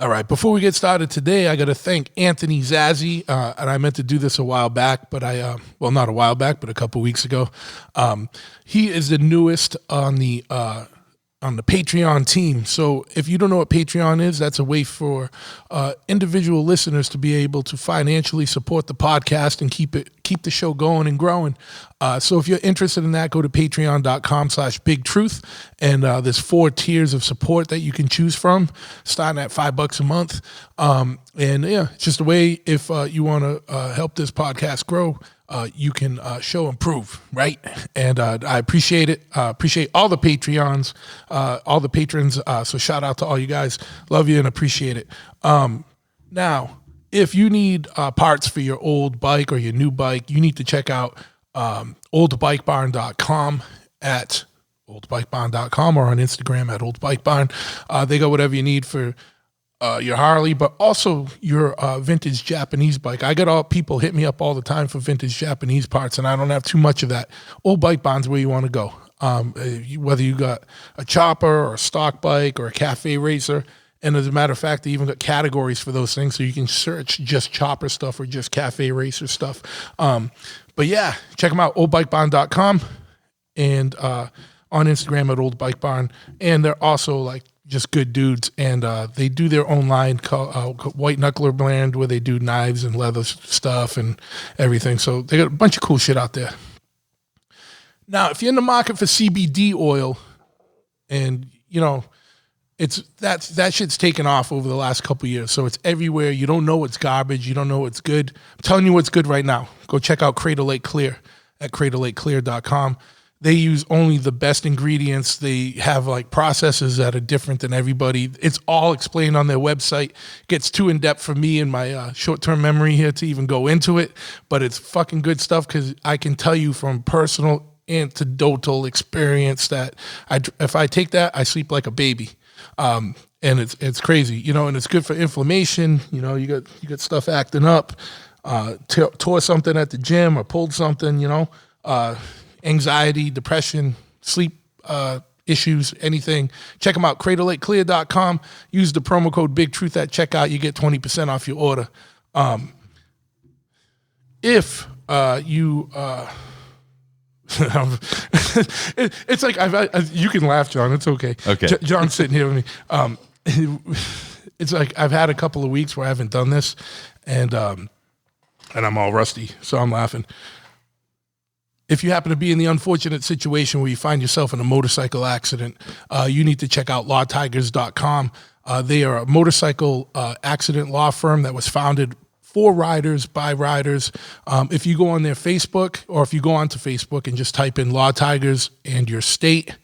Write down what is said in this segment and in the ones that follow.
All right, before we get started today, I got to thank Anthony Zazzi, and I meant to do this a while back, but not a while back, but a couple weeks ago. He is the newest on the Patreon team. So if you don't know what Patreon is, that's a way for individual listeners to be able to financially support the podcast and keep the show going and growing. So if you're interested in that, go to patreon.com/bigtruth. And there's 4 tiers of support that you can choose from, starting at $5 a month. And yeah, it's just a way if you want to help this podcast grow, you can show and prove, right? And I appreciate it. Appreciate all the Patreons, all the patrons. So shout out to all you guys. Love you and appreciate it. Now, if you need parts for your old bike or your new bike, you need to check out oldbikebarn.com at oldbikebarn.com or on Instagram at oldbikebarn. They got whatever you need for your Harley, but also your vintage Japanese bike. I get all people hit me up all the time for vintage Japanese parts, and I don't have too much of that. Old Bike Barn's where you want to go. Whether you got a chopper or a stock bike or a cafe racer, and as a matter of fact, they even got categories for those things, so you can search just chopper stuff or just cafe racer stuff. But yeah, check them out, oldbikebarn.com, and on Instagram at oldbikebarn. And they're also like just good dudes, and they do their own line called White Knuckler brand, where they do knives and leather stuff and everything. So they got a bunch of cool shit out there. Now, if you're in the market for CBD oil, and you know, that shit's taken off over the last couple of years, so it's everywhere. You don't know what's garbage. You don't know what's good. I'm telling you what's good right now. Go check out Cradle Lake Clear at cradlelakeclear.com. They use only the best ingredients. They have like processes that are different than everybody. It's all explained on their website. Gets too in depth for me and my short-term memory here to even go into it, but it's fucking good stuff because I can tell you from personal anecdotal experience that if I take that, I sleep like a baby. And it's crazy, you know, and it's good for inflammation. You know, you got stuff acting up, tore something at the gym or pulled something, you know, anxiety, depression, sleep issues, anything. Check them out, cradlelakeclear.com. Use the promo code BigTruth at checkout. You get 20% off your order. If you... it's like you can laugh, John. It's okay. Okay. John's sitting here with me. It's like I've had a couple of weeks where I haven't done this, and I'm all rusty, so I'm laughing. If you happen to be in the unfortunate situation where you find yourself in a motorcycle accident, you need to check out lawtigers.com. They are a motorcycle accident law firm that was founded for riders, by riders. If you go on their Facebook, or if you go onto Facebook and just type in Law Tigers and your state.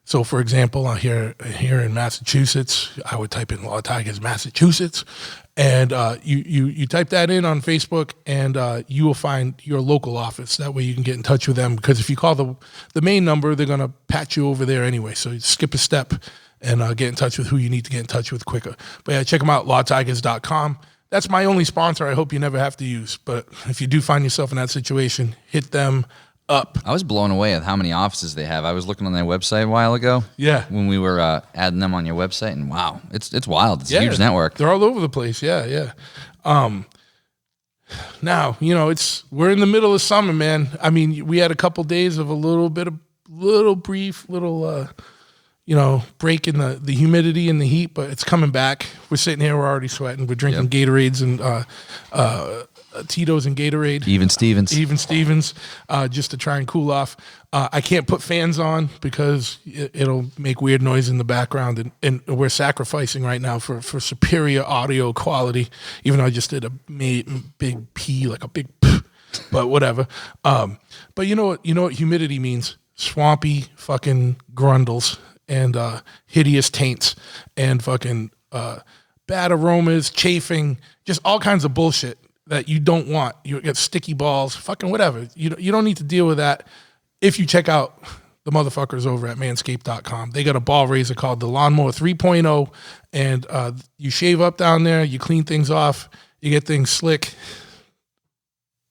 So, for example, here in Massachusetts, I would type in Law Tigers, Massachusetts, and you type that in on Facebook, and you will find your local office. That way you can get in touch with them, because if you call the main number, they're going to patch you over there anyway. So you skip a step and get in touch with who you need to get in touch with quicker. But yeah, check them out, lawtigers.com. That's my only sponsor. I hope you never have to use. But if you do find yourself in that situation, hit them up. I was blown away at how many offices they have. I was looking on their website a while ago. Yeah. When we were adding them on your website, and wow, it's wild. It's a huge network. They're all over the place. Yeah. Now, you know, we're in the middle of summer, man. I mean, we had a couple days of a little brief break in the humidity and the heat, but it's coming back. We're sitting here, we're already sweating. We're drinking Gatorades and Tito's and Gatorade. Even Stevens, just to try and cool off. I can't put fans on because it'll make weird noise in the background, and we're sacrificing right now for superior audio quality, even though I just did a big P, like a big P, but whatever. But you know what humidity means? Swampy fucking grundles and hideous taints and fucking bad aromas, chafing, just all kinds of bullshit that you don't want. You get sticky balls, fucking whatever. You don't need to deal with that if you check out the motherfuckers over at manscaped.com. They got a ball razor called the Lawnmower 3.0, and you shave up down there, you clean things off, you get things slick.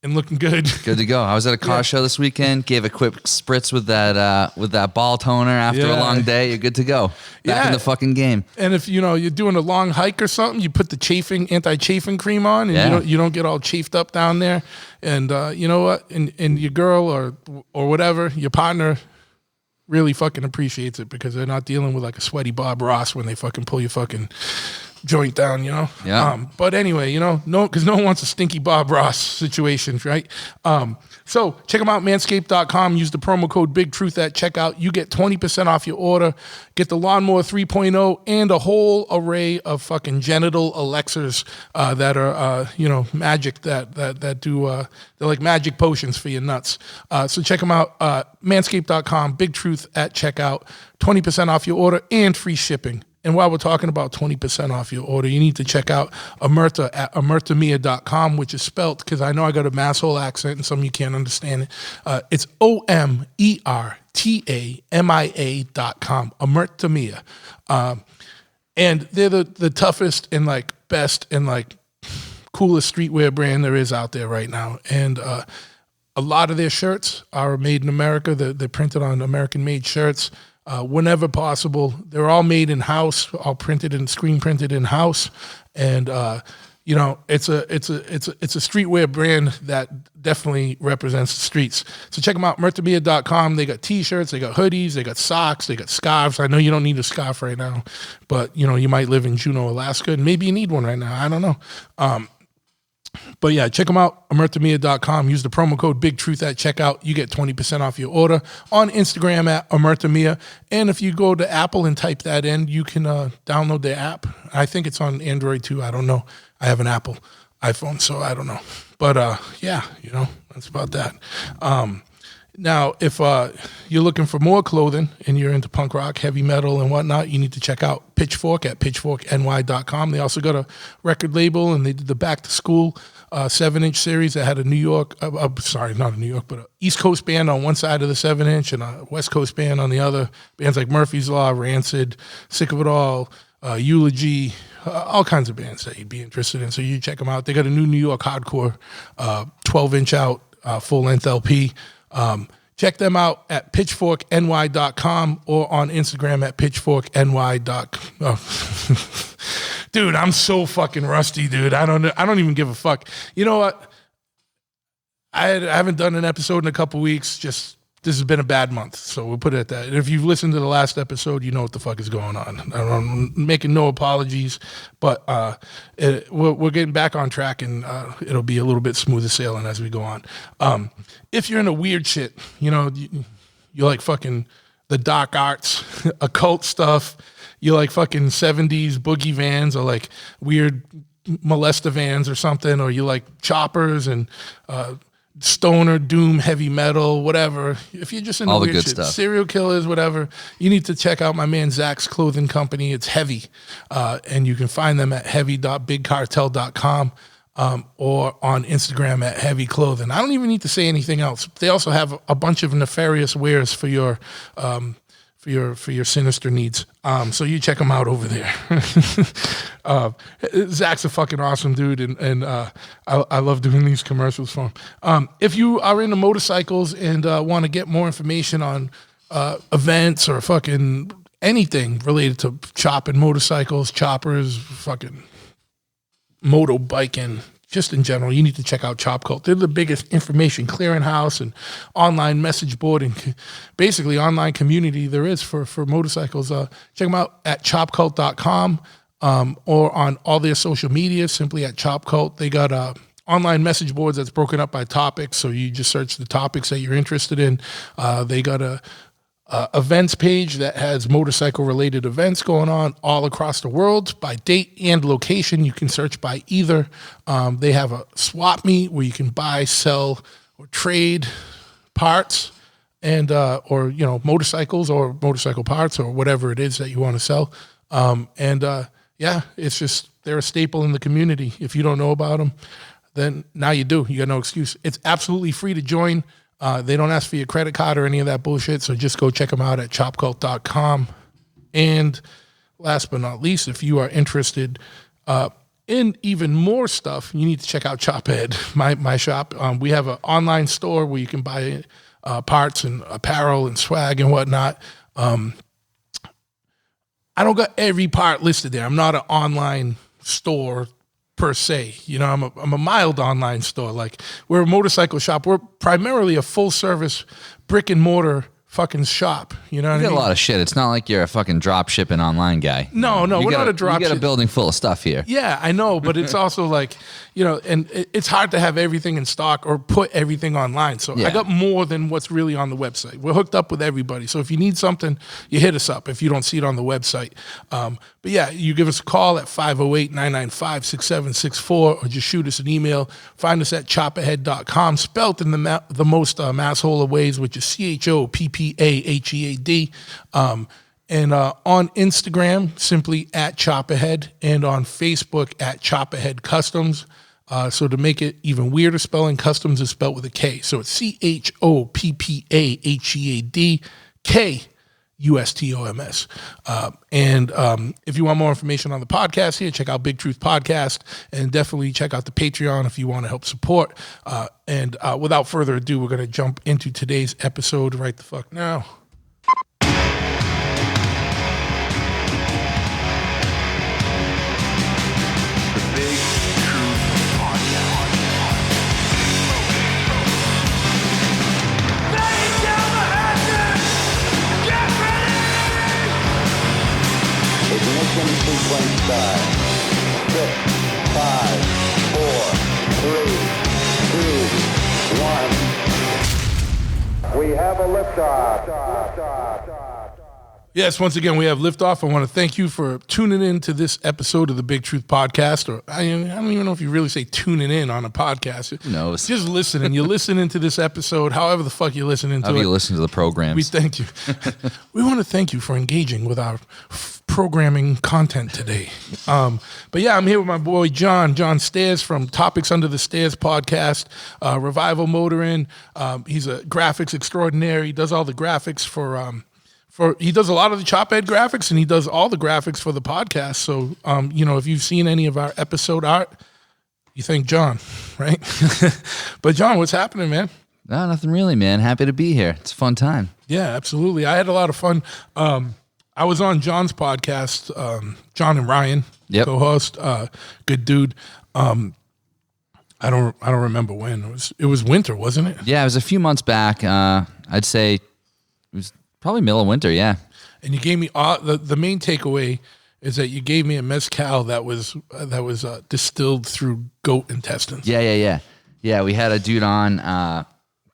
and looking good. Good to go. I was at a car show this weekend. Gave a quick spritz with that ball toner after a long day. You're good to go. Back in the fucking game. And if you're doing a long hike or something, you put the anti-chafing cream on, and you don't get all chafed up down there. And you know what? And your girl or whatever, your partner really fucking appreciates it because they're not dealing with like a sweaty Bob Ross when they fucking pull your fucking joint down, Yeah. But anyway, because no one wants a stinky Bob Ross situation, right? So check them out, manscaped.com. Use the promo code BigTruth at checkout. You get 20% off your order. Get the Lawnmower 3.0 and a whole array of fucking genital elixirs that are, magic that do, they're like magic potions for your nuts. So check them out, manscaped.com, BigTruth at checkout. 20% off your order and free shipping. And while we're talking about 20% off your order, you need to check out Omerta at omertamia.com, which is spelt, because I know I got a masshole accent and some of you can't understand it. It's OMERTAMIA.com, Omertamia. And they're the toughest and like best and like coolest streetwear brand there is out there right now. And a lot of their shirts are made in America. They're printed on American-made shirts. Whenever possible, they're all made in house, all printed and screen printed in house, and it's a streetwear brand that definitely represents the streets. So check them out, mertamia.com. They got t-shirts, they got hoodies, they got socks, they got scarves. I know you don't need a scarf right now, but you might live in Juneau, Alaska, and maybe you need one right now. I don't know. But yeah, check them out, omertamia.com. Use the promo code BigTruth at checkout. You get 20% off your order. On Instagram at omertamia. And if you go to Apple and type that in, you can download the app. I think it's on Android too. I don't know. I have an Apple iPhone, so I don't know. But that's about that. Now, if you're looking for more clothing and you're into punk rock, heavy metal, and whatnot, you need to check out Pitchfork at pitchforkny.com. They also got a record label, and they did the Back to School 7-inch series that had a New York, not a New York, but an East Coast band on one side of the 7-inch and a West Coast band on the other. Bands like Murphy's Law, Rancid, Sick of It All, Eulogy, all kinds of bands that you'd be interested in. So you check them out. They got a new New York hardcore 12-inch out full-length LP. Check them out at pitchforkny.com or on Instagram at pitchforkny.com. Dude, I'm so fucking rusty, dude. I don't even give a fuck. You know what? I haven't done an episode in a couple weeks. Just this has been a bad month, so we'll put it at that. And if you've listened to the last episode, you know what the fuck is going on. I'm making no apologies, but we're getting back on track, and it'll be a little bit smoother sailing as we go on. If you're into weird shit, you like fucking the dark arts, occult stuff, you like fucking 70s boogie vans or like weird molester vans or something, or you like choppers and stoner, doom, heavy metal, whatever. If you're just into all the weird good shit, stuff, serial killers, whatever, you need to check out my man Zach's clothing company. It's Heavy, and you can find them at heavy.bigcartel.com or on Instagram at Heavy Clothing. I don't even need to say anything else. They also have a bunch of nefarious wares for your sinister needs. So you check them out over there. Zach's a fucking awesome dude, and I love doing these commercials for him. If you are into motorcycles and want to get more information on events or fucking anything related to chopping motorcycles, choppers, fucking moto biking, just in general, you need to check out Chop Cult. They're the biggest information clearinghouse and online message board and basically online community there is for motorcycles. Check them out at chopcult.com or on all their social media, simply at Chop Cult. They got online message boards that's broken up by topics, so you just search the topics that you're interested in. They got a events page that has motorcycle-related events going on all across the world by date and location. You can search by either. They have a swap meet where you can buy, sell, or trade parts and or motorcycles or motorcycle parts or whatever it is that you want to sell. It's just they're a staple in the community. If you don't know about them, then now you do. You got no excuse. It's absolutely free to join. They don't ask for your credit card or any of that bullshit, so just go check them out at chopcult.com. And last but not least, if you are interested And even more stuff, you need to check out Chophead, my shop. We have an online store where you can buy parts and apparel and swag and whatnot. I don't got every part listed there. I'm not an online store per se. You know, I'm a mild online store. Like, we're a motorcycle shop. We're primarily a full service brick and mortar fucking shop. You know what I mean? You get a lot of shit. It's not like you're a fucking drop shipping online guy. No, we're not a drop. You got a building full of stuff here. Yeah, I know, but it's also like, you know, and it's hard to have everything in stock or put everything online. So I got more than what's really on the website. We're hooked up with everybody. So if you need something, you hit us up if you don't see it on the website. But yeah, you give us a call at 508-995-6764 or just shoot us an email. Find us at chopahead.com, spelt in the most masshole of ways, which is CHOPPAHEAD. And on Instagram, simply at Choppahead, and on Facebook at Choppahead Customs. So to make it even weirder spelling, Customs is spelled with a K. So it's CHOPPAHEAD KUSTOMS. And if you want more information on the podcast here, check out Big Truth Podcast, and definitely check out the Patreon if you want to help support. And without further ado, we're going to jump into today's episode right the fuck now. Sequence start. 6, 5, 4, 3, 2, 1. We have a liftoff. Yes, once again, we have liftoff. I want to thank you for tuning in to this episode of the Big Truth Podcast. Or I don't even know if you really say tuning in on a podcast. Who knows? Just listening. You're listening to this episode, however the fuck you're listening to it. However you listen to the programs. We thank you. We want to thank you for engaging with our programming content today. But yeah, I'm here with my boy Jon Stairs from Topics Under the Stairs podcast, Revival Motoring. He's a graphics extraordinaire. He does all the graphics he does a lot of the Chophead graphics, and he does all the graphics for the podcast. So, you know, if you've seen any of our episode art, you thank Jon, right? But Jon, what's happening, man? No, nothing really, man. Happy to be here. It's a fun time. Yeah, absolutely. I had a lot of fun. I was on Jon's podcast, Jon and Ryan, co-host, good dude. I don't remember when. It was winter, wasn't it? Yeah, it was a few months back. I'd say it was probably middle of winter, yeah. And you gave me the main takeaway is that you gave me a mezcal that was distilled through goat intestines. Yeah. We had a dude on.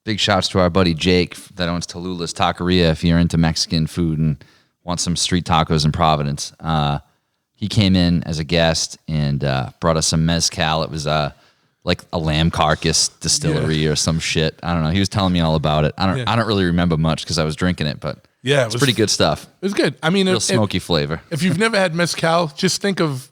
Big shouts to our buddy Jake that owns Tallulah's Taqueria. If you're into Mexican food and want some street tacos in Providence, he came in as a guest and brought us some mezcal. It was like a lamb carcass distillery or some shit. I don't know. He was telling me all about it. I don't really remember much because I was drinking it, but yeah, it's pretty good stuff. It was good. I mean, real smoky flavor. If you've never had mezcal, just think of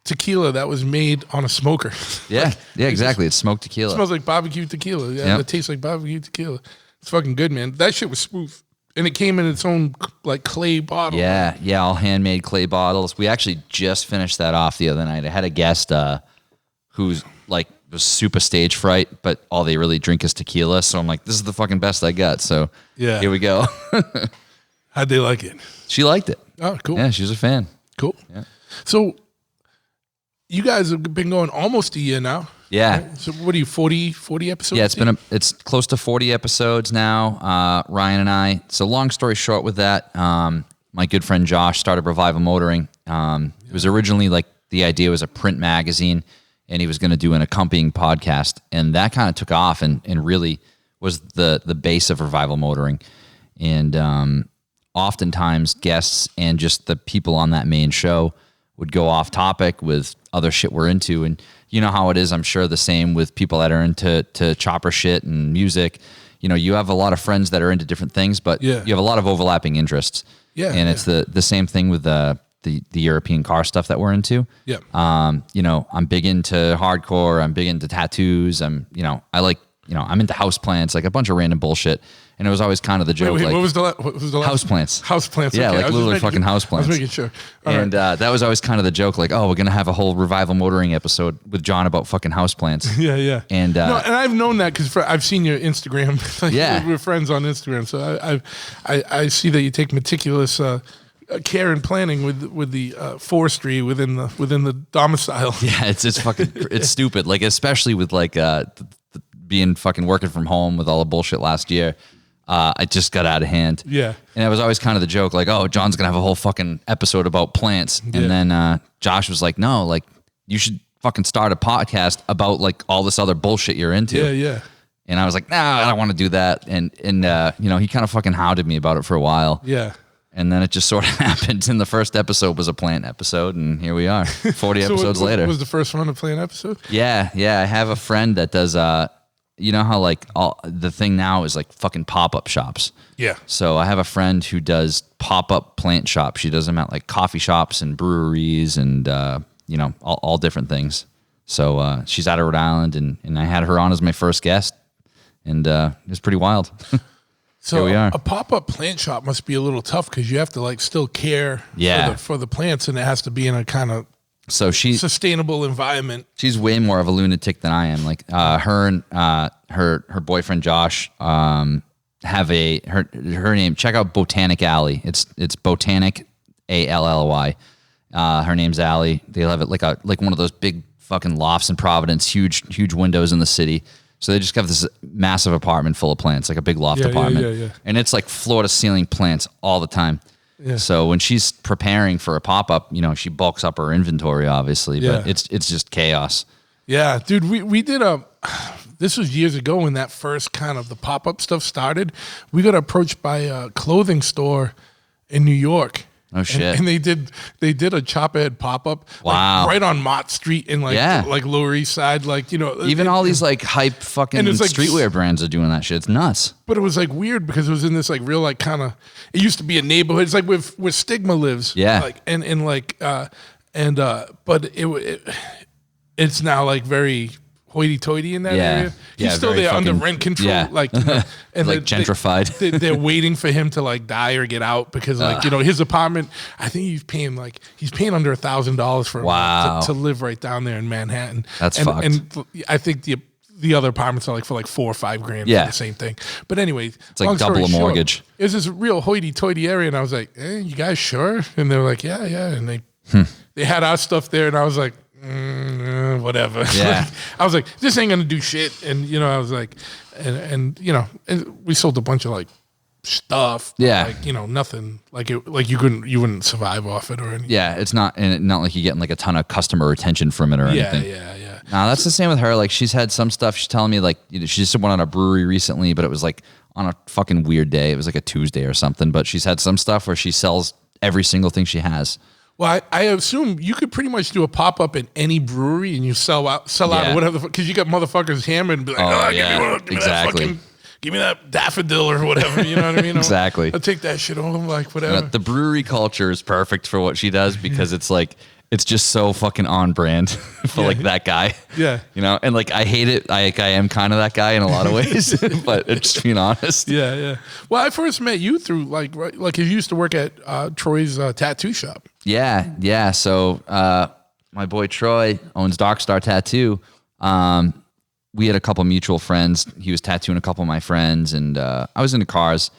tequila that was made on a smoker. Yeah, exactly. It's smoked tequila. It smells like barbecue tequila. Yeah, It tastes like barbecue tequila. It's fucking good, man. That shit was smooth. And it came in its own like clay bottle. Yeah, all handmade clay bottles. We actually just finished that off the other night. I had a guest who's like was super stage fright, but all they really drink is tequila. So I'm like, this is the fucking best I got. So here we go. How'd they like it? She liked it. Oh, cool. Yeah, she was a fan. Cool. Yeah. So you guys have been going almost a year now. Yeah. Right? So what are you, 40 episodes? Yeah, it's close to 40 episodes now. Ryan and I. So long story short with that, my good friend Josh started Revival Motoring. It was originally like the idea was a print magazine, and he was going to do an accompanying podcast, and that kind of took off and really was the base of Revival Motoring. And oftentimes guests and just the people on that main show would go off topic with other shit we're into. And you know how it is, I'm sure the same with people that are into chopper shit and music. You know, you have a lot of friends that are into different things, but you have a lot of overlapping interests. Yeah. And it's the same thing with the European car stuff that we're into. Yeah. You know, I'm big into hardcore. I'm big into tattoos. I'm into houseplants, like a bunch of random bullshit. And it was always kind of the joke. Wait, like, what was the last? houseplants. Houseplants. Yeah, okay. like I was literally just making- fucking houseplants. I was making sure. All And right. that was always kind of the joke, like, oh, we're gonna have a whole revival motoring episode with John about fucking houseplants. Yeah. And no, and I've known that because I've seen your Instagram. Like, Yeah. we're friends on Instagram, so I see that you take meticulous care and planning with the forestry within the domicile. yeah, it's fucking it's stupid. Like especially with like being fucking working from home with all the bullshit last year. I just got out of hand. Yeah. And it was always kind of the joke, like, oh, John's gonna have a whole fucking episode about plants. Yeah. And then Josh was like, no, like you should fucking start a podcast about like all this other bullshit you're into. Yeah. And I was like, nah, I don't want to do that. And you know, he kind of fucking hounded me about it for a while. Yeah. And then it just sort of happened. And the first episode was a plant episode, and here we are, 40 So episodes what later. was the first one to play an episode? Yeah. I have a friend that does. You know how like the thing now is like fucking pop-up shops. Yeah. So I have a friend who does pop-up plant shops. She does them at like coffee shops and breweries and you know, all different things. So she's out of Rhode Island, and I had her on as my first guest, and it was pretty wild. So Here we are. a pop-up plant shop must be a little tough because you have to like still care for the plants, and it has to be in a kind of So sustainable environment. she's way more of a lunatic than I am. Like her and her boyfriend Josh have her name. Check out Botanic Alley. It's Botanic Allly. Her name's Allie. They have it like one of those big fucking lofts in Providence, huge windows in the city. So they just have this massive apartment full of plants, like a big loft apartment. Yeah. And it's like floor to ceiling plants all the time. Yeah. So when she's preparing for a pop-up, you know, she bulks up her inventory, obviously, but Yeah. it's just chaos. Yeah, dude, we did this was years ago when that first kind of the pop-up stuff started. We got approached by a clothing store in New York. Oh shit. And they did a Chopperhead pop-up Wow. like, right on Mott Street in like Lower East Side, like, you know. Even all these like hype fucking And it's like- streetwear brands are doing that shit. It's nuts. But it was like weird because it was in this like real like kind of, it used to be a neighborhood. It's like where Stigma lives. Yeah. Like and like but it's now like very hoity-toity in that Yeah. area. He's Yeah, still very there under fucking- rent control. yeah. Like, you know, and Like gentrified. They're waiting for him to like die or get out because like, you know, his apartment, I think he's paying under $1,000 for a Wow. month to live right down there in Manhattan. That's and, fucked. And I think the other apartments are like for like $4 or $5 grand Yeah. for the same thing. But anyway, It's like double a mortgage. It was this real hoity-toity area, and I was like, you guys sure? And they were like, yeah. And they had our stuff there, and I was like, whatever. Yeah. I was like, this ain't gonna do shit. And you know, I was like, and you know, and we sold a bunch of like stuff. Yeah. Like, you know, nothing like it, like you wouldn't survive off it or anything. Yeah, it's not like you're getting like a ton of customer retention from it or anything. Yeah. No, that's the same with her. Like she's had some stuff. She's telling me like she just went on a brewery recently, but it was like on a fucking weird day. It was like a Tuesday or something. But she's had some stuff where she sells every single thing she has. Well, I assume you could pretty much do a pop up in any brewery and you sell out Yeah. or whatever, because you got motherfuckers hammered and be like, Oh, give yeah. me one, give me Exactly. that fucking, give me that daffodil or whatever. You know what I mean? Exactly. I'll take that shit home, like whatever. The brewery culture is perfect for what she does because it's like it's just so fucking on brand for like that guy. Yeah. You know, and like I hate it. I am kind of that guy in a lot of ways, but just being honest. Yeah. Well, I first met you through like you used to work at Troy's tattoo shop. Yeah. So my boy Troy owns Dark Star Tattoo. We had a couple mutual friends. He was tattooing a couple of my friends, and I was into cars.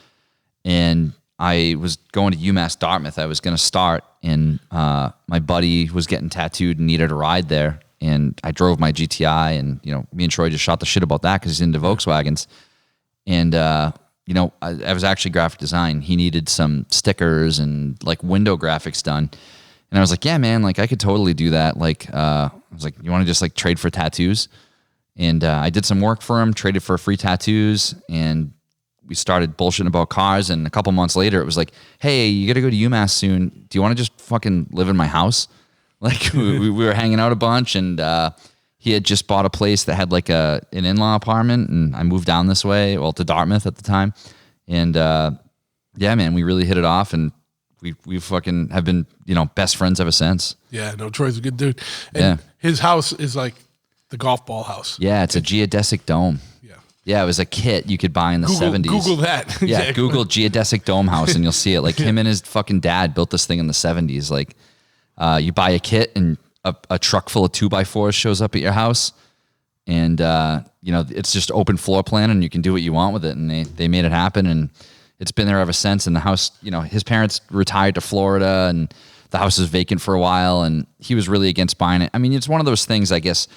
And I was going to UMass Dartmouth. I was going to start, and my buddy was getting tattooed and needed a ride there. And I drove my GTI, and you know, me and Troy just shot the shit about that because he's into Volkswagens. And you know, I was actually graphic design. He needed some stickers and like window graphics done. And I was like, yeah, man, like I could totally do that. Like, I was like, you want to just like trade for tattoos? And I did some work for him, traded for free tattoos, and we started bullshitting about cars. And a couple months later, it was like, hey, you got to go to UMass soon. Do you want to just fucking live in my house? Like we were hanging out a bunch, and he had just bought a place that had like an in-law apartment, and I moved down this way, well, to Dartmouth at the time. And yeah, man, we really hit it off, and we fucking have been, you know, best friends ever since. Yeah, no, Troy's a good dude. And his house is like the golf ball house. Yeah, it's a geodesic dome. Yeah. Yeah, it was a kit you could buy in the 70s. Google that. Yeah, Google geodesic dome house and you'll see it. Like him and his fucking dad built this thing in the 70s. Like you buy a kit and a truck full of 2x4s shows up at your house, and it's just open floor plan and you can do what you want with it. And they made it happen, and it's been there ever since. And the house, his parents retired to Florida, and the house was vacant for a while, and he was really against buying it. I mean, it's one of those things, I guess,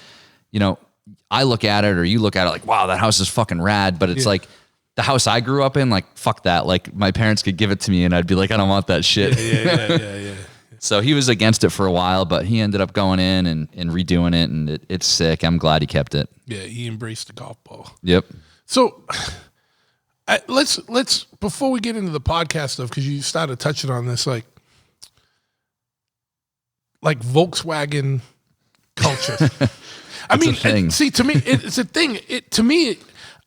I look at it or you look at it like, wow, that house is fucking rad. But it's like the house I grew up in, like, fuck that. Like my parents could give it to me and I'd be like, I don't want that shit. Yeah. So he was against it for a while, but he ended up going in and redoing it, and it's sick. I'm glad he kept it. Yeah, he embraced the golf ball. Yep. So let's before we get into the podcast stuff, because you started touching on this, like Volkswagen culture. I mean, see, to me, it's a thing. To me,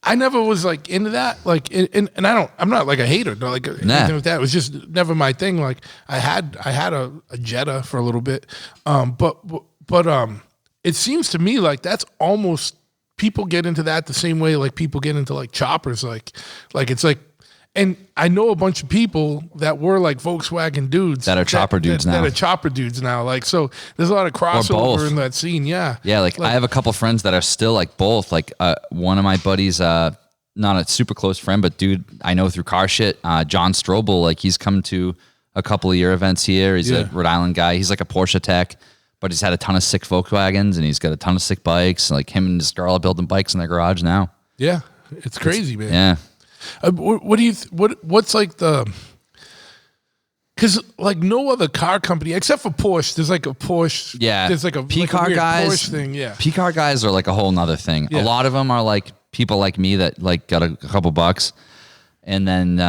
I never was like into that. Like, and I'm not like a hater, no, like anything like that. It was just never my thing. Like, I had a Jetta for a little bit, but it seems to me like that's almost, people get into that the same way like people get into like choppers. Like it's like. And I know a bunch of people that were like Volkswagen dudes that are chopper dudes now. That are chopper dudes now. Like, so there's a lot of crossover in that scene. Yeah. Yeah. Like I have a couple friends that are still like both. Like one of my buddies, not a super close friend, but dude I know through car shit, Jon Stairs, like he's come to a couple of your events here. He's a Rhode Island guy. He's like a Porsche tech, but he's had a ton of sick Volkswagens and he's got a ton of sick bikes. Like him and his girl are building bikes in their garage now. Yeah. It's crazy, man. Yeah. What do you what's like the, because like no other car company except for Porsche, there's like a Porsche, there's like a Kcar guys, Porsche thing, Kcar guys are like a whole nother thing. A lot of them are like people like me that like got a couple bucks, and then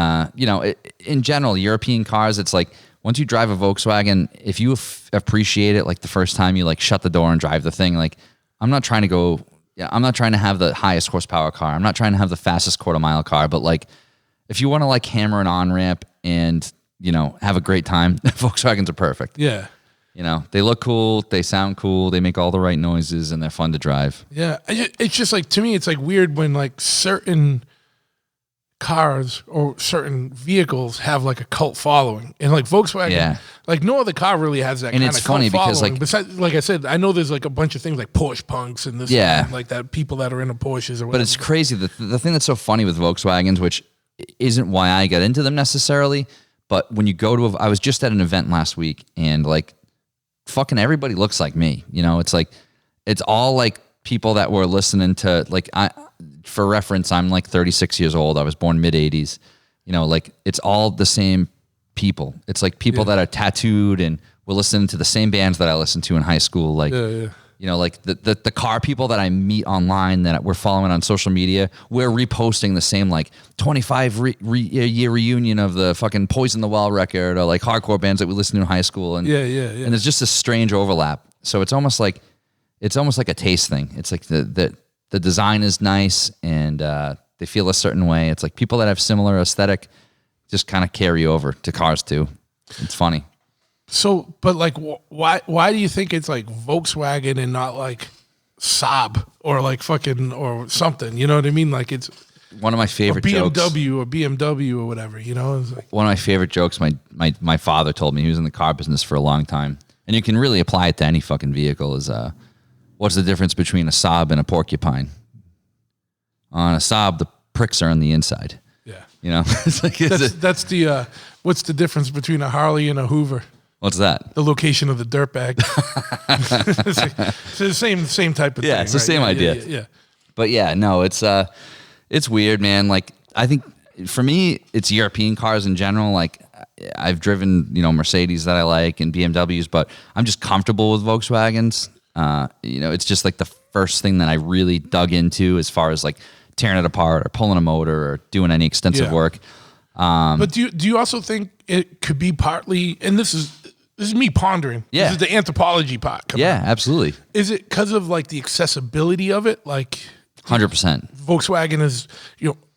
in general European cars, it's like once you drive a Volkswagen, if you appreciate it like the first time you like shut the door and drive the thing, like I'm not trying to have the highest horsepower car. I'm not trying to have the fastest quarter-mile car. But, like, if you want to, like, hammer an on-ramp and, have a great time, Volkswagens are perfect. Yeah. They look cool. They sound cool. They make all the right noises, and they're fun to drive. Yeah. It's just, like, to me, it's, like, weird when, like, certain cars or certain vehicles have, like, a cult following. And, like, Volkswagen, like, no other car really has that kind of cult following. And it's funny because, like... Besides, like I said, I know there's, like, a bunch of things like Porsche punks and this and like that, people that are into Porsches or whatever. But it's crazy. The thing that's so funny with Volkswagens, which isn't why I got into them necessarily, but when you go to I was just at an event last week, and, like, fucking everybody looks like me. It's like, it's all, like, people that were listening to, like, for reference, I'm like 36 years old. I was born mid-'80s. Like it's all the same people. It's like people that are tattooed and will listen to the same bands that I listened to in high school. Like, like the car people that I meet online that we're following on social media, we're reposting the same like 25-year reunion of the fucking Poison the Well record, or like hardcore bands that we listened to in high school. And and there's just a strange overlap. So it's almost like a taste thing. It's like the design is nice, and they feel a certain way. It's like people that have similar aesthetic just kind of carry over to cars too. It's funny. So, but like, why do you think it's like Volkswagen and not like Saab or like fucking or something? You know what I mean? Like it's one of my favorite jokes. BMW or whatever. It's like, one of my favorite jokes. My father told me, he was in the car business for a long time, and you can really apply it to any fucking vehicle. Is what's the difference between a Saab and a porcupine? On a Saab, the pricks are on the inside. Yeah. It's like, that's the, what's the difference between a Harley and a Hoover? What's that? The location of the dirtbag. It's the same type of thing. Yeah, it's the same idea. Yeah. But yeah, no, it's weird, man. Like, I think for me, it's European cars in general. Like, I've driven, Mercedes that I like and BMWs, but I'm just comfortable with Volkswagens. It's just like the first thing that I really dug into as far as like tearing it apart or pulling a motor or doing any extensive work. But do you also think it could be partly, and this is me pondering. Yeah. This is the anthropology part. Absolutely. Is it because of like the accessibility of it? Like 100%. Volkswagen is,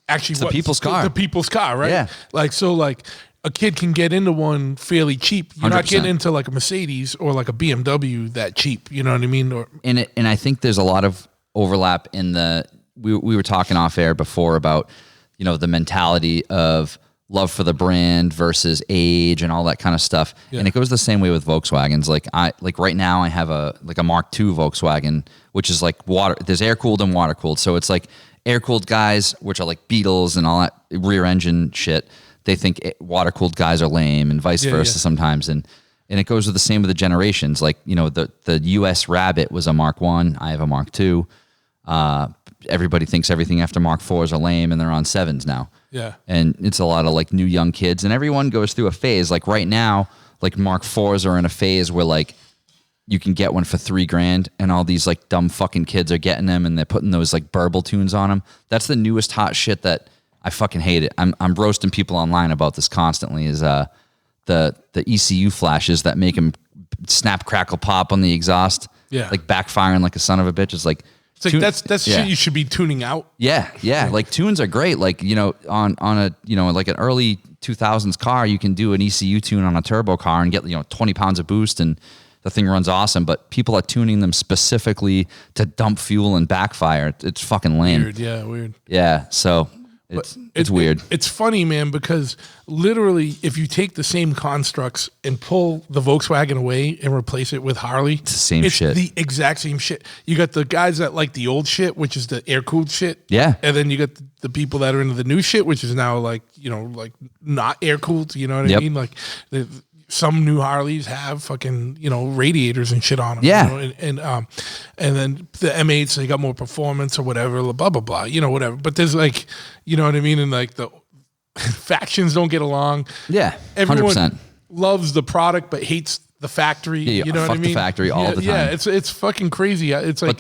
actually the people's car. The people's car, right? Yeah. Like, so like a kid can get into one fairly cheap. You're 100%. not getting into like a Mercedes or like a BMW that cheap. You know what I mean? And I think there's a lot of overlap in the we were talking off air before about, you know, the mentality of love for the brand versus age and all that kind of stuff. Yeah. And it goes the same way with Volkswagens. Like right now I have a Mark II Volkswagen, which is like there's air cooled and water cooled. So it's like air cooled guys, which are like Beetles and all that rear engine shit. They think water cooled guys are lame and vice versa sometimes. And it goes with the same with the generations. Like, you know, the US Rabbit was a Mark I. I have a Mark II. Everybody thinks everything after Mark IVs are lame and they're on 7s now. Yeah. And it's a lot of like new young kids, and everyone goes through a phase. Like right now, like Mark IVs are in a phase where like you can get one for $3,000 and all these like dumb fucking kids are getting them and they're putting those like burble tunes on them. That's the newest hot shit that I fucking hate it. I'm roasting people online about this constantly is the ECU flashes that make them snap, crackle, pop on the exhaust. Yeah. Like backfiring like a son of a bitch. It's like, it's like that's shit you should be tuning out. Yeah. Like tunes are great. Like, you know, on a, you know, like an early 2000s car, you can do an ECU tune on a turbo car and get, you know, 20 pounds of boost and the thing runs awesome. But people are tuning them specifically to dump fuel and backfire. It's fucking lame. Weird. Yeah. So it's weird. It's funny, man, because literally if you take the same constructs and pull the Volkswagen away and replace it with Harley, it's the same shit. It's the exact same shit. You got the guys that like the old shit, which is the air-cooled shit. Yeah. And then you got the people that are into the new shit, which is now like, you know, like not air-cooled, you know what I mean? Like some new Harleys have fucking, you know, radiators and shit on them. Yeah. You know? And then the M8s, they got more performance or whatever, blah, blah, blah, you know, whatever. But there's like, you know what I mean? And like the factions don't get along. Yeah. 100%. Everyone loves the product, but hates the factory. Yeah, you know what I mean? the factory all the time. Yeah, it's fucking crazy. It's like, but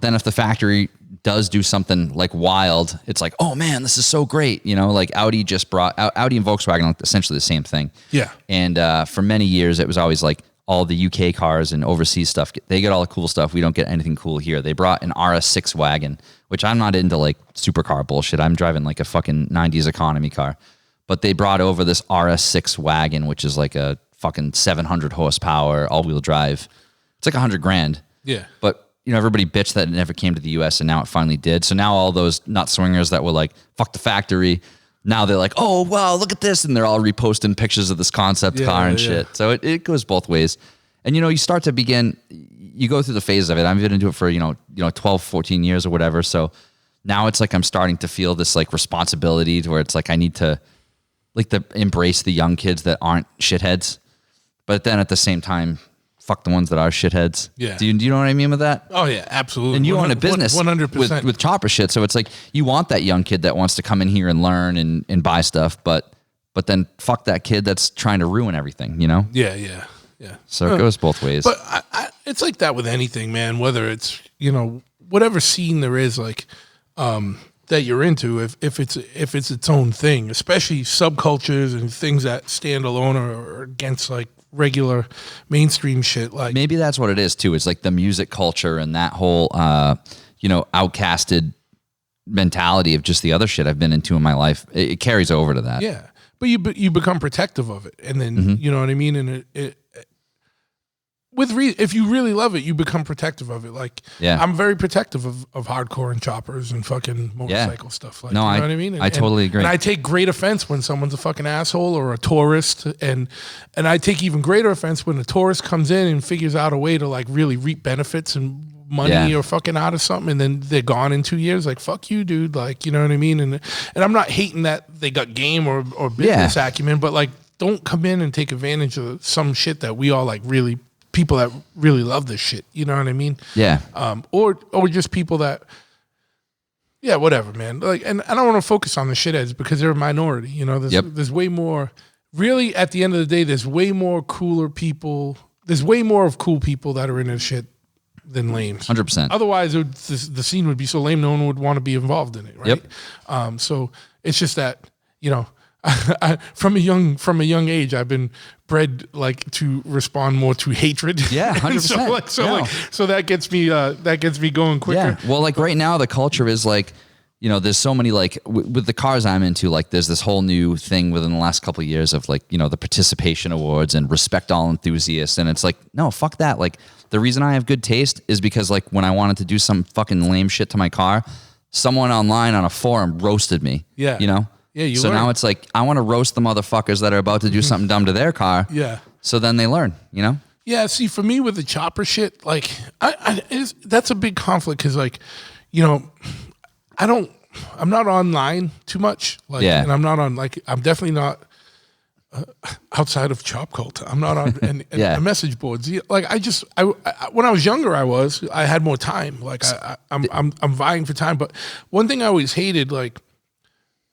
then if the factory does do something like wild, it's like, oh man, this is so great. You know, like Audi and Volkswagen are essentially the same thing. Yeah. And for many years, it was always like all the UK cars and overseas stuff. They get all the cool stuff. We don't get anything cool here. They brought an RS6 wagon, which I'm not into like supercar bullshit. I'm driving like a fucking 90s economy car. But they brought over this RS6 wagon, which is like a fucking 700 horsepower all-wheel drive. It's like $100,000. Yeah. But you know, everybody bitched that it never came to the US and now it finally did. So now all those nut swingers that were like, fuck the factory, now they're like, oh, wow, look at this. And they're all reposting pictures of this concept car and shit. So it goes both ways. And, you know, you go through the phase of it. I've been into it for, you know, 12, 14 years or whatever. So now it's like I'm starting to feel this like responsibility to where it's like I need to embrace the young kids that aren't shitheads. But then at the same time, fuck the ones that are shitheads. Yeah. Do you know what I mean with that? Oh yeah, absolutely. And you own a business 100% with chopper shit. So it's like you want that young kid that wants to come in here and learn and buy stuff, but then fuck that kid that's trying to ruin everything, you know? Yeah. So it goes both ways. But it's like that with anything, man, whether it's, you know, whatever scene there is, like, that you're into, if it's its own thing, especially subcultures and things that stand alone or against like regular mainstream shit. Like maybe that's what it is too. It's like the music culture and that whole, you know, outcasted mentality of just the other shit I've been into in my life. It carries over to that. Yeah, but you become protective of it, and then you know what I mean. And if you really love it, you become protective of it. Like, I'm very protective of hardcore and choppers and fucking motorcycle stuff. Like, no, you know what I mean? I totally agree. And I take great offense when someone's a fucking asshole or a tourist, and I take even greater offense when a tourist comes in and figures out a way to like really reap benefits and money or fucking out of something, and then they're gone in 2 years. Like, fuck you, dude. Like, you know what I mean? And I'm not hating that they got game or business acumen, but like, don't come in and take advantage of some shit that we all like really. People that really love this shit, you know what I mean? Yeah. Or just people that, whatever, man. Like, and I don't want to focus on the shitheads because they're a minority. You know, there's way more. Really, at the end of the day, there's way more cooler people. There's way more of cool people that are in this shit than lames. 100%. Otherwise, the scene would be so lame, no one would want to be involved in it, right? Yep. So it's just that, you know. From a young age, I've been bred like to respond more to hatred. Yeah, 100%. So that gets me going quicker. Yeah. Well, like right now, the culture is like, you know, there's so many like with the cars I'm into, like there's this whole new thing within the last couple of years of like, you know, the participation awards and respect all enthusiasts, and it's like, no, fuck that. Like the reason I have good taste is because like when I wanted to do some fucking lame shit to my car, someone online on a forum roasted me. Yeah. You know? Yeah, you So learn. now it's like, I want to roast the motherfuckers that are about to do something dumb to their car. Yeah. So then they learn, you know? Yeah, see, for me with the chopper shit, like, that's a big conflict because, like, you know, I'm not online too much. Like, Yeah. and I'm not on, like, I'm definitely not outside of Chop Cult. I'm not on and Yeah. message boards. Yeah, like, I when I was younger, I had more time. Like, I'm vying for time. But one thing I always hated, like,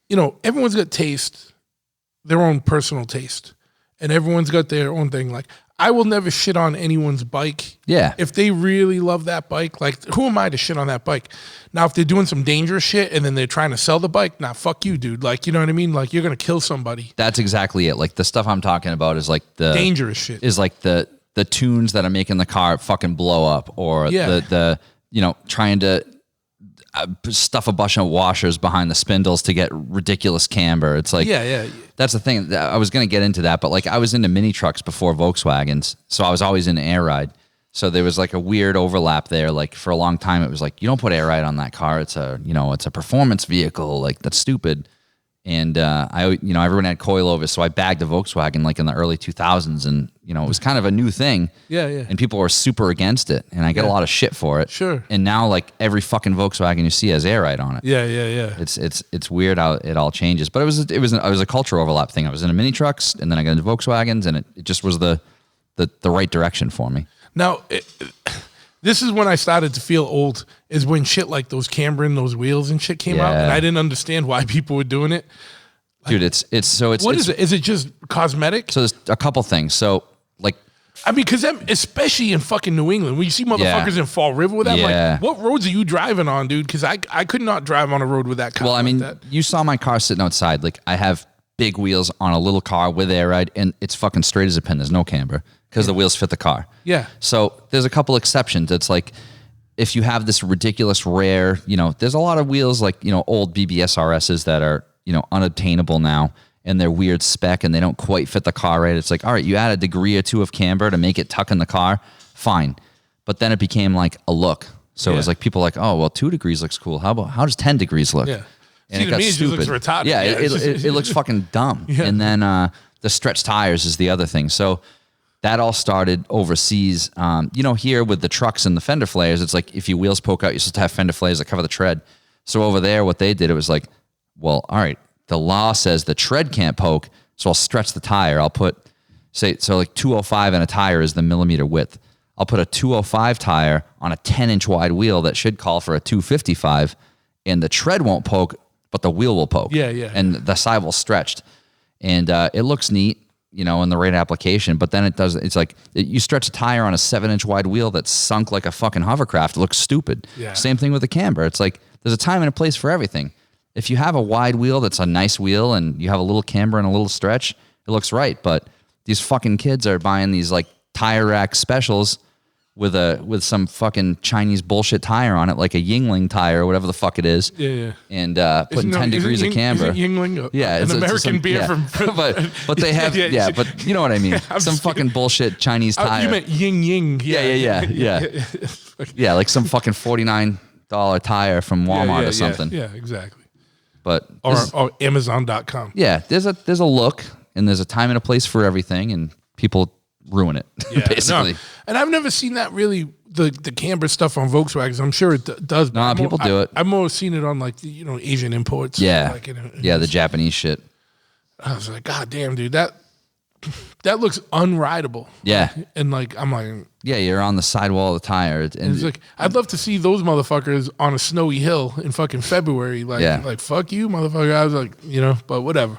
you know, everyone's got taste, their own personal taste, and everyone's got their own thing. Like, I will never shit on anyone's bike. Yeah. If they really love that bike, like, who am I to shit on that bike? Now, if they're doing some dangerous shit and then they're trying to sell the bike, nah, fuck you, dude. Like, you know what I mean? Like, you're going to kill somebody. That's exactly it. Like the stuff I'm talking about is like the Dangerous shit. is like the tunes that are making the car fucking blow up, or Yeah. the you know, trying to stuff a bunch of washers behind the spindles to get ridiculous camber. It's like, Yeah. that's the thing. I was going to get into that, but like I was into mini trucks before Volkswagens, so I was always into air ride. So there was like a weird overlap there. Like for a long time, it was like, you don't put air ride on that car. It's a, you know, it's a performance vehicle. Like that's stupid. And everyone had coilovers, so I bagged a Volkswagen like in the early 2000s, and you know, it was kind of a new thing. Yeah. And people were super against it, and I get a lot of shit for it. Sure. And now, like every fucking Volkswagen you see has air ride on it. Yeah. It's weird how it all changes. But it was a cultural overlap thing. I was into mini trucks, and then I got into Volkswagens, and it just was the right direction for me. Now, this is when I started to feel old, is when shit like those cambering, those wheels and shit came out, Yeah. and I didn't understand why people were doing it. Dude, it's What is it? Is it just cosmetic? So there's a couple things. So like, I mean, because especially in fucking New England, when you see motherfuckers in Fall River with that, I'm Yeah. like, what roads are you driving on, dude? Because I could not drive on a road with that car. well, I mean, like that. you saw my car sitting outside. Like I have big wheels on a little car with air ride, and it's fucking straight as a pin. There's no camber because the wheels fit the car. Yeah. So there's a couple exceptions. It's like if you have this ridiculous rare, you know, there's a lot of wheels like, you know, old BBS RSs that are, you know, unobtainable now, and they're weird spec and they don't quite fit the car right. It's like, all right, you add a degree or two of camber to make it tuck in the car, fine. But then it became like a look. So it was like people like, oh, well, 2 degrees looks cool. How does 10 degrees look? Yeah. And See, it to got me, it just stupid. looks retarded. Yeah, Yeah, it looks fucking dumb. Yeah. And then the stretch tires is the other thing. So that all started overseas. You know, here with the trucks and the fender flares, it's like if your wheels poke out, you're supposed to have fender flares that cover the tread. So over there, what they did, it was like, well, all right, the law says the tread can't poke, so I'll stretch the tire. I'll put, like 205 in a tire is the millimeter width. I'll put a 205 tire on a 10-inch wide wheel that should call for a 255, and the tread won't poke, but the wheel will poke. Yeah. And the side will stretched. And it looks neat, you know, in the right application, but then it's like you stretch a tire on a 7-inch wide wheel that's sunk like a fucking hovercraft. It looks stupid. Yeah. Same thing with the camber. It's like there's a time and a place for everything. If you have a wide wheel that's a nice wheel and you have a little camber and a little stretch, it looks right. But these fucking kids are buying these like tire rack specials with some fucking Chinese bullshit tire on it, like a Yingling tire or whatever the fuck it is. Yeah. And putting 10 degrees of camber. Isn't Yingling It's an American some- beer yeah. from... but they have but you know what I mean. Some fucking bullshit Chinese tire. You meant Ying Ying. Yeah, like some fucking $49 tire from Walmart or something. Yeah, exactly. But Or Amazon.com. yeah, there's a look and there's a time and a place for everything, and people ruin it basically. No. And I've never seen that really, the camber stuff on Volkswagens. I'm sure it does. No, people do it. I've more seen it on like the, you know, Asian imports. Yeah, Like the Japanese shit. I was like, God damn, dude, that looks unrideable. Yeah. And like, I'm like, Yeah, you're on the sidewall of the tire. And it's like, I'd love to see those motherfuckers on a snowy hill in fucking February. Like, Yeah. like fuck you, motherfucker. I was like, you know, but whatever.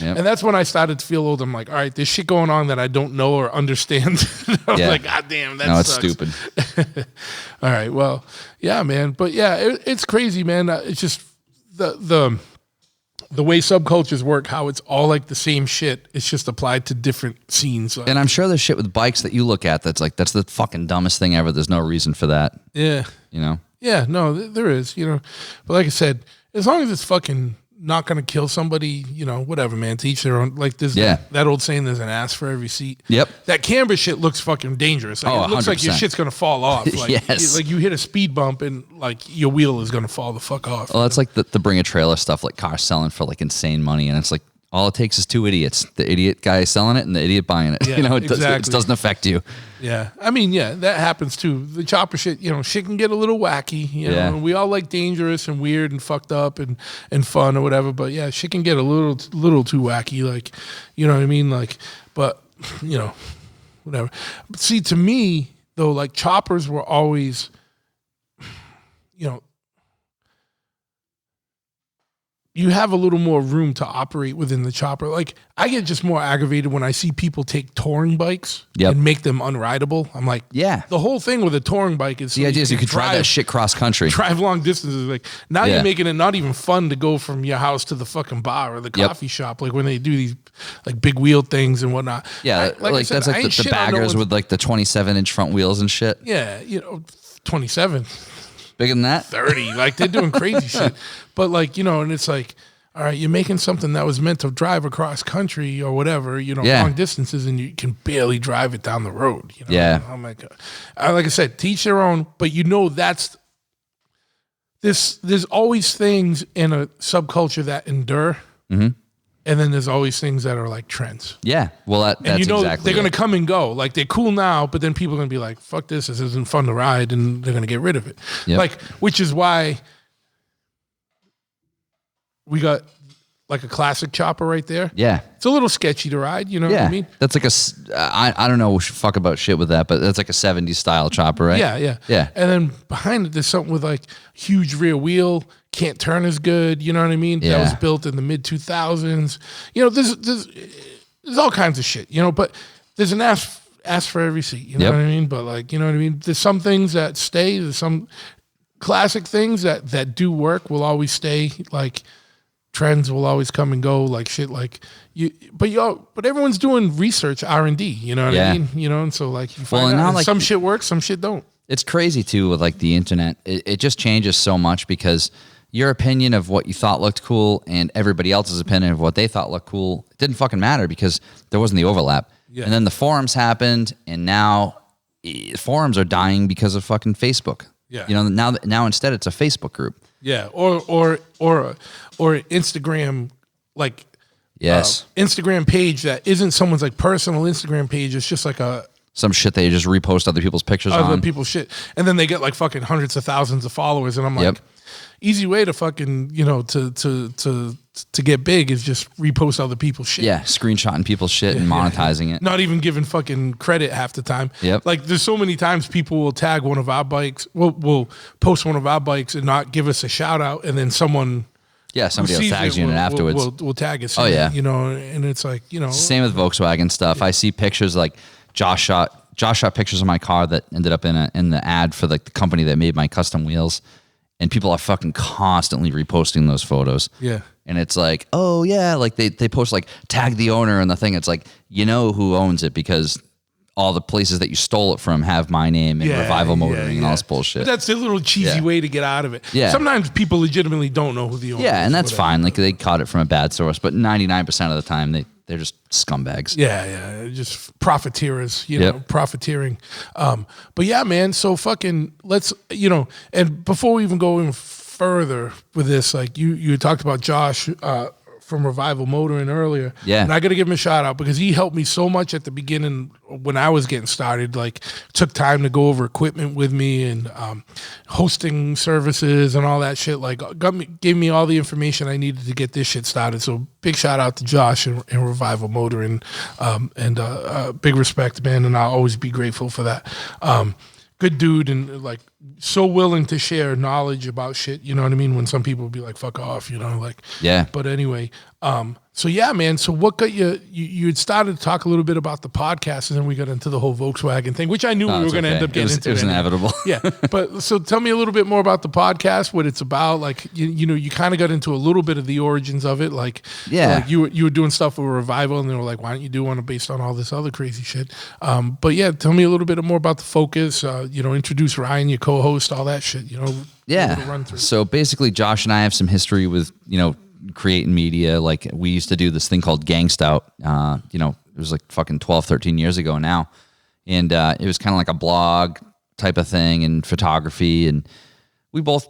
Yep. And that's when I started to feel old. I'm like, all right, there's shit going on that I don't know or understand. I was like, God damn, that no, it's sucks. stupid. All right, well, yeah, man. But yeah, it's crazy, man. It's just the way subcultures work, how it's all like the same shit. It's just applied to different scenes. Like, And I'm sure there's shit with bikes that you look at that's like, that's the fucking dumbest thing ever. There's no reason for that. yeah. You know? Yeah, no, there is, you know. But like I said, as long as it's fucking not going to kill somebody, whatever, man, to each their own. Like there's that old saying, there's an ass for every seat. Yep. That camber shit looks fucking dangerous. Like, it looks 100%. like your shit's going to fall off. Like, Yes. like you hit a speed bump and like your wheel is going to fall the fuck off. Well, that's like the bring a trailer stuff, like cars selling for like insane money. And it's like, all it takes is two idiots, the idiot guy selling it and the idiot buying it. Yeah, it exactly. doesn't affect you. Yeah. I mean, that happens too. The chopper shit, shit can get a little wacky, and we all like dangerous and weird and fucked up and fun or whatever. But yeah, shit can get a little too wacky. Like, you know what I mean? Like, but, whatever. But see, to me, though, like choppers were always, you have a little more room to operate within the chopper. Like, I get just more aggravated when I see people take touring bikes and make them unrideable. I'm like, the whole thing with a touring bike is the idea is you could drive that shit cross country, drive long distances. Like now you're making it not even fun to go from your house to the fucking bar or the coffee shop. Like when they do these like big wheel things and whatnot. Yeah, like that's like the baggers with like the 27-inch front wheels and shit. Yeah, 27. Bigger than that? 30. Like they're doing crazy shit. But like, and it's like, all right, you're making something that was meant to drive across country or whatever, long distances, and you can barely drive it down the road. Yeah. Oh my God. Like I said, teach their own, but that's there's always things in a subculture that endure. Mm-hmm. And then there's always things that are like trends. Yeah. Well, that's exactly they're going to come and go. Like they're cool now, but then people are going to be like, fuck this isn't fun to ride. And they're going to get rid of it. Yep. Like, which is why we got like a classic chopper right there. Yeah. It's a little sketchy to ride. You know what I mean? That's like I don't know fuck about shit with that, but that's like a 70s style chopper, right? Yeah. Yeah. And then behind it, there's something with like huge rear wheel. Can't turn as good, you know what I mean? Yeah. That was built in the mid 2000s. There's all kinds of shit, but there's an ass for every seat, you know what I mean? But like, you know what I mean? There's some things that stay, there's some classic things that do work will always stay, like trends will always come and go, like shit like but everyone's doing research, R&D, you know what I mean? And so like you find out like, some shit works, some shit don't. It's crazy too with like the internet. It just changes so much because your opinion of what you thought looked cool and everybody else's opinion of what they thought looked cool, it didn't fucking matter because there wasn't the overlap. Yeah. And then the forums happened, and now forums are dying because of fucking Facebook. Yeah. Now instead it's a Facebook group. Yeah. Or Instagram, like Instagram page that isn't someone's like personal Instagram page. It's just like some shit they just repost other people's pictures on. Other people's shit. And then they get like fucking hundreds of thousands of followers. And I'm like, easy way to fucking, to get big is just repost other people's shit. Yeah, screenshotting people's shit and monetizing it. Not even giving fucking credit half the time. Yep. Like there's so many times people will tag one of our bikes, we'll post one of our bikes and not give us a shout out, and then somebody else tags you in it afterwards. We'll tag it. And it's like, Same with Volkswagen stuff. I see pictures like Josh shot pictures of my car that ended up in the ad for like the company that made my custom wheels, and people are fucking constantly reposting those photos. Yeah. And it's like, oh yeah, like they post like tag the owner and the thing. It's like, who owns it because all the places that you stole it from have my name and Revival Motoring and all this bullshit. But that's a little cheesy way to get out of it. Yeah. Sometimes people legitimately don't know who the owner is. Yeah, and that's fine. Like they caught it from a bad source, but 99% of the time they're just scumbags. Yeah, just profiteers, profiteering. But yeah, man, so fucking let's, and before we even go even further with this, like you talked about Josh from Revival Motoring earlier. Yeah. And I got to give him a shout out because he helped me so much at the beginning when I was getting started. Like, took time to go over equipment with me and hosting services and all that shit. Like, gave me all the information I needed to get this shit started. So big shout out to Josh and Revival Motoring, and big respect, man. And I'll always be grateful for that. Good dude, and like so willing to share knowledge about shit, you know what I mean? When some people would be like, fuck off, like. Yeah. But anyway, so yeah, man. So what got you had started to talk a little bit about the podcast, and then we got into the whole Volkswagen thing, which I knew we were going to end up getting into. It was inevitable. Yeah. But so tell me a little bit more about the podcast, what it's about. Like, you kind of got into a little bit of the origins of it. Like, like you were doing stuff with Revival, and they were like, why don't you do one based on all this other crazy shit? But yeah, tell me a little bit more about the focus, introduce Ryan, your co-host, all that shit, Yeah. So basically Josh and I have some history with, creating media. Like we used to do this thing called Gangsta Out. It was like fucking 12, 13 years ago now. And it was kind of like a blog type of thing and photography. And we both,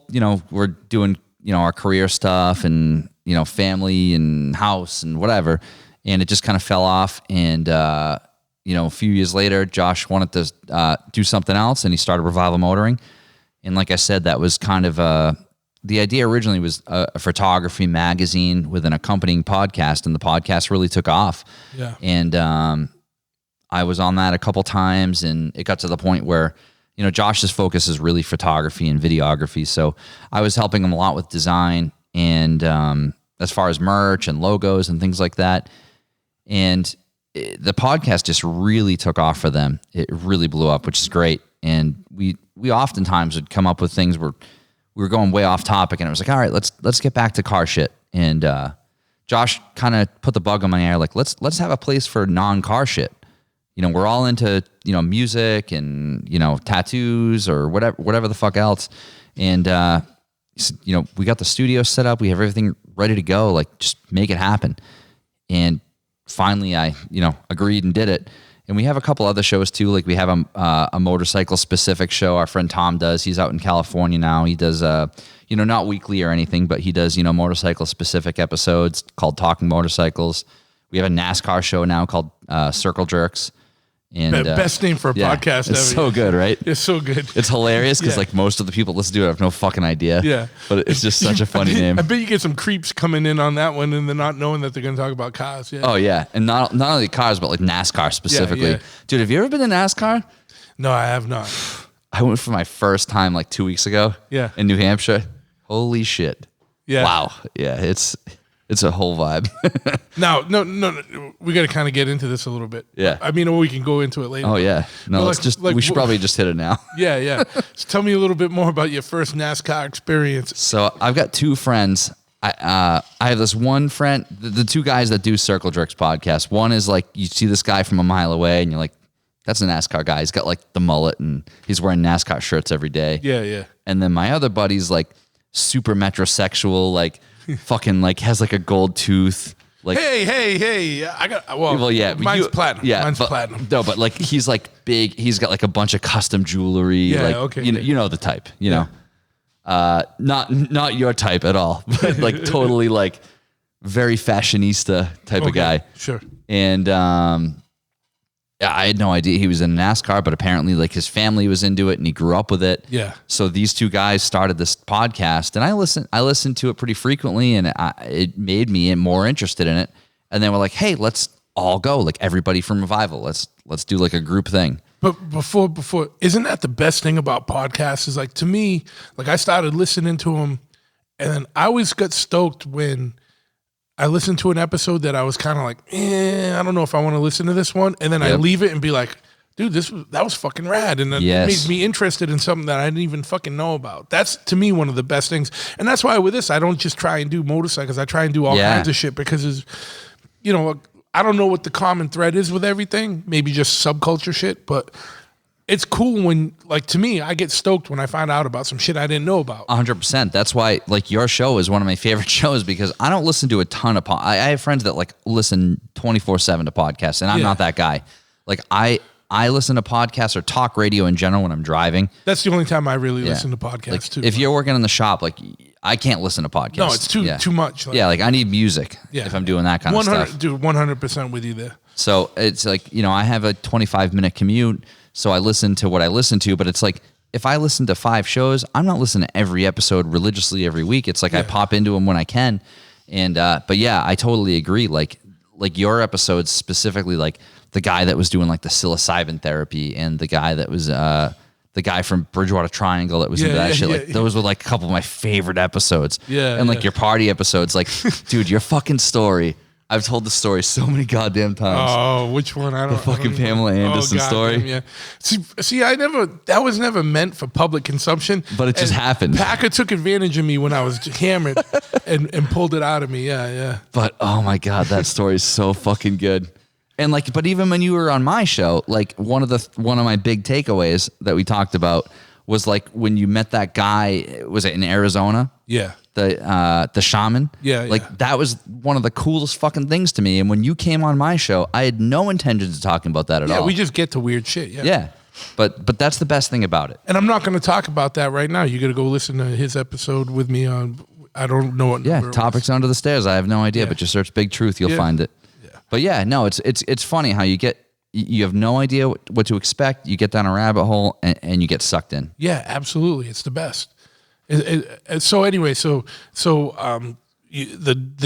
were doing, our career stuff and, family and house and whatever. And it just kind of fell off. And, a few years later, Josh wanted to do something else and he started Revival Motoring. And like I said, that was kind of the idea originally was a photography magazine with an accompanying podcast, and the podcast really took off. Yeah. And I was on that a couple times, and it got to the point where, Josh's focus is really photography and videography. So I was helping him a lot with design and as far as merch and logos and things like that. And the podcast just really took off for them. It really blew up, which is great. And we oftentimes would come up with things where we were going way off topic, and it was like, all right, let's get back to car shit. And Josh kind of put the bug on my ear, like let's have a place for non-car shit. We're all into music and tattoos or whatever the fuck else. And he said, we got the studio set up, we have everything ready to go, like just make it happen. And finally, I agreed and did it. And we have a couple other shows too. Like we have a motorcycle specific show. Our friend Tom does. He's out in California now. He does, not weekly or anything, but he does, motorcycle specific episodes called Talking Motorcycles. We have a NASCAR show now called Circle Jerks. And best name for a podcast ever. It's so good, right? It's so good. It's hilarious because like most of the people listen to it have no fucking idea. Yeah. But it's just such a funny name. I bet you get some creeps coming in on that one and they're not knowing that they're going to talk about cars. Yeah. Oh, yeah. And not only cars, but like NASCAR specifically. Yeah. Dude, have you ever been to NASCAR? No, I have not. I went for my first time like 2 weeks ago. Yeah. In New Hampshire. Holy shit. Yeah. Wow. Yeah, it's a whole vibe. Now, no, we got to kind of get into this a little bit. Yeah. I mean, or we can go into it later. Oh, yeah. No, But we should probably just hit it now. Yeah. So tell me a little bit more about your first NASCAR experience. So I've got two friends. I have this one friend, the two guys that do Circle Jerks podcast. One is like, you see this guy from a mile away and you're like, that's a NASCAR guy. He's got like the mullet and he's wearing NASCAR shirts every day. Yeah. And then my other buddy's like super metrosexual, like fucking like has like a gold tooth. Like, hey, I got, well yeah, mine's platinum. Yeah, mine's platinum. No, but like he's like big. He's got like a bunch of custom jewelry. Yeah, like, okay. You know the type. You know, not your type at all, but like totally like very fashionista type of guy. Sure. And I had no idea he was in NASCAR, but apparently like his family was into it and he grew up with it. Yeah. So these two guys started this podcast and I listened to it pretty frequently and it made me more interested in it. And then we're like, hey, let's all go, like everybody from Revival. Let's do like a group thing. But before, isn't that the best thing about podcasts is like, to me, like I started listening to them and then I always got stoked when I listened to an episode that I was kind of like, I don't know if I want to listen to this one. And then I leave it and be like, dude, that was fucking rad. And it made me interested in something that I didn't even fucking know about. That's, to me, one of the best things. And that's why with this, I don't just try and do motorcycles. I try and do all kinds of shit because, I don't know what the common thread is with everything. Maybe just subculture shit. But it's cool when, like, to me, I get stoked when I find out about some shit I didn't know about. 100%. That's why, like, your show is one of my favorite shows because I don't listen to a ton of I have friends that, like, listen 24/7 to podcasts, and I'm not that guy. Like, I listen to podcasts or talk radio in general when I'm driving. That's the only time I really listen to podcasts, like, too. If you're working in the shop, like, I can't listen to podcasts. No, it's too much. Like, like, I need music if I'm doing that kind of stuff. Dude, 100% with you there. So it's like, I have a 25-minute commute, so I listen to what I listen to, but it's like, if I listen to 5 shows, I'm not listening to every episode religiously every week. It's like I pop into them when I can. And, but yeah, I totally agree. Like your episodes specifically, like the guy that was doing like the psilocybin therapy and the guy that was, the guy from Bridgewater Triangle that was into that shit. Like those were like a couple of my favorite episodes. Yeah. And like your party episodes, like, dude, your fucking story. I've told the story so many goddamn times. Oh, which one? I don't. The fucking Pamela Anderson story. Yeah. See, that was never meant for public consumption. But it just happened. Packer took advantage of me when I was hammered and pulled it out of me. Yeah. But oh my God, that story is so fucking good. And like, but even when you were on my show, like one of my big takeaways that we talked about was like when you met that guy, was it in Arizona? Yeah. The shaman. Yeah, Like yeah. that was one of the coolest fucking things to me. And when you came on my show, I had no intentions of talking about that at Yeah, all. we just get to weird shit. Yeah. yeah. But that's the best thing about it. And I'm not going to talk about that right now. You got to go listen to his episode with me on. I don't know what. Yeah, number it topics under the stairs. I have no idea, but just search Big Truth, you'll Yeah. find it. Yeah. But yeah, no, it's funny how you have no idea what to expect. You get down a rabbit hole and you get sucked in. Yeah, absolutely. It's the best. So anyway, the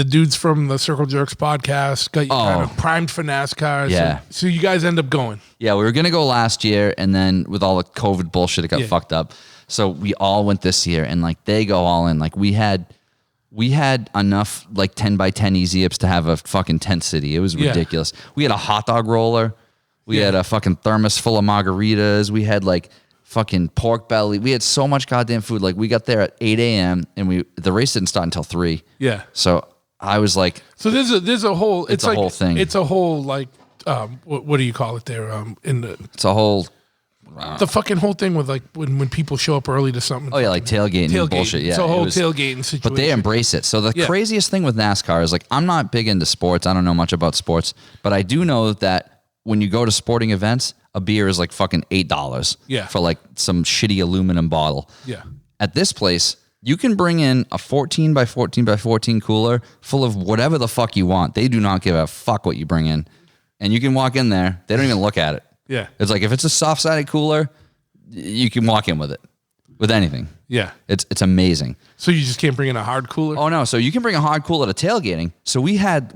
dudes from the Circle Jerks podcast got you kind of primed for NASCAR. Yeah. So you guys end up going. Yeah, we were gonna go last year, and then with all the COVID bullshit, it got fucked up. So we all went this year, and like they go all in. Like we had enough like 10 by 10 easy ups to have a fucking tent city. It was ridiculous. We had a hot dog roller. We had a fucking thermos full of margaritas. We had like fucking pork belly. We had so much goddamn food. Like we got there at 8 a.m. and the race didn't start until 3. Yeah. So I was like, so there's a whole. It's a like whole thing. It's a whole like what do you call it there? it's a whole. The fucking whole thing with like when people show up early to something. Oh yeah, like tailgating and bullshit. Yeah, it's a whole it was, tailgating situation. But they embrace it. So the craziest thing with NASCAR is like I'm not big into sports. I don't know much about sports, but I do know that when you go to sporting events, a beer is like fucking $8. Yeah. For like some shitty aluminum bottle. Yeah. At this place, you can bring in a 14 by 14 by 14 cooler full of whatever the fuck you want. They do not give a fuck what you bring in, and you can walk in there. They don't even look at it. Yeah. It's like if it's a soft sided cooler, you can walk in with it, with anything. Yeah. It's amazing. So you just can't bring in a hard cooler? Oh no, so you can bring a hard cooler to tailgating. So we had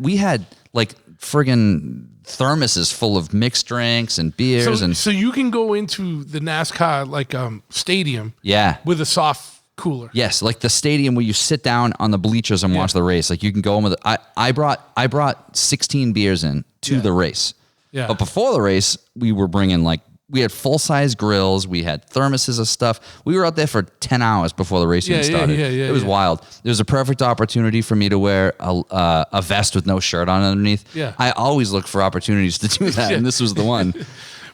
like friggin' thermoses full of mixed drinks and beers So you can go into the NASCAR like stadium yeah. with a soft cooler. Yes, like the stadium where you sit down on the bleachers and watch the race. Like you can go in with I brought 16 beers in to the race. Yeah. But before the race, we were bringing we had full-size grills. We had thermoses of stuff. We were out there for 10 hours before the race even started. It was wild. It was a perfect opportunity for me to wear a vest with no shirt on underneath. Yeah. I always look for opportunities to do that, and this was the one.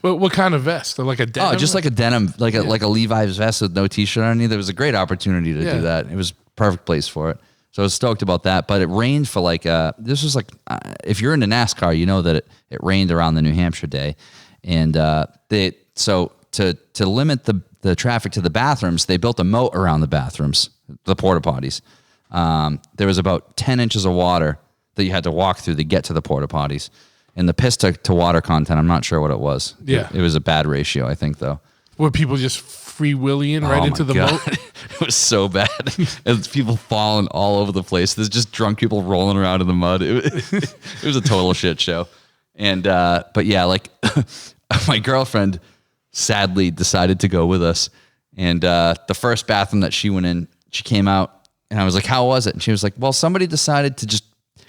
What kind of vest? Like a denim? Oh, just like a denim, like a Levi's vest with no t-shirt underneath. It was a great opportunity to do that. It was perfect place for it. So I was stoked about that. But it rained for this was if you're into NASCAR, you know that it rained around the New Hampshire day. And so to limit the traffic to the bathrooms, they built a moat around the bathrooms, the porta potties. There was about 10 inches of water that you had to walk through to get to the porta potties. And the piss to water content, I'm not sure what it was. Yeah. It was a bad ratio, I think, though. Were people just free willying right into the moat? It was so bad. And people falling all over the place. There's just drunk people rolling around in the mud. It was a total shit show. And but yeah, my girlfriend sadly decided to go with us. And the first bathroom that she went in, she came out and I was like, how was it? And she was like, well, somebody decided to just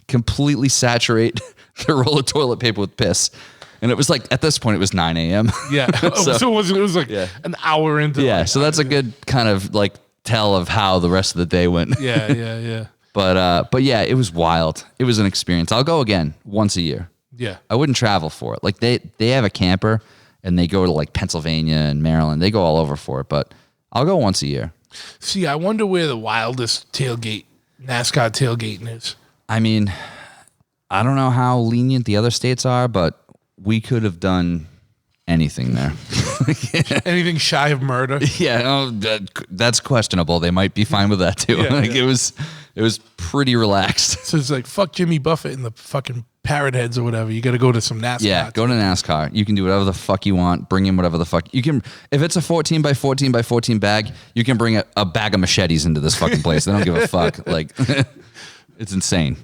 completely saturate the roll of toilet paper with piss. And it was like, at this point, it was 9 a.m. Yeah. so it was like an hour into Yeah. So that's a good kind of tell of how the rest of the day went. Yeah. But yeah, it was wild. It was an experience. I'll go again once a year. Yeah. I wouldn't travel for it. Like they have a camper and they go to Pennsylvania and Maryland. They go all over for it, but I'll go once a year. See, I wonder where the wildest NASCAR tailgating is. I mean, I don't know how lenient the other states are, but we could have done anything there. Anything shy of murder? Yeah, that's questionable. They might be fine with that too. It was pretty relaxed. So it's like, fuck Jimmy Buffett and the fucking parrot heads or whatever. You got to go to some NASCAR. Yeah, go to NASCAR. You can do whatever the fuck you want. Bring in whatever the fuck you can. If it's a 14 by 14 by 14 bag, you can bring a bag of machetes into this fucking place. They don't give a fuck. It's insane.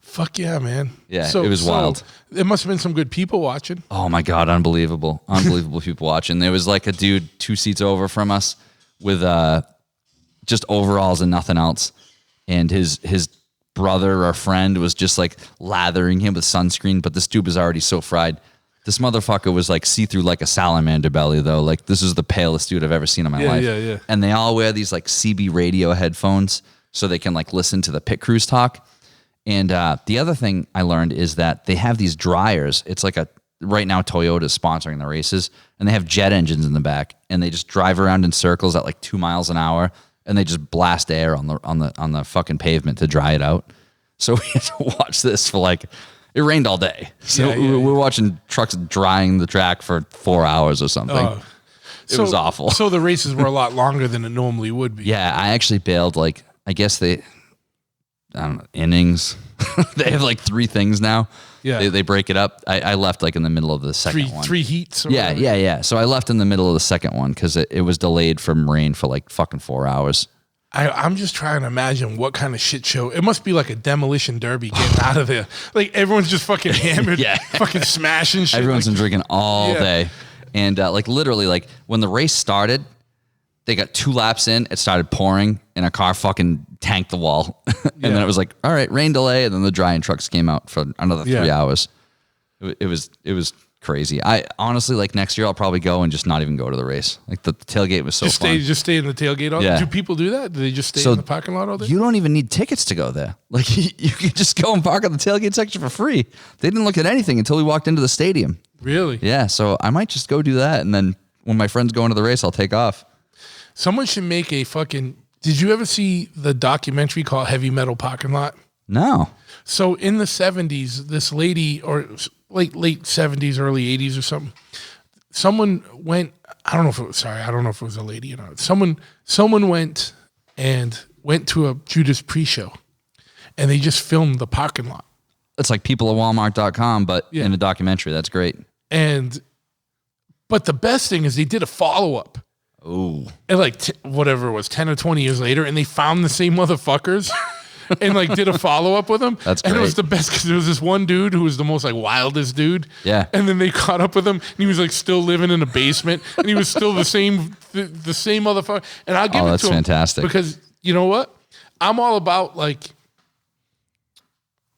Fuck yeah, man. Yeah, it was wild. There must have been some good people watching. Oh my God, unbelievable. Unbelievable people watching. There was a dude 2 seats over from us with just overalls and nothing else. And his brother or friend was just lathering him with sunscreen, but this dude was already so fried. This motherfucker was see-through like a salamander belly though. This is the palest dude I've ever seen in my life. Yeah. And they all wear these CB radio headphones so they can listen to the pit crews talk. And the other thing I learned is that they have these dryers. It's like a right now Toyota's sponsoring the races, and they have jet engines in the back, and they just drive around in circles at like 2 miles an hour, and they just blast air on the fucking pavement to dry it out. So we had to watch this for like, it rained all day. So we were watching trucks drying the track for 4 hours or something. It was awful. So the races were a lot longer than it normally would be. Yeah, I actually bailed like, I guess I don't know, innings. They have like 3 things now. Yeah. They break it up. I left like in the middle of the second one. 3 heats? Yeah. So I left in the middle of the second one because it was delayed from rain for like fucking 4 hours. I'm just trying to imagine what kind of shit show. It must be like a demolition derby getting out of there. Like everyone's just fucking hammered, fucking smashing shit. Everyone's been drinking all Yeah. day. And like literally like when the race started, they got 2 laps in, it started pouring and a car fucking tanked the wall. And then it was like, all right, rain delay. And then the drying trucks came out for another 3 hours. It was crazy. I honestly, like next year I'll probably go and just not even go to the race. Like the tailgate was so fun. Just stay in the tailgate all day. Yeah. Do people do that? Do they just stay in the parking lot all day? You don't even need tickets to go there. Like you could just go and park on the tailgate section for free. They didn't look at anything until we walked into the stadium. Really? Yeah. So I might just go do that. And then when my friends go into the race, I'll take off. Someone should make a fucking... Did you ever see the documentary called Heavy Metal Parking Lot? No. So in the 70s, this lady, or late 70s, early 80s or something, someone went, I don't know if it was a lady or not. Someone went to a Judas Priest show, and they just filmed the parking lot. It's like people at Walmart.com, but in a documentary. That's great. But the best thing is they did a follow-up. Oh. And like, whatever it was, 10 or 20 years later, and they found the same motherfuckers. And like did a follow up with him. That's great. And it was the best because there was this one dude who was the most like wildest dude. Yeah. And then they caught up with him, and he was like still living in a basement, and he was still the same motherfucker. And I'll give it to him. That's fantastic. Because you know what? I'm all about like,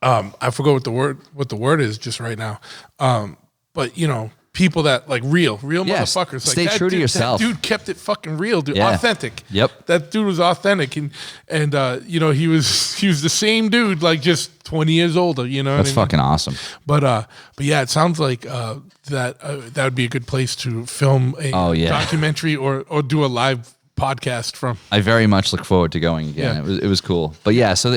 I forgot what the word is just right now. But you know, people that like real motherfuckers. Stay like, true to yourself. That dude kept it fucking real, dude. Yeah. Authentic. Yep. That dude was authentic, and you know, he was the same dude, like just 20 years older. You know, that's fucking awesome. But yeah, it sounds like that would be a good place to film a documentary or do a live podcast from. I very much look forward to going again. Yeah. It was cool. But yeah, so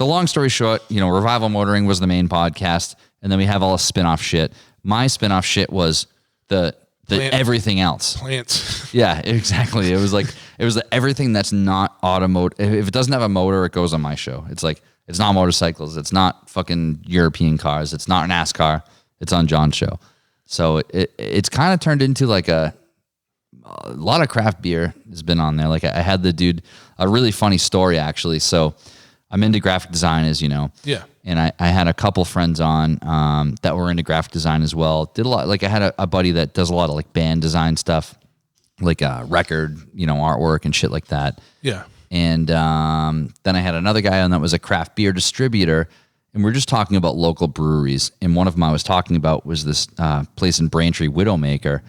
long story short, you know, Revival Motoring was the main podcast, and then we have all the spin-off shit. My spin-off shit was the everything else. Plants. Yeah, exactly. It was the everything that's not automotive. If it doesn't have a motor, it goes on my show. It's like, it's not motorcycles. It's not fucking European cars. It's not NASCAR. It's on Jon's show. So it's kind of turned into like a lot of craft beer has been on there. Like I had the dude, a really funny story actually. So I'm into graphic design, as you know. Yeah. And I had a couple friends on that were into graphic design as well. Did a lot, like I had a buddy that does a lot of like band design stuff, like record, you know, artwork and shit like that. Yeah. And then I had another guy on that was a craft beer distributor, and we are just talking about local breweries. And one of them I was talking about was this place in Braintree, Widowmaker.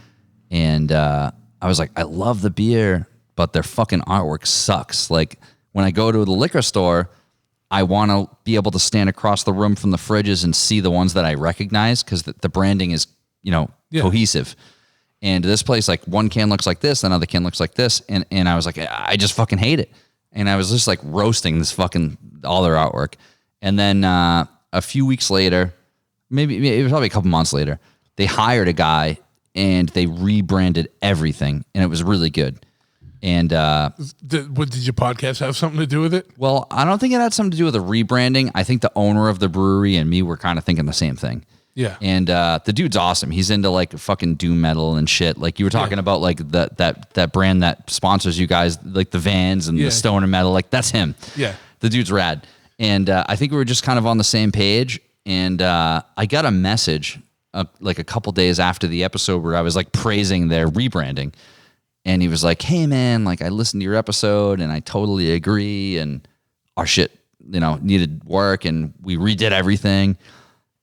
And I was like, I love the beer, but their fucking artwork sucks. Like when I go to the liquor store, I want to be able to stand across the room from the fridges and see the ones that I recognize because the branding is, you know, cohesive. And this place, like one can looks like this, another can looks like this. And I was like, I just fucking hate it. And I was just like roasting this fucking, all their artwork. And then a few weeks later, maybe it was probably a couple months later, they hired a guy and they rebranded everything. And it was really good. And did your podcast have something to do with it? Well, I don't think it had something to do with the rebranding. I think the owner of the brewery and me were kind of thinking the same thing. Yeah. And the dude's awesome. He's into like fucking doom metal and shit. Like you were talking about like that brand that sponsors you guys, like the Vans and the stoner metal. Like that's him. Yeah. The dude's rad. And I think we were just kind of on the same page. And I got a message like a couple days after the episode where I was like praising their rebranding. And he was like, hey, man, like I listened to your episode and I totally agree. And our shit, you know, needed work and we redid everything.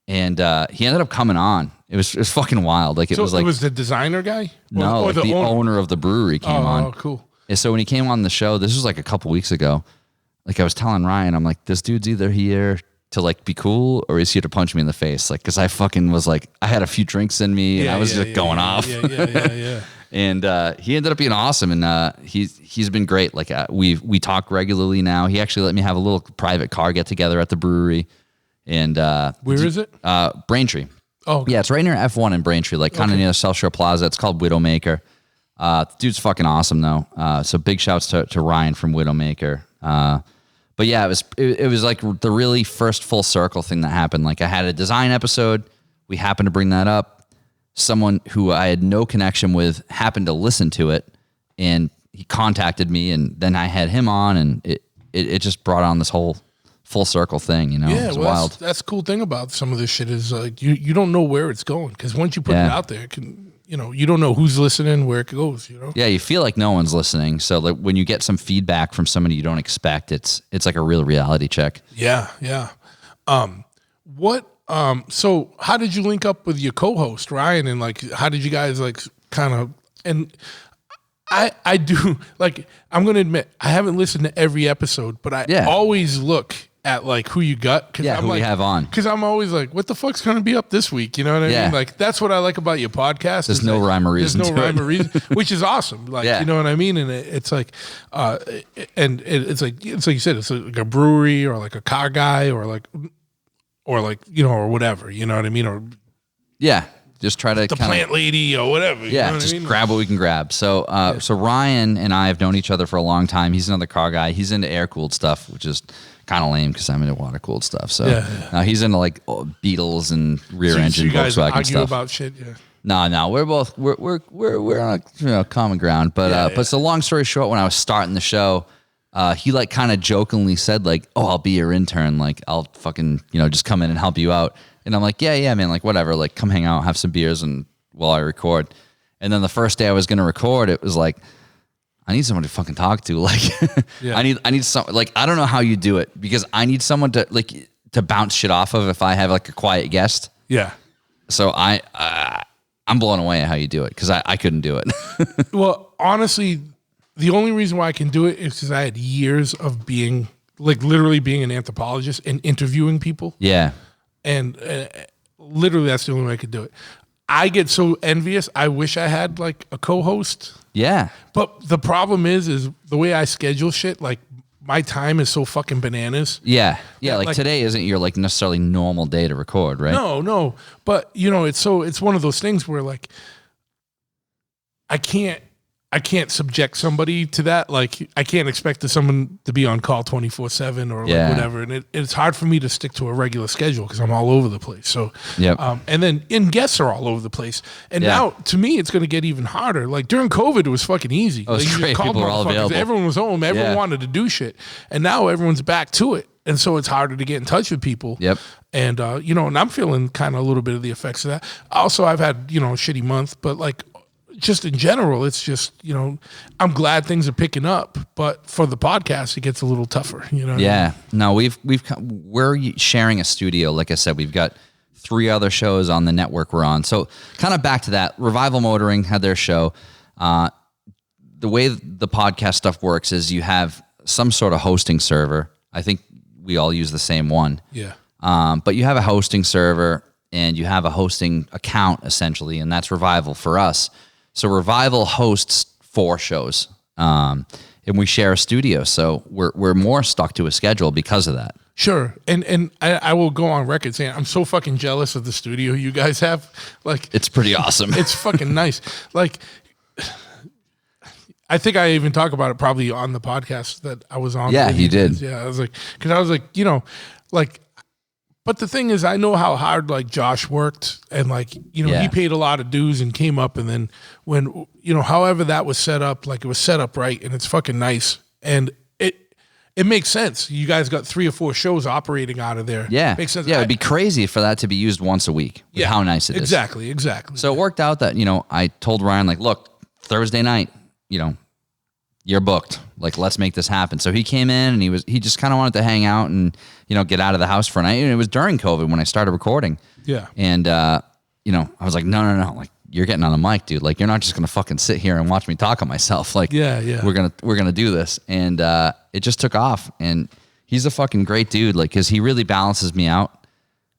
And he ended up coming on. It was fucking wild. Like it was like. It was the designer guy? No, like the owner of the brewery came on. Oh, cool. And so when he came on the show, this was like a couple weeks ago. Like I was telling Ryan, I'm like, this dude's either here to like be cool, or is he here to punch me in the face? Like, cause I fucking was like, I had a few drinks in me and I was just going off. Yeah. And he ended up being awesome, and he's been great. Like we talk regularly now. He actually let me have a little private car get together at the brewery. And where is it? Braintree. Oh, okay. Yeah, it's right near F1 in Braintree, like kind of near the South Shore Plaza. It's called Widowmaker. Dude's fucking awesome though. So big shouts to Ryan from Widowmaker. But yeah, it was like the really first full circle thing that happened. Like I had a design episode. We happened to bring that up. Someone who I had no connection with happened to listen to it, and he contacted me, and then I had him on, and it just brought on this whole full circle thing, you know? Yeah, it was wild. That's the cool thing about some of this shit is like you don't know where it's going, because once you put it out there, it can, you know, you don't know who's listening, where it goes, you know? Yeah, you feel like no one's listening. So like when you get some feedback from somebody you don't expect, it's like a real reality check. Yeah. So how did you link up with your co-host Ryan, and like how did you guys like kind of, and I do, like, I'm gonna admit I haven't listened to every episode, but I always look at like who you got, who like, we have on, because I'm always like, what the fuck's gonna be up this week, you know what I mean? Like that's what I like about your podcast. There's no rhyme or reason. There's no rhyme or reason, which is awesome. Like, you know what I mean? And it's like, it's like you said, it's like a brewery or like a car guy or like you know, or whatever, you know what I mean? Or just try to the plant lady or whatever. Yeah, you know just what I mean? grab what we can grab. So so Ryan and I have known each other for a long time. He's another car guy. He's into air-cooled stuff, which is kind of lame because I'm into water-cooled stuff. So he's into like Beetles and rear-engine you guys Volkswagen argue stuff. about shit, yeah. No, we're both we're on common ground. But but so long story short, when I was starting the show, he like kind of jokingly said like, "Oh, I'll be your intern. Like, I'll fucking just come in and help you out." And I'm like, yeah, man, like whatever. Like, come hang out, have some beers, and while I record. And then the first day I was gonna record, it was like, I need someone to fucking talk to. Like, I need some. Like, I don't know how you do it, because I need someone to like to bounce shit off of if I have like a quiet guest. Yeah. So I'm blown away at how you do it, because I couldn't do it. Well, honestly, the only reason why I can do it is because I had years of being like literally being an anthropologist and interviewing people. Yeah. And literally that's the only way I could do it. I get so envious. I wish I had like a co-host. Yeah. But the problem is the way I schedule shit, like my time is so fucking bananas. Yeah. Yeah. Like today isn't your like necessarily normal day to record, right? No. But it's one of those things where like I can't subject somebody to that. Like I can't expect someone to be on call 24/7 or like whatever. And it's hard for me to stick to a regular schedule because I'm all over the place. So, and then guests are all over the place. And now to me, it's going to get even harder. Like during COVID, it was fucking easy. Oh, it's great. People were all available. Everyone was home. Everyone wanted to do shit. And now everyone's back to it. And so it's harder to get in touch with people. Yep. And, and I'm feeling kind of a little bit of the effects of that. Also, I've had, a shitty month, but like, just in general, it's just, I'm glad things are picking up, but for the podcast, it gets a little tougher, Yeah. No, we're sharing a studio. Like I said, we've got 3 other shows on the network we're on. So kind of back to that, Revival Motoring had their show. The way the podcast stuff works is you have some sort of hosting server. I think we all use the same one. Yeah. But you have a hosting server and you have a hosting account essentially, and that's Revival for us. So Revival hosts 4 shows, and we share a studio. So we're more stuck to a schedule because of that. Sure, and I will go on record saying I'm so fucking jealous of the studio you guys have. Like, it's pretty awesome. It's fucking nice. Like, I think I even talk about it probably on the podcast that I was on. Yeah, you did. Yeah, I was like, like. But the thing is, I know how hard like Josh worked, and like he paid a lot of dues and came up, and then when however that was set up, like it was set up right, and it's fucking nice, and it makes sense. You guys got 3 or 4 shows operating out of there. Yeah, makes sense. Yeah, it'd be crazy for that to be used once a week. With how nice it is. Exactly. So it worked out that I told Ryan like, look, Thursday night, you're booked. Like, let's make this happen. So he came in and he just kind of wanted to hang out and, get out of the house for a night. And it was during COVID when I started recording. Yeah. And, I was like, no. Like, you're getting on the mic, dude. Like, you're not just going to fucking sit here and watch me talk on myself. Like, yeah. we're going to do this. And, it just took off. And He's a fucking great dude. Like, cause he really balances me out.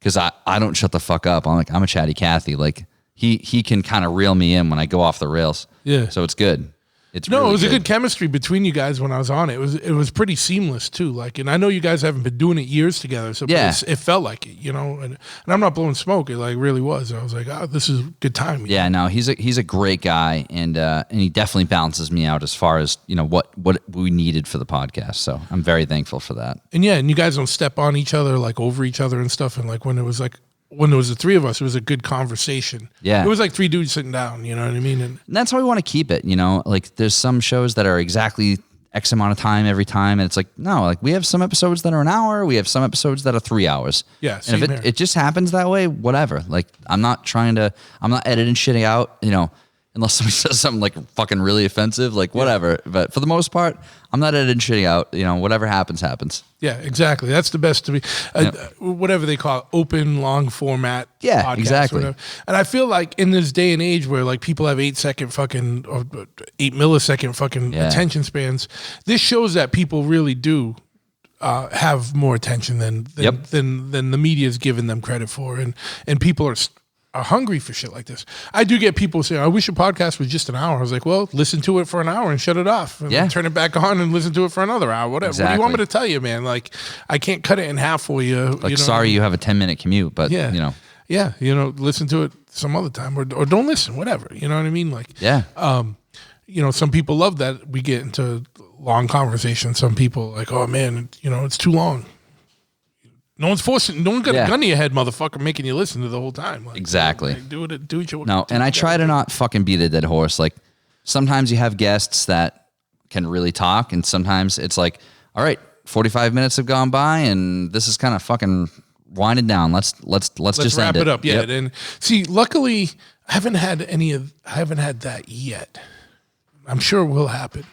Cause I don't shut the fuck up. I'm a chatty Cathy. Like he can kind of reel me in when I go off the rails. Yeah. So it's good. It's No, really it was a good chemistry between you guys when I was on it. It was pretty seamless too. Like, and I know you guys haven't been doing it years together, so Yeah. it felt like it, you know. And I'm not blowing smoke. It like really was. I was like, oh, this is a good time. Yeah, no, he's a great guy, and he definitely balances me out as far as what we needed for the podcast. So I'm very thankful for that. And yeah, and you guys don't step on each other like over each other and stuff. And like when there was the three of us, it was a good conversation. Yeah. It was like three dudes sitting down, you know what I mean? And that's how we want to keep it, Like there's some shows that are exactly X amount of time every time, and it's like, no, like we have some episodes that are an hour, we have some episodes that are 3 hours. Yeah, and same if here. it just happens that way, whatever. Like I'm not editing shit out, unless somebody says something like fucking really offensive, like whatever. But for the most part, I'm not editing shit out. Whatever happens. yeah, exactly. That's the best to be, whatever they call it, open, long format. Yeah, podcast, exactly. whatever. And I feel like in this day and age where like people have 8 second fucking or 8 millisecond fucking attention spans, this shows that people really do have more attention than the media is giving them credit for, and people are hungry for shit like this. I do get people saying, I wish your podcast was just an hour. I was like, well, listen to it for an hour and shut it off. And then turn it back on and listen to it for another hour. Whatever. Exactly. What do you want me to tell you, man? Like, I can't cut it in half for you. Like, sorry you have a 10-minute commute, but, Yeah, listen to it some other time or don't listen, whatever. You know what I mean? Like, some people love that we get into long conversations. Some people like, oh, man, it's too long. No one's forcing. No one's got a gun to your head, motherfucker, making you listen to the whole time. Like, exactly. Like, do what you. No, and I try to not fucking beat a dead horse. Like sometimes you have guests that can really talk, and sometimes it's like, all right, 45 minutes have gone by, and this is kind of fucking winding down. Let's just wrap end it up. Yeah, Yep. and see, luckily, I haven't had that yet. I'm sure it will happen.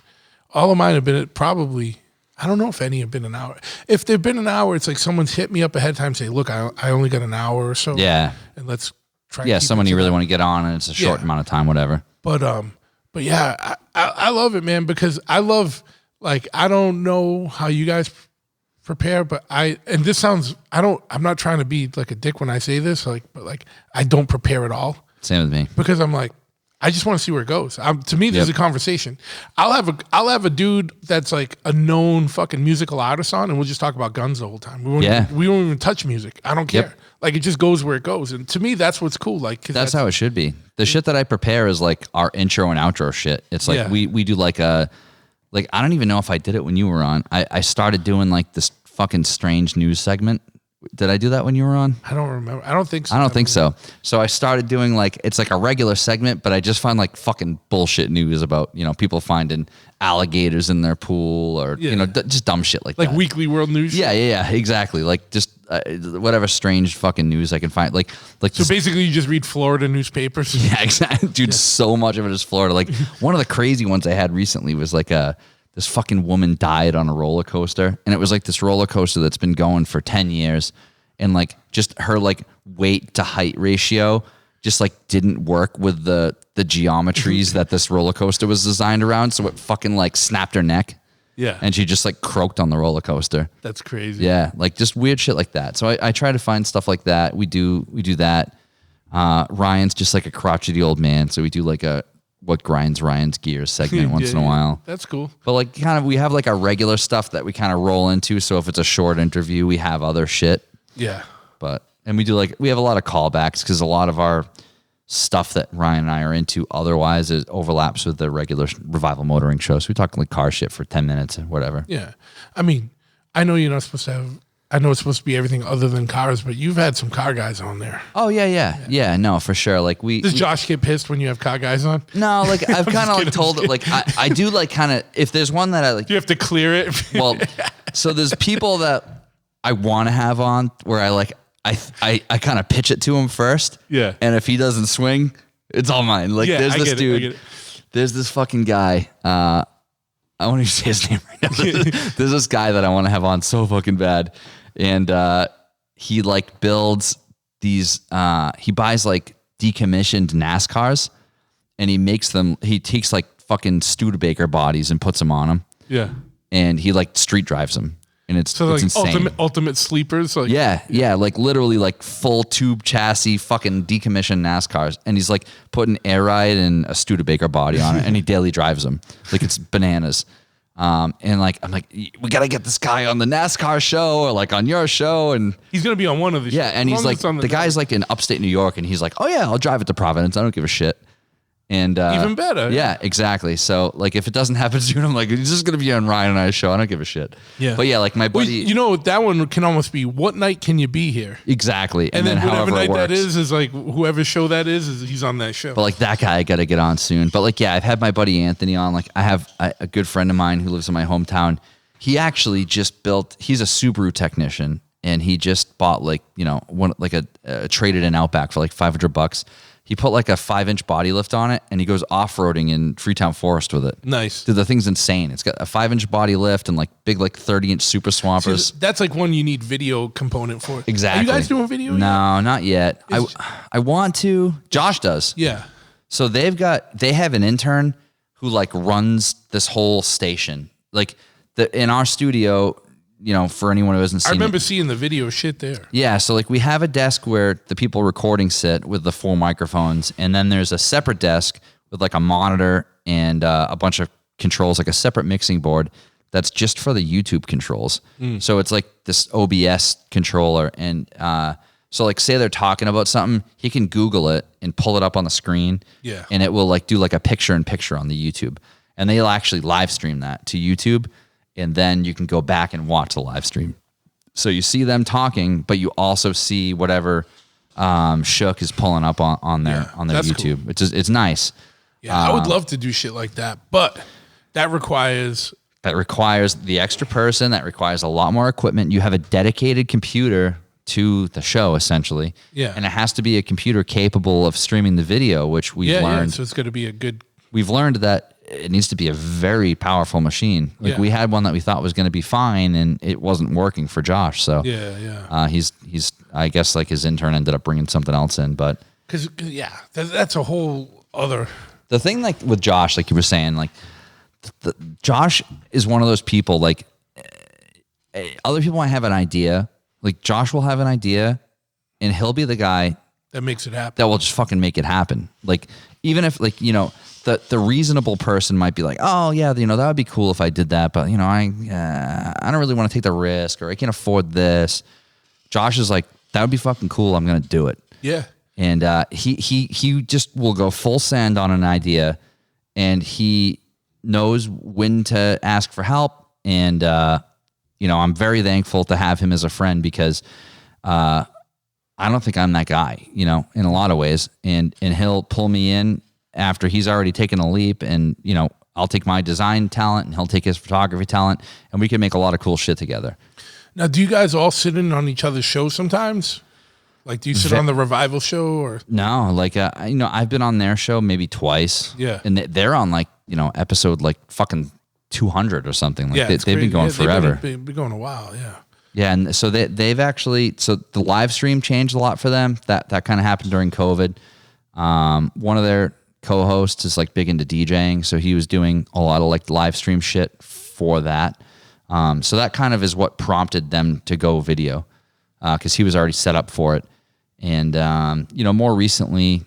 All of mine have been probably. I don't know if any have been an hour. If they've been an hour, it's like someone's hit me up ahead of time and say, look, I only got an hour or so. Yeah. And let's try. Yeah, someone you really want to get on, and it's a short amount of time, whatever. But yeah, I love it, man, because I love, like, I don't know how you guys prepare, but I'm not trying to be like a dick when I say this, but I don't prepare at all. Same with me. Because I'm like, I just want to see where it goes. To me, this is a conversation. I'll have a dude that's like a known fucking musical artist on, and we'll just talk about guns the whole time. We won't even touch music. I don't care. Yep. Like, it just goes where it goes. And to me, that's what's cool. Like, that's how it should be. The shit that I prepare is like our intro and outro shit. It's like we do like I don't even know if I did it when you were on. I started doing like this fucking strange news segment. Did I do that when you were on? I don't remember. I don't think so. I don't think so. So I started doing it's like a regular segment, but I just find like fucking bullshit news about, people finding alligators in their pool or, just dumb shit like that. Like weekly world news. Yeah, exactly. Like just whatever strange fucking news I can find. Like so basically you just read Florida newspapers. Yeah, exactly. Dude, so much of it is Florida. Like one of the crazy ones I had recently was like this fucking woman died on a roller coaster, and it was like this roller coaster that's been going for 10 years, and like just her like weight to height ratio just like didn't work with the geometries that this roller coaster was designed around, so it fucking like snapped her neck. Yeah. And she just like croaked on the roller coaster. That's crazy. Yeah, like just weird shit like that. So I try to find stuff like that. We do that. Ryan's just like a crotchety old man, so we do like a what grinds Ryan's gears segment once in a while. That's cool. But like kind of we have like our regular stuff that we kind of roll into. So if it's a short interview, we have other shit. Yeah. And we do we have a lot of callbacks because a lot of our stuff that Ryan and I are into otherwise is overlaps with the regular Revival Motoring show. So we talk like car shit for 10 minutes or whatever. Yeah. I mean, I know you're not supposed to have, I know it's supposed to be everything other than cars, but you've had some car guys on there. Oh, yeah, no, for sure. Like Does Josh get pissed when you have car guys on? No, like I've kind of like told it, like I do like kind of, if there's one that I like. You have to clear it? Well, so there's people that I want to have on where I kind of pitch it to him first. Yeah. And if he doesn't swing, it's all mine. Like there's this dude, there's this fucking guy. I won't even say his name right now. There's this guy that I want to have on so fucking bad. And he like builds these, he buys like decommissioned NASCARs and he takes like fucking Studebaker bodies and puts them on them. Yeah. And he like street drives them. and it's So like insane. ultimate sleepers. Like Yeah, like literally like full tube chassis, fucking decommissioned NASCARs, and he's like putting Air Ride and a Studebaker body on it, and he daily drives them like it's bananas. And like I'm like, we gotta get this guy on the NASCAR show or like on your show, and he's gonna be on one of the shows. yeah, and he's like the guy's like in upstate New York, and he's like, oh yeah, I'll drive it to Providence, I don't give a shit. And even better. Yeah, exactly. So like if it doesn't happen soon, I'm like, he's just gonna be on Ryan and I's show. I don't give a shit. Yeah. But yeah, like my buddy, You know, that one can almost be what night can you be here? exactly. And then whatever however night it works. that is like whoever show that is he's on that show. But like that guy, I got to get on soon. But like, yeah, I've had my buddy Anthony on. Like I have a good friend of mine who lives in my hometown. He actually just he's a Subaru technician, and he just bought like, you know, a traded in Outback for like $500. He put like a 5-inch body lift on it, and he goes off-roading in Freetown Forest with it. Nice. Dude, the thing's insane. It's got a 5-inch body lift and like big, like 30-inch super swampers. See, that's like one you need video component for. Exactly. Are you guys doing video yet? No, not yet. I want to. Josh does. Yeah. So they have an intern who like runs this whole station. Like in our studio, you know, for anyone who hasn't seen I remember it, seeing the video shit there. yeah, so like we have a desk where the people recording sit with the 4 microphones, and then there's a separate desk with like a monitor and a bunch of controls, like a separate mixing board that's just for the YouTube controls. So it's like this OBS controller, and so like say they're talking about something, he can Google it and pull it up on the screen, Yeah. and it will like do like a picture-in-picture on the YouTube, and they'll actually live stream that to YouTube, and then you can go back and watch the live stream. So you see them talking, but you also see whatever Shook is pulling up on their that's YouTube. Cool. It's nice. Yeah, I would love to do shit like that, but that requires the extra person. That requires a lot more equipment. You have a dedicated computer to the show, essentially. Yeah. And it has to be a computer capable of streaming the video, which we've learned. Yeah, so it's going to be a good... We've learned that it needs to be a very powerful machine. Like we had one that we thought was going to be fine, and it wasn't working for Josh. So he's I guess like his intern ended up bringing something else in, but because that's a whole other. The thing like with Josh, like you were saying, like Josh is one of those people. Like other people might have an idea, like Josh will have an idea, and he'll be the guy That makes it happen. that will just fucking make it happen. Like even if like, you know, the reasonable person might be like, oh yeah, you know, that would be cool if I did that, but you know, I don't really want to take the risk, or I can't afford this. Josh is like, that would be fucking cool. I'm gonna do it. Yeah. And he just will go full send on an idea, and he knows when to ask for help. And you know, I'm very thankful to have him as a friend, because I don't think I'm that guy, you know, in a lot of ways. And he'll pull me in after he's already taken a leap, and you know, I'll take my design talent and he'll take his photography talent, and we can make a lot of cool shit together. Now, do you guys all sit in on each other's shows sometimes? Like, do you sit on the Revival show or? No, like, you know, I've been on their show maybe twice. Yeah. And they're on like, you know, episode like fucking 200 or something. Like they've been going forever. They've been going a while. Yeah. Yeah. And so they've actually, so the live stream changed a lot for them. That kind of happened during COVID. One of their co-hosts is like big into DJing. So he was doing a lot of like live stream shit for that. So that kind of is what prompted them to go video, because he was already set up for it. And, you know, more recently,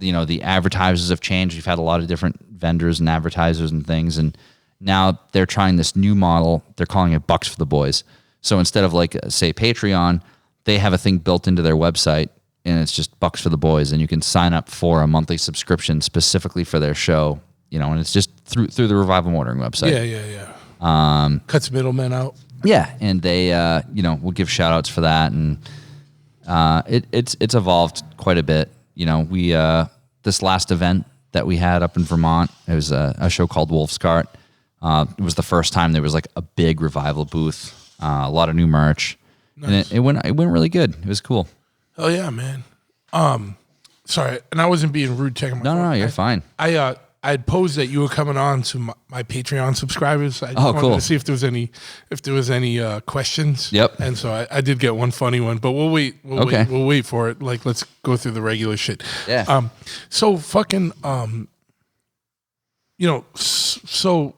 you know, the advertisers have changed. We've had a lot of different vendors and advertisers and things. And now they're trying this new model. They're calling it Bucks for the Boys. So instead of like, say, Patreon, they have a thing built into their website, and it's just Bucks for the Boys. And you can sign up for a monthly subscription specifically for their show, you know, and it's just through the Revival Motoring website. Yeah. Cuts middlemen out. Yeah, and they, you know, we'll give shout outs for that, and it's evolved quite a bit. You know, we this last event that we had up in Vermont, it was a show called Wolf's Cart. It was the first time there was like a big Revival booth, a lot of new merch, nice. And it went really good. It was cool. Oh yeah, man. Sorry, and I wasn't being rude. Checking my phone. No, you're fine. I had posed that you were coming on to my Patreon subscribers. I just wanted cool. to see if there was any questions. Yep. And so I did get one funny one, but we'll wait. We'll wait for it. Like, let's go through the regular shit. Yeah. So fucking you know, so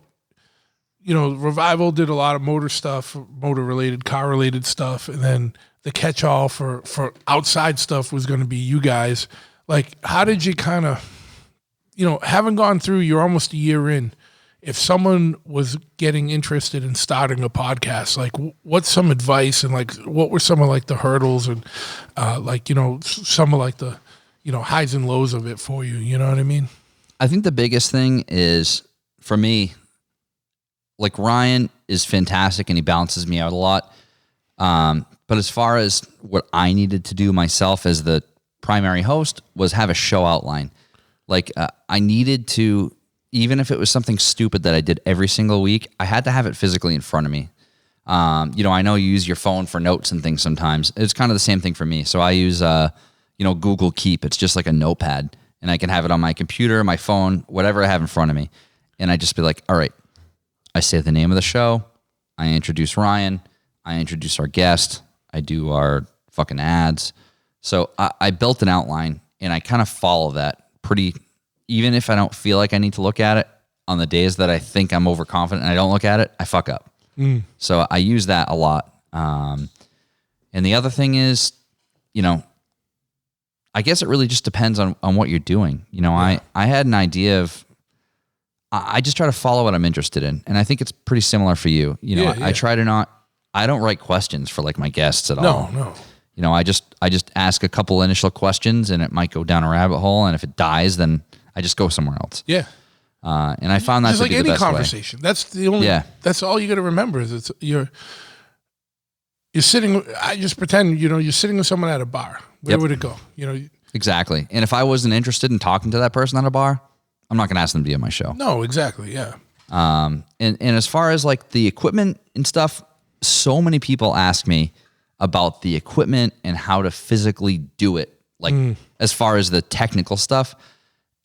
Revival did a lot of motor stuff, motor related, car related stuff, and then the catch all for outside stuff was going to be you guys. Like, how did you kind of, having gone through, you're almost a year in. If someone was getting interested in starting a podcast, like what's some advice and like what were some of like the hurdles and some of like the highs and lows of it for you? You know what I mean? I think the biggest thing is for me, like Ryan is fantastic and he balances me out a lot. But as far as what I needed to do myself as the primary host was have a show outline. Like I needed to. Even if it was something stupid that I did every single week, I had to have it physically in front of me. I know you use your phone for notes and things sometimes. It's kind of the same thing for me. So I use, Google Keep. It's just like a notepad, and I can have it on my computer, my phone, whatever I have in front of me. And I just be like, all right, I say the name of the show. I introduce Ryan. I introduce our guest. I do our fucking ads. So I built an outline, and I kind of follow that pretty. Even if I don't feel like I need to look at it, on the days that I think I'm overconfident and I don't look at it, I fuck up. So I use that a lot. And the other thing is, I guess it really just depends on what you're doing. I had an idea of, I just try to follow what I'm interested in. And I think it's pretty similar for you. I try to I don't write questions for like my guests at all. No. I just ask a couple initial questions and it might go down a rabbit hole. And if it dies, then I just go somewhere else. Yeah. And I found that just to like be the any best conversation. Way. That's the only. Yeah. That's all you got to remember is you're sitting. I just pretend you're sitting with someone at a bar. Where would it go? Exactly. And if I wasn't interested in talking to that person at a bar, I'm not going to ask them to be on my show. No, exactly. Yeah. And as far as like the equipment and stuff, so many people ask me about the equipment and how to physically do it. Like as far as the technical stuff.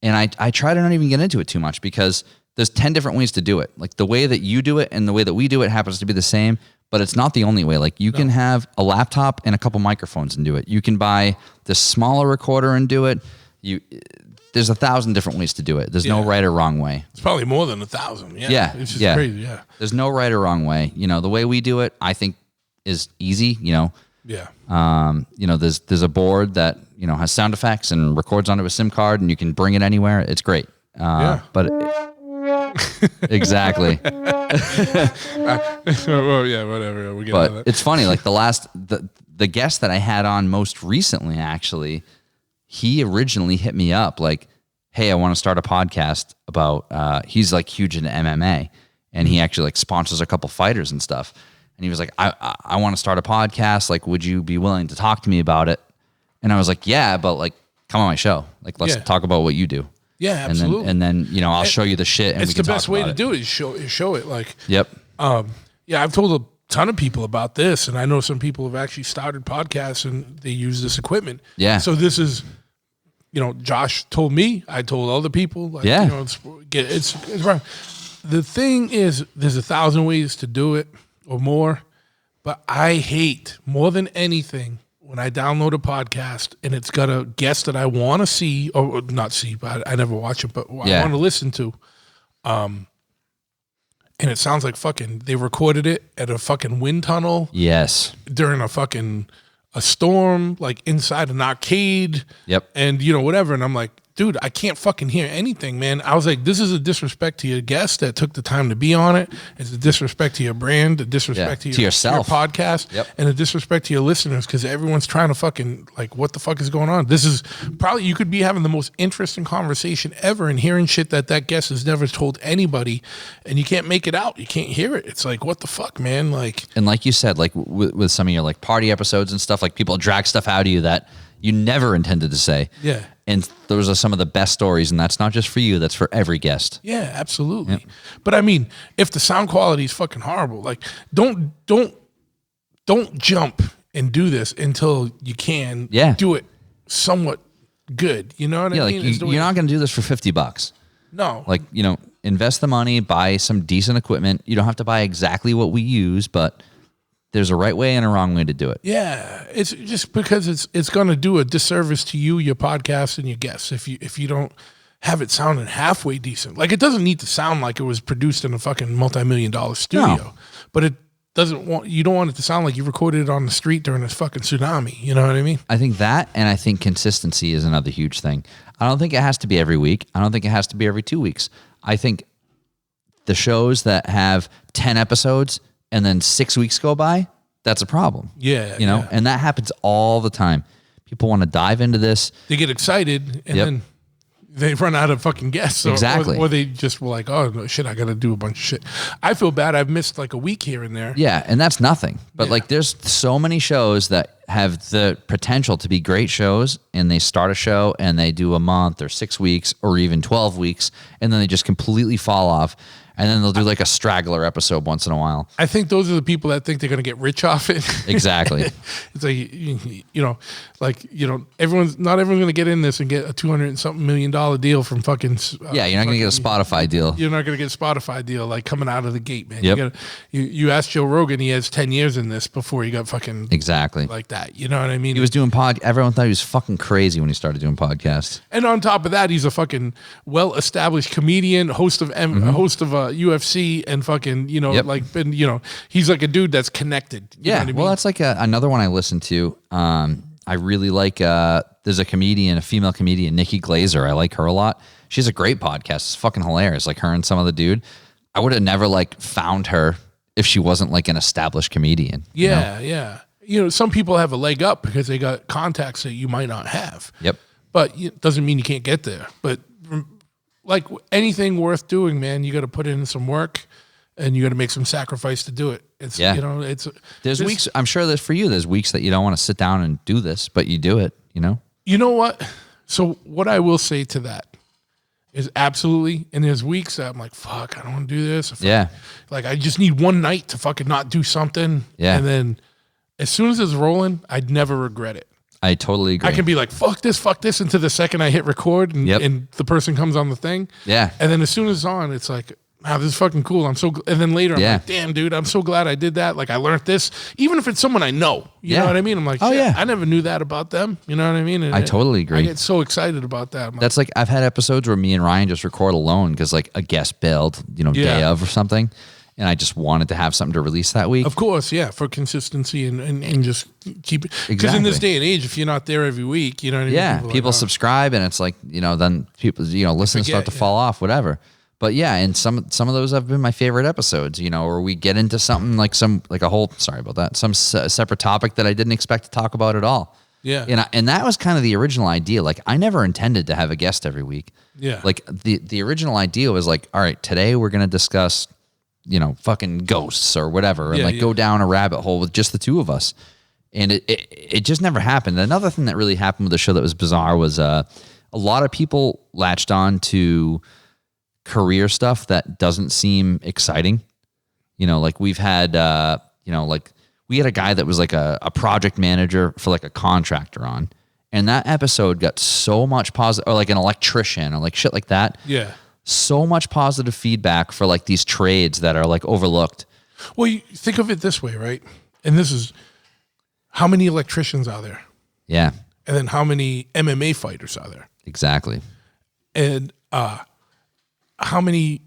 And I try to not even get into it too much because there's 10 different ways to do it. Like the way that you do it and the way that we do it happens to be the same, but it's not the only way. Like you can have a laptop and a couple microphones and do it. You can buy the smaller recorder and do it. There's 1,000 different ways to do it. There's no right or wrong way. It's probably more than 1,000. Yeah. It's just crazy. Yeah. There's no right or wrong way. The way we do it, I think is easy, Yeah. There's a board that, has sound effects and records onto a SIM card and you can bring it anywhere. It's great. But exactly. Well, yeah, whatever. We get but it's funny. Like the guest that I had on most recently, actually, he originally hit me up like, hey, I want to start a podcast about, he's like huge into MMA and he actually like sponsors a couple fighters and stuff. And he was like, I want to start a podcast. Like, would you be willing to talk to me about it? And I was like, yeah, but like, come on my show. Like, let's talk about what you do. Yeah, absolutely. And then I'll show you the shit. And it's we can the best talk way about to it. do it. Is show it. Like, yep. I've told a ton of people about this, and I know some people have actually started podcasts and they use this equipment. Yeah. So this is, Josh told me. I told other people. Like, it's wrong. The thing is, there's 1,000 ways to do it or more. But I hate more than anything when I download a podcast and it's got a guest that I want to see or not see, but I never watch it, but I want to listen to. And it sounds like they recorded it at a fucking wind tunnel. Yes. During a storm, like inside an arcade. Yep. And, whatever. And I'm like, dude, I can't fucking hear anything, man. I was like, this is a disrespect to your guest that took the time to be on it. It's a disrespect to your brand, a disrespect to yourself, your podcast, and a disrespect to your listeners because everyone's trying to fucking, like, what the fuck is going on? This is probably, you could be having the most interesting conversation ever and hearing shit that guest has never told anybody, and you can't make it out. You can't hear it. It's like, what the fuck, man? Like, and like you said, like with some of your like party episodes and stuff, like people drag stuff out of you that you never intended to say. Yeah. And those are some of the best stories, and that's not just for you, that's for every guest. Yeah, absolutely. Yep. But I mean, if the sound quality is fucking horrible, like don't jump and do this until you can do it somewhat good. You know what I mean? Like you're not going to do this for $50. No. Like, invest the money, buy some decent equipment. You don't have to buy exactly what we use, but there's a right way and a wrong way to do it. Yeah, it's just because it's going to do a disservice to you, your podcast, and your guests if you don't have it sounding halfway decent. Like, it doesn't need to sound like it was produced in a fucking multi-million-dollar studio, but it you don't want it to sound like you recorded it on the street during a fucking tsunami. You know what I mean? I think that, and I think consistency is another huge thing. I don't think it has to be every week. I don't think it has to be every 2 weeks. I think the shows that have 10 episodes and then 6 weeks go by, that's a problem. Yeah. You know, and that happens all the time. People want to dive into this. They get excited and then they run out of fucking guests. Exactly. Or they just were like, oh, no, shit, I got to do a bunch of shit. I feel bad. I've missed like a week here and there. Yeah, and that's nothing. But like there's so many shows that have the potential to be great shows, and they start a show and they do a month or 6 weeks or even 12 weeks, and then they just completely fall off. And then they'll do like a straggler episode once in a while. I think those are the people that think they're going to get rich off it. Exactly. It's like, not everyone's going to get in this and get a $200-something million deal from fucking. Yeah, you're not going to get a Spotify deal. You're not going to get a Spotify deal like coming out of the gate, man. Yep. You asked Joe Rogan, he has 10 years in this before he got fucking exactly like that. You know what I mean? He was doing everyone thought he was fucking crazy when he started doing podcasts. And on top of that, he's a fucking well-established comedian, host of UFC, and fucking he's like a dude that's connected. You know what I mean? Well, that's like another one I listened to. I really like. There's a female comedian, Nikki Glazer. I like her a lot. She has a great podcast. It's fucking hilarious. Like her and some other dude. I would have never like found her if she wasn't like an established comedian. Yeah, yeah. Some people have a leg up because they got contacts that you might not have. Yep. But it doesn't mean you can't get there. But like anything worth doing, man, you got to put in some work and you got to make some sacrifice to do it. There's weeks. I'm sure there's weeks that you don't want to sit down and do this, but you do it. You know what? So what I will say to that is absolutely. And there's weeks that I'm like, fuck, I don't want to do this. Like I just need one night to fucking not do something. Yeah. And then as soon as it's rolling, I'd never regret it. I totally agree. I can be like, fuck this until the second I hit record and the person comes on the thing. Yeah. And then as soon as it's on, it's like, wow, this is fucking cool. And then later I'm like, damn, dude, I'm so glad I did that. Like I learned this, even if it's someone I know, you know what I mean? I'm like, I never knew that about them. You know what I mean? And I totally agree. I get so excited about that. That's like, I've had episodes where me and Ryan just record alone because like a guest bailed, day of or something. And I just wanted to have something to release that week. Of course, yeah, for consistency and just keep it. Because in this day and age, if you're not there every week, you know what I mean? Yeah, people subscribe and it's like, then people, listen start to fall off, whatever. But yeah, and some of those have been my favorite episodes, or we get into something like some separate topic that I didn't expect to talk about at all. Yeah. And that was kind of the original idea. Like I never intended to have a guest every week. Yeah. Like the original idea was like, all right, today we're going to discuss fucking ghosts or whatever, and go down a rabbit hole with just the two of us. And it just never happened. Another thing that really happened with the show that was bizarre was a lot of people latched on to career stuff that doesn't seem exciting. Like we've had, we had a guy that was like a project manager for like a contractor on, and that episode got so much positive, or like an electrician or like shit like that. Yeah. So much positive feedback for like these trades that are like overlooked. Well, you think of it this way, right? And this is how many electricians are there? Yeah. And then how many MMA fighters are there? Exactly. And how many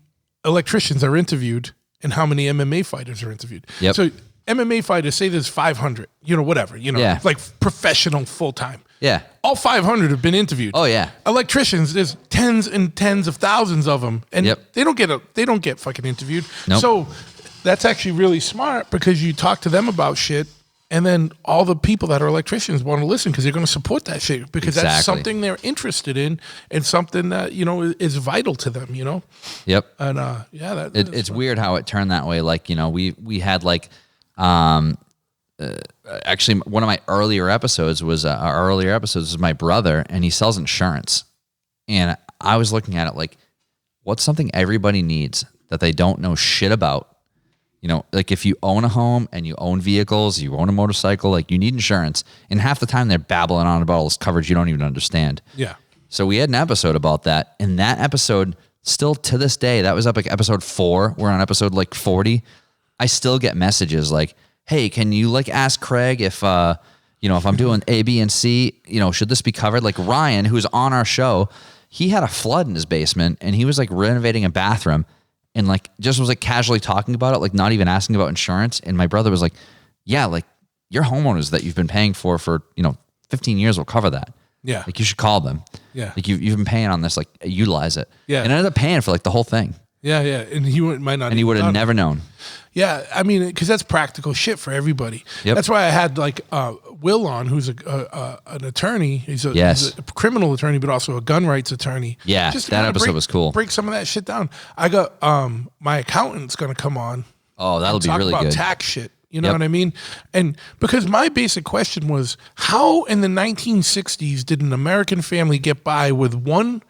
electricians are interviewed and how many MMA fighters are interviewed? Yep. So MMA fighters, say there's 500, whatever, like professional full-time. Yeah. All 500 have been interviewed. Oh yeah. Electricians, there's tens and tens of thousands of them, and they don't get fucking interviewed. Nope. So that's actually really smart because you talk to them about shit, and then all the people that are electricians want to listen because they're going to support that shit because that's something they're interested in and something that is vital to them. Yep. And it's weird how it turned that way. Like we had like. Actually, one of my earlier episodes was my brother, and he sells insurance. And I was looking at it like, what's something everybody needs that they don't know shit about? Like if you own a home and you own vehicles, you own a motorcycle, like you need insurance. And half the time they're babbling on about all this coverage you don't even understand. Yeah. So we had an episode about that. And that episode, still to this day, that was up like episode 4. We're on episode like 40. I still get messages like, hey, can you like ask Craig if if I'm doing A, B, and C, should this be covered? Like Ryan, who's on our show, he had a flood in his basement and he was like renovating a bathroom and like just was like casually talking about it, like not even asking about insurance. And my brother was like, yeah, like your homeowners that you've been paying for 15 years will cover that. Yeah. Like you should call them. Yeah. Like you've been paying on this, like utilize it. Yeah. And I ended up paying for like the whole thing. Yeah, yeah. And might not. And he would have never known. Yeah, I mean, because that's practical shit for everybody. Yep. That's why I had like Will on, who's an attorney. He's a criminal attorney, but also a gun rights attorney. Yeah, Just to that kinda episode was cool. Break some of that shit down. I got my accountant's going to come on. Oh, that'll be really talk good. about tax shit. You know what I mean? And because my basic question was, how in the 1960s did an American family get by with one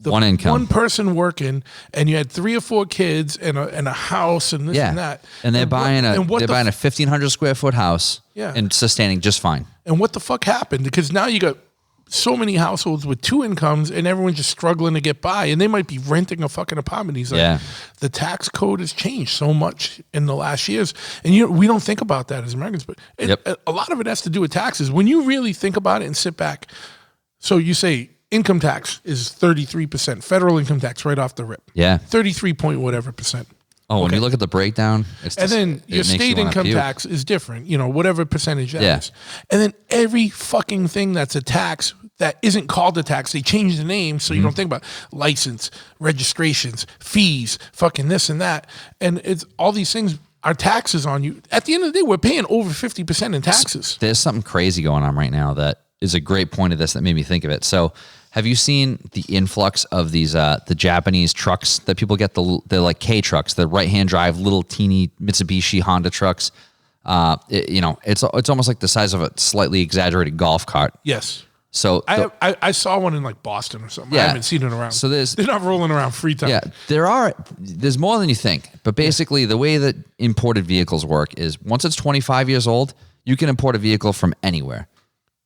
income, one person working, and you had 3 or 4 kids and a house and this and that, and they're buying a 1,500 square foot house, and sustaining just fine. And what the fuck happened? Because now you got so many households with 2 incomes, and everyone's just struggling to get by, and they might be renting a fucking apartment. He's like, the tax code has changed so much in the last years, and we don't think about that as Americans, but a lot of it has to do with taxes. When you really think about it and sit back, so you say. Income tax is 33%. Federal income tax right off the rip. Yeah. 33 point whatever percent. Oh, when you look at the breakdown. And then your state income tax is different, whatever percentage that is. And then every fucking thing that's a tax that isn't called a tax, they change the name so you don't think about license, registrations, fees, fucking this and that. And it's all these things are taxes on you. At the end of the day, we're paying over 50% in taxes. There's something crazy going on right now that is a great point of this that made me think of it. So have you seen the influx of these the Japanese trucks that people get, the like K trucks, the right-hand drive little teeny Mitsubishi Honda trucks? It's almost like the size of a slightly exaggerated golf cart. Yes. So I saw one in like Boston or something. I haven't seen it around. So they're not rolling around free time. Yeah, there's more than you think. But basically the way that imported vehicles work is once it's 25 years old, you can import a vehicle from anywhere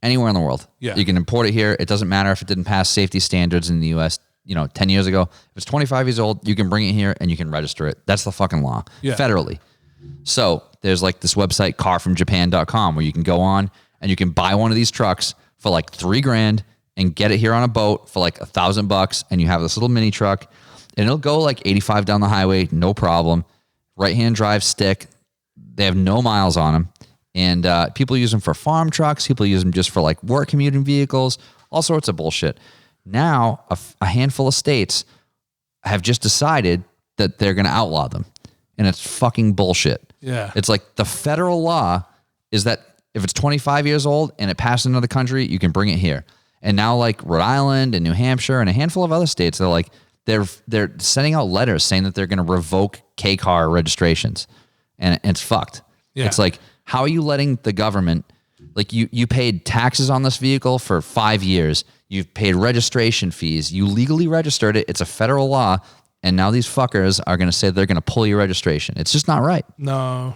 in the world. Yeah. You can import it here. It doesn't matter if it didn't pass safety standards in the US, 10 years ago. If it's 25 years old, you can bring it here and you can register it. That's the fucking law. Federally. So there's like this website, carfromjapan.com, where you can go on and you can buy one of these trucks for like $3,000 and get it here on a boat for like $1,000, and you have this little mini truck and it'll go like 85 down the highway, no problem. Right-hand drive stick. They have no miles on them. And people use them for farm trucks. People use them just for like work commuting vehicles, all sorts of bullshit. Now, a handful of states have just decided that they're going to outlaw them. And it's fucking bullshit. Yeah. It's like the federal law is that if it's 25 years old and it passed in another country, you can bring it here. And now like Rhode Island and New Hampshire and a handful of other states, they're like, they're sending out letters saying that they're going to revoke Kcar registrations. And it's fucked. Yeah. It's like, how are you letting the government, like you paid taxes on this vehicle for 5 years, you've paid registration fees, you legally registered it, it's a federal law, and now these fuckers are going to say they're going to pull your registration. It's just not right. No.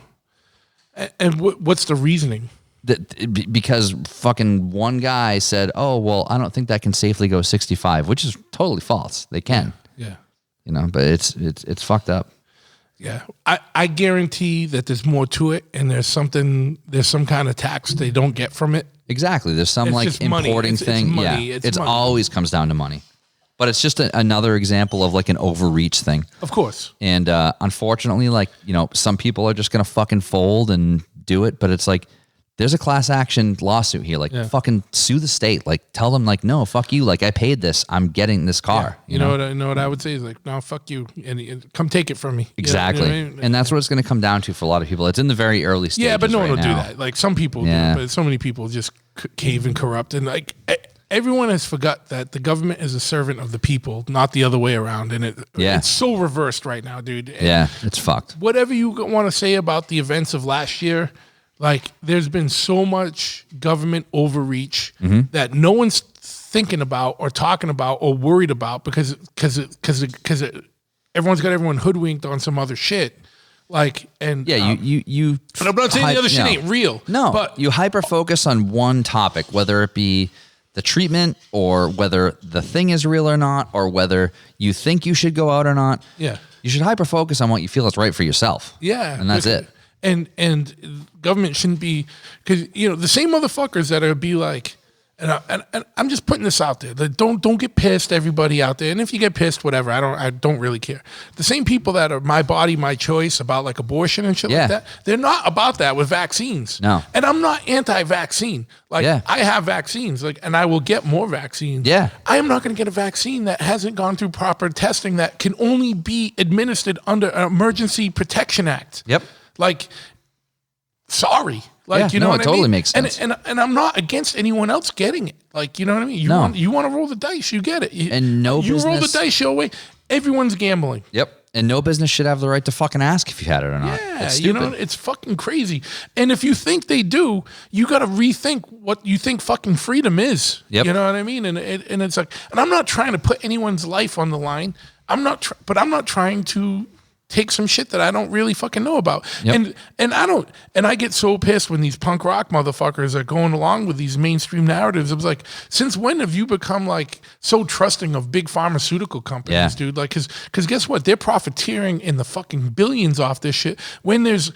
And what's the reasoning? Because fucking one guy said, oh, well, I don't think that can safely go 65, which is totally false. They can. Yeah. But it's fucked up. Yeah, I guarantee that there's more to it, and there's some kind of tax they don't get from it. Exactly, there's some like importing thing. It's money. Yeah, it's always comes down to money, but it's just another example of like an overreach thing. Of course. And unfortunately, like some people are just gonna fucking fold and do it, but it's like there's a class action lawsuit here. Like fucking sue the state. Like tell them like no, fuck you. Like I paid this. I'm getting this car. Yeah. You know what I would say is like no, fuck you, and come take it from me. Exactly. You know what I mean? And that's what it's going to come down to for a lot of people. It's in the very early stages. Yeah, but no one will now. do that. Like some people do, but so many people just cave and corrupt. And like everyone has forgot that the government is a servant of the people, not the other way around. And it's so reversed right now, dude. And it's fucked. Whatever you want to say about the events of last year. Like, there's been so much government overreach that no one's thinking about or talking about or worried about because everyone's got everyone hoodwinked on some other shit. Like, and you. But I'm not saying the other shit ain't real. No, but you hyper focus on one topic, whether it be the treatment or whether the thing is real or not, or whether you think you should go out or not. Yeah, you should hyper focus on what you feel is right for yourself. Yeah, and that's it. And government shouldn't be, because the same motherfuckers that are be like, And I'm just putting this out there. Like, don't get pissed, everybody out there. And if you get pissed, whatever. I don't really care. The same people that are my body, my choice about like abortion and shit like that, they're not about that with vaccines. No. And I'm not anti-vaccine. Like I have vaccines, like, and I will get more vaccines. Yeah. I am not going to get a vaccine that hasn't gone through proper testing that can only be administered under an Emergency Protection Act. Yep. Like, sorry. Like, you know what I totally mean? makes sense. And I'm not against anyone else getting it. Like, you know what I mean? You want to roll the dice, you get it. You roll the dice your way. Everyone's gambling. Yep. And no business should have the right to fucking ask if you had it or not. Yeah, it's you stupid. know, it's fucking crazy. And if you think they do, you got to rethink what you think fucking freedom is. Yep. You know what I mean? And it's like, and I'm not trying to put anyone's life on the line. I'm not trying to take some shit that I don't really fucking know about. Yep. And I get so pissed when these punk rock motherfuckers are going along with these mainstream narratives. I was like, since when have you become like so trusting of big pharmaceutical companies, dude? Like, cause guess what? They're profiteering in the fucking billions off this shit when there's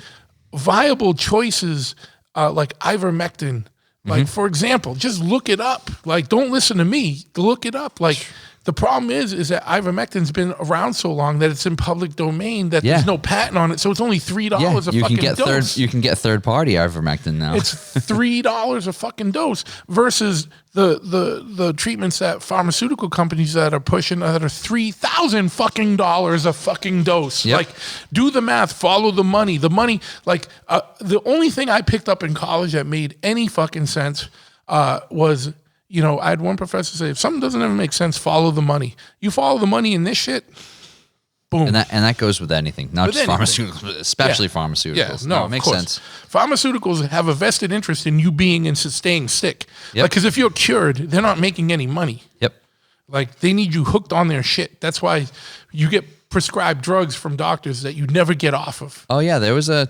viable choices like ivermectin. Like, for example, just look it up. Like, don't listen to me. Look it up. Like, the problem is that ivermectin's been around so long that it's in public domain that there's no patent on it, so it's only $3 a fucking dose. You can get third party ivermectin now. It's $3 a fucking dose versus the treatments that pharmaceutical companies that are pushing that are $3,000 fucking dollars a fucking dose. Yep. Like, do the math, follow the money. The money, like, the only thing I picked up in college that made any fucking sense was, you know, I had one professor say, if something doesn't ever make sense, follow the money. You follow the money in this shit, boom. And that goes with anything, not With just anything. pharmaceuticals, especially pharmaceuticals. Yeah, no, it makes of course. sense. Pharmaceuticals have a vested interest in you being and staying sick. Yep. Like, because if you're cured, they're not making any money. Yep. Like, they need you hooked on their shit. That's why you get prescribed drugs from doctors that you never get off of. Oh yeah, there was a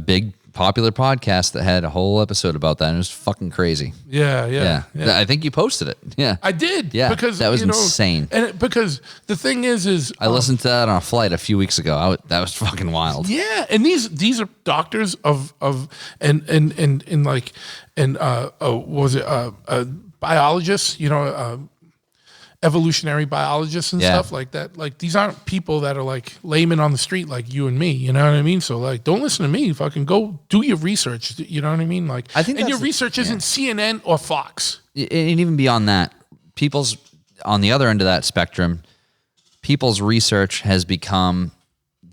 big popular podcast that had a whole episode about that, and it was fucking crazy. Yeah. I think you posted it. Yeah, I did. Yeah, because that was you know, insane. And because the thing is I listened to that on a flight a few weeks ago. That was fucking wild. yeah, and these are doctors of biologists, you know, evolutionary biologists and stuff like that. Like, these aren't people that are like laymen on the street like you and me, you know what I mean? So, like, don't listen to me. Fucking go do your research, you know what I mean? Like, I think and your that's research isn't CNN or Fox. And even beyond that, people's on the other end of that spectrum, people's research has become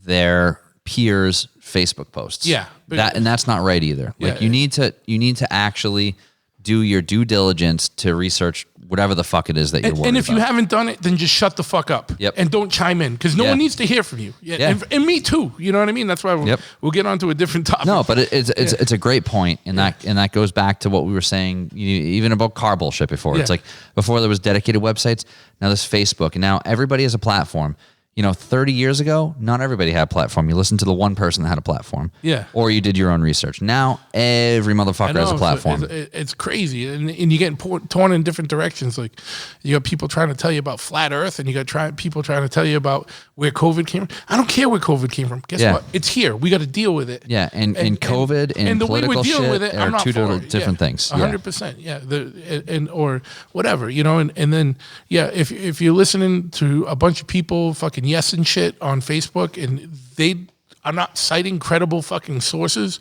their peers' Facebook posts. Yeah, and that's not right either. Like, you need to actually do your due diligence to research whatever the fuck it is that you're worried about. And if you haven't done it, then just shut the fuck up. Yep. And don't chime in, because no one needs to hear from you. Yeah. And me too. You know what I mean? That's why we'll get on to a different topic. No, but it's a great point, and that goes back to what we were saying, even about car bullshit before. Yeah. It's like, before there was dedicated websites, now there's Facebook, and now everybody has a platform. 30 years ago, not everybody had a platform. You listened to the one person that had a platform. Yeah. Or you did your own research. Now every motherfucker has a platform. It's crazy. And you're getting torn in different directions. Like, you got people trying to tell you about flat earth, and you got people trying to tell you about where COVID came from. I don't care where COVID came from. Guess what? It's here. We got to deal with it. Yeah. And COVID and the way we're political dealing shit with it, I'm are not two for it. different things. 100%. Yeah. Or whatever, and then, if you're listening to a bunch of people fucking yes and shit on Facebook, and they are not citing credible fucking sources,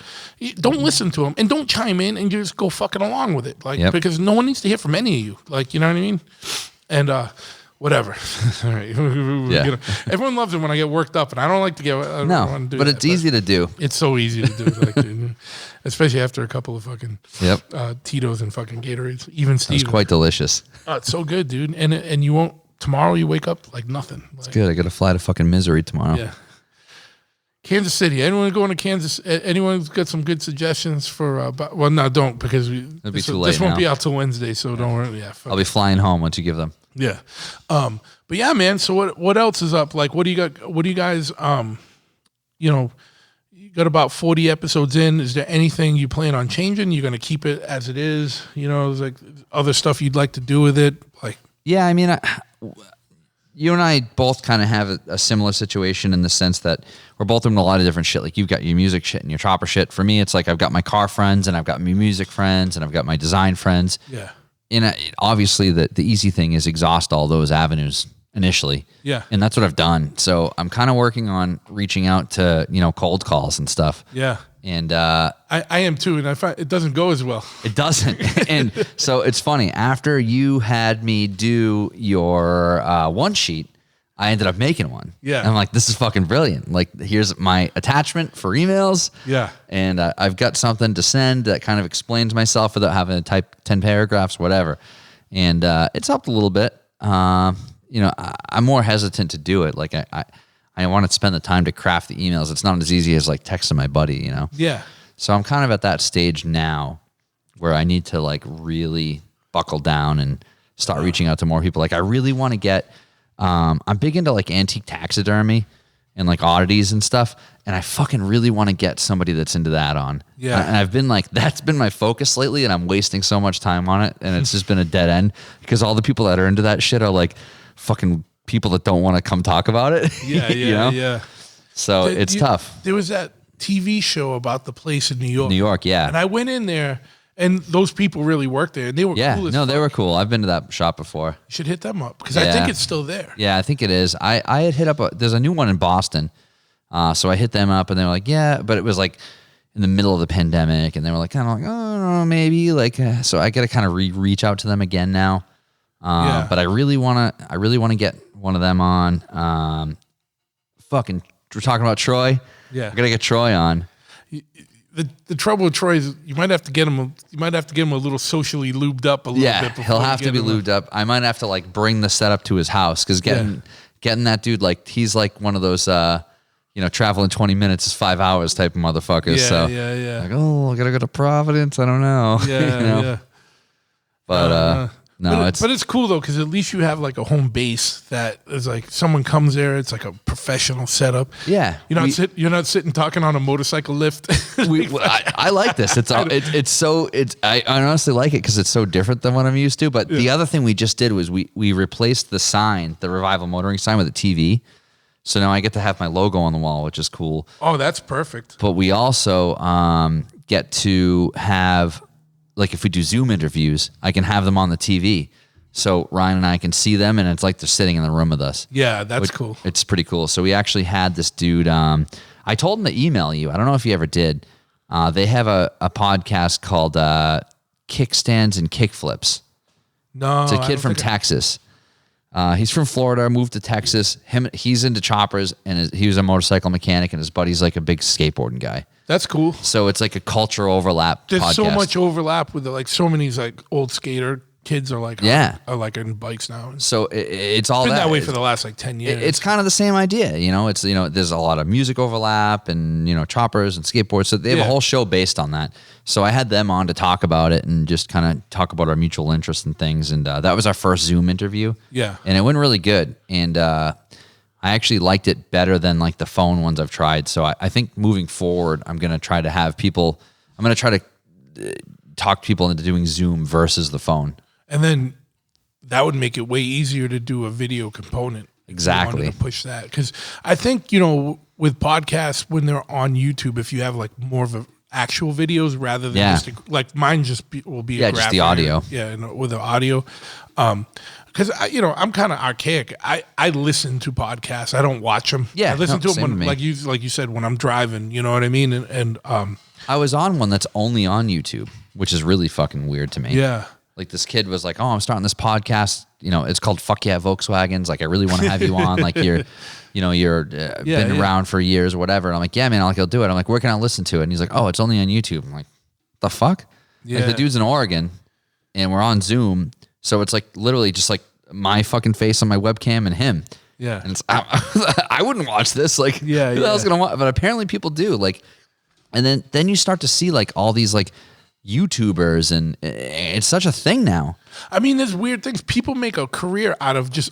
don't listen to them, and don't chime in, and just go fucking along with it. Like, because no one needs to hear from any of you. Like, you know what I mean? And whatever. All right. Everyone loves it when I get worked up, and I don't like to get. But it's easy to do. It's so easy to do, like, dude, especially after a couple of fucking Tito's and fucking Gatorades. Even Steve. It's quite delicious. Oh, it's so good, dude. And you won't. Tomorrow you wake up like nothing. Like, Good. I got to fly to fucking Misery tomorrow. Yeah. Kansas City. Anyone going to Kansas? Anyone's got some good suggestions for? Well, no, don't, because this won't be out till Wednesday. So don't worry. Yeah. I'll be flying home once you give them. Yeah. But yeah, man. So what else is up? Like, what do you got? What do you guys? You got about 40 episodes in. Is there anything you plan on changing? You're going to keep it as it is? There's like other stuff you'd like to do with it, like. Yeah, I mean, you and I both kind of have a similar situation in the sense that we're both doing a lot of different shit. Like you've got your music shit and your chopper shit. For me, it's like I've got my car friends and I've got my music friends and I've got my design friends. Yeah. And obviously the easy thing is exhaust all those avenues initially. Yeah. And that's what I've done. So I'm kind of working on reaching out to, cold calls and stuff. Yeah. And I am too, and I find it doesn't go as well. It doesn't. And so it's funny. After you had me do your one sheet, I ended up making one. Yeah. And I'm like, this is fucking brilliant. Like, here's my attachment for emails. Yeah. And I've got something to send that kind of explains myself without having to type 10 paragraphs, whatever. And it's helped a little bit. I'm more hesitant to do it. Like, I want to spend the time to craft the emails. It's not as easy as like texting my buddy, Yeah. So I'm kind of at that stage now where I need to like really buckle down and start reaching out to more people. Like I really want to get, I'm big into like antique taxidermy and like oddities and stuff. And I fucking really want to get somebody that's into that on. Yeah. And I've been like, that's been my focus lately and I'm wasting so much time on it. And it's just been a dead end because all the people that are into that shit are like fucking people that don't want to come talk about it. Yeah. Yeah. So it's tough. There was that TV show about the place in New York. New York, yeah. And I went in there, and those people really worked there, and they were cool as fuck. They were cool. I've been to that shop before. You should hit them up, because I think it's still there. Yeah, I think it is. I had hit up, there's a new one in Boston. So I hit them up, and they were like, yeah, but it was like in the middle of the pandemic, and they were like, kind of like, oh, maybe. Like, so I got to kind of reach out to them again now. But I really want to get one of them on. We're talking about Troy. Yeah. I got to get Troy on. The trouble with Troy is you might have to get him a little socially lubed up a little bit. Yeah, he'll have to be lubed up. I might have to like bring the setup to his house because getting that dude, like he's like one of those traveling 20 minutes is 5 hours type of motherfuckers. Yeah. Like, oh, I gotta go to Providence. I don't know. Yeah, yeah. But but it's cool though, because at least you have like a home base that is like someone comes there, it's like a professional setup. Yeah, you're not sitting talking on a motorcycle lift. I like this. I honestly like it because it's so different than what I'm used to. But the other thing we just did was we replaced the sign, the Revival Motoring sign, with a TV. So now I get to have my logo on the wall, which is cool. Oh, that's perfect. But we also get to have, like if we do Zoom interviews, I can have them on the TV. So Ryan and I can see them, and it's like they're sitting in the room with us. Yeah, that's cool. It's pretty cool. So we actually had this dude. I told him to email you. I don't know if he ever did. They have a podcast called Kickstands and Kickflips. No, it's a kid from Texas. He's from Florida, moved to Texas. He's into choppers, and he was a motorcycle mechanic, and his buddy's like a big skateboarding guy. That's cool. So it's like a culture overlap. There's podcast. so much overlap with like so many like old skater kids are like are like in bikes now. So it's all been that way for the last like 10 years. It's kind of the same idea, It's there's a lot of music overlap and choppers and skateboards. So they have a whole show based on that. So I had them on to talk about it and just kind of talk about our mutual interests and things. And that was our first Zoom interview. Yeah, and it went really good. And I actually liked it better than like the phone ones I've tried. So I think moving forward, I'm going to try to have people. I'm going to try to talk people into doing Zoom versus the phone. And then that would make it way easier to do a video component. Exactly. To push that. Because I think, with podcasts, when they're on YouTube, if you have like more of a actual videos rather than just like mine will be a just the audio. With the audio. Because I'm kind of archaic. I listen to podcasts. I don't watch them. Yeah, I listen to them when, like you said, when I'm driving. You know what I mean? And I was on one that's only on YouTube, which is really fucking weird to me. Yeah. Like this kid was like, "Oh, I'm starting this podcast. It's called Fuck Yeah Volkswagens. Like, I really want to have you on. Like, you're been around for years or whatever." And I'm like, "Yeah, man. I'll do it." I'm like, "Where can I listen to it?" And he's like, "Oh, it's only on YouTube." I'm like, "The fuck?" Yeah. Like the dude's in Oregon, and we're on Zoom, so it's like literally just like my fucking face on my webcam and him. Yeah. And it's I wouldn't watch this. Like, who the hell's gonna watch? But apparently people do. Like, and then you start to see like all these like YouTubers, and it's such a thing now. I mean, there's weird things. People make a career out of just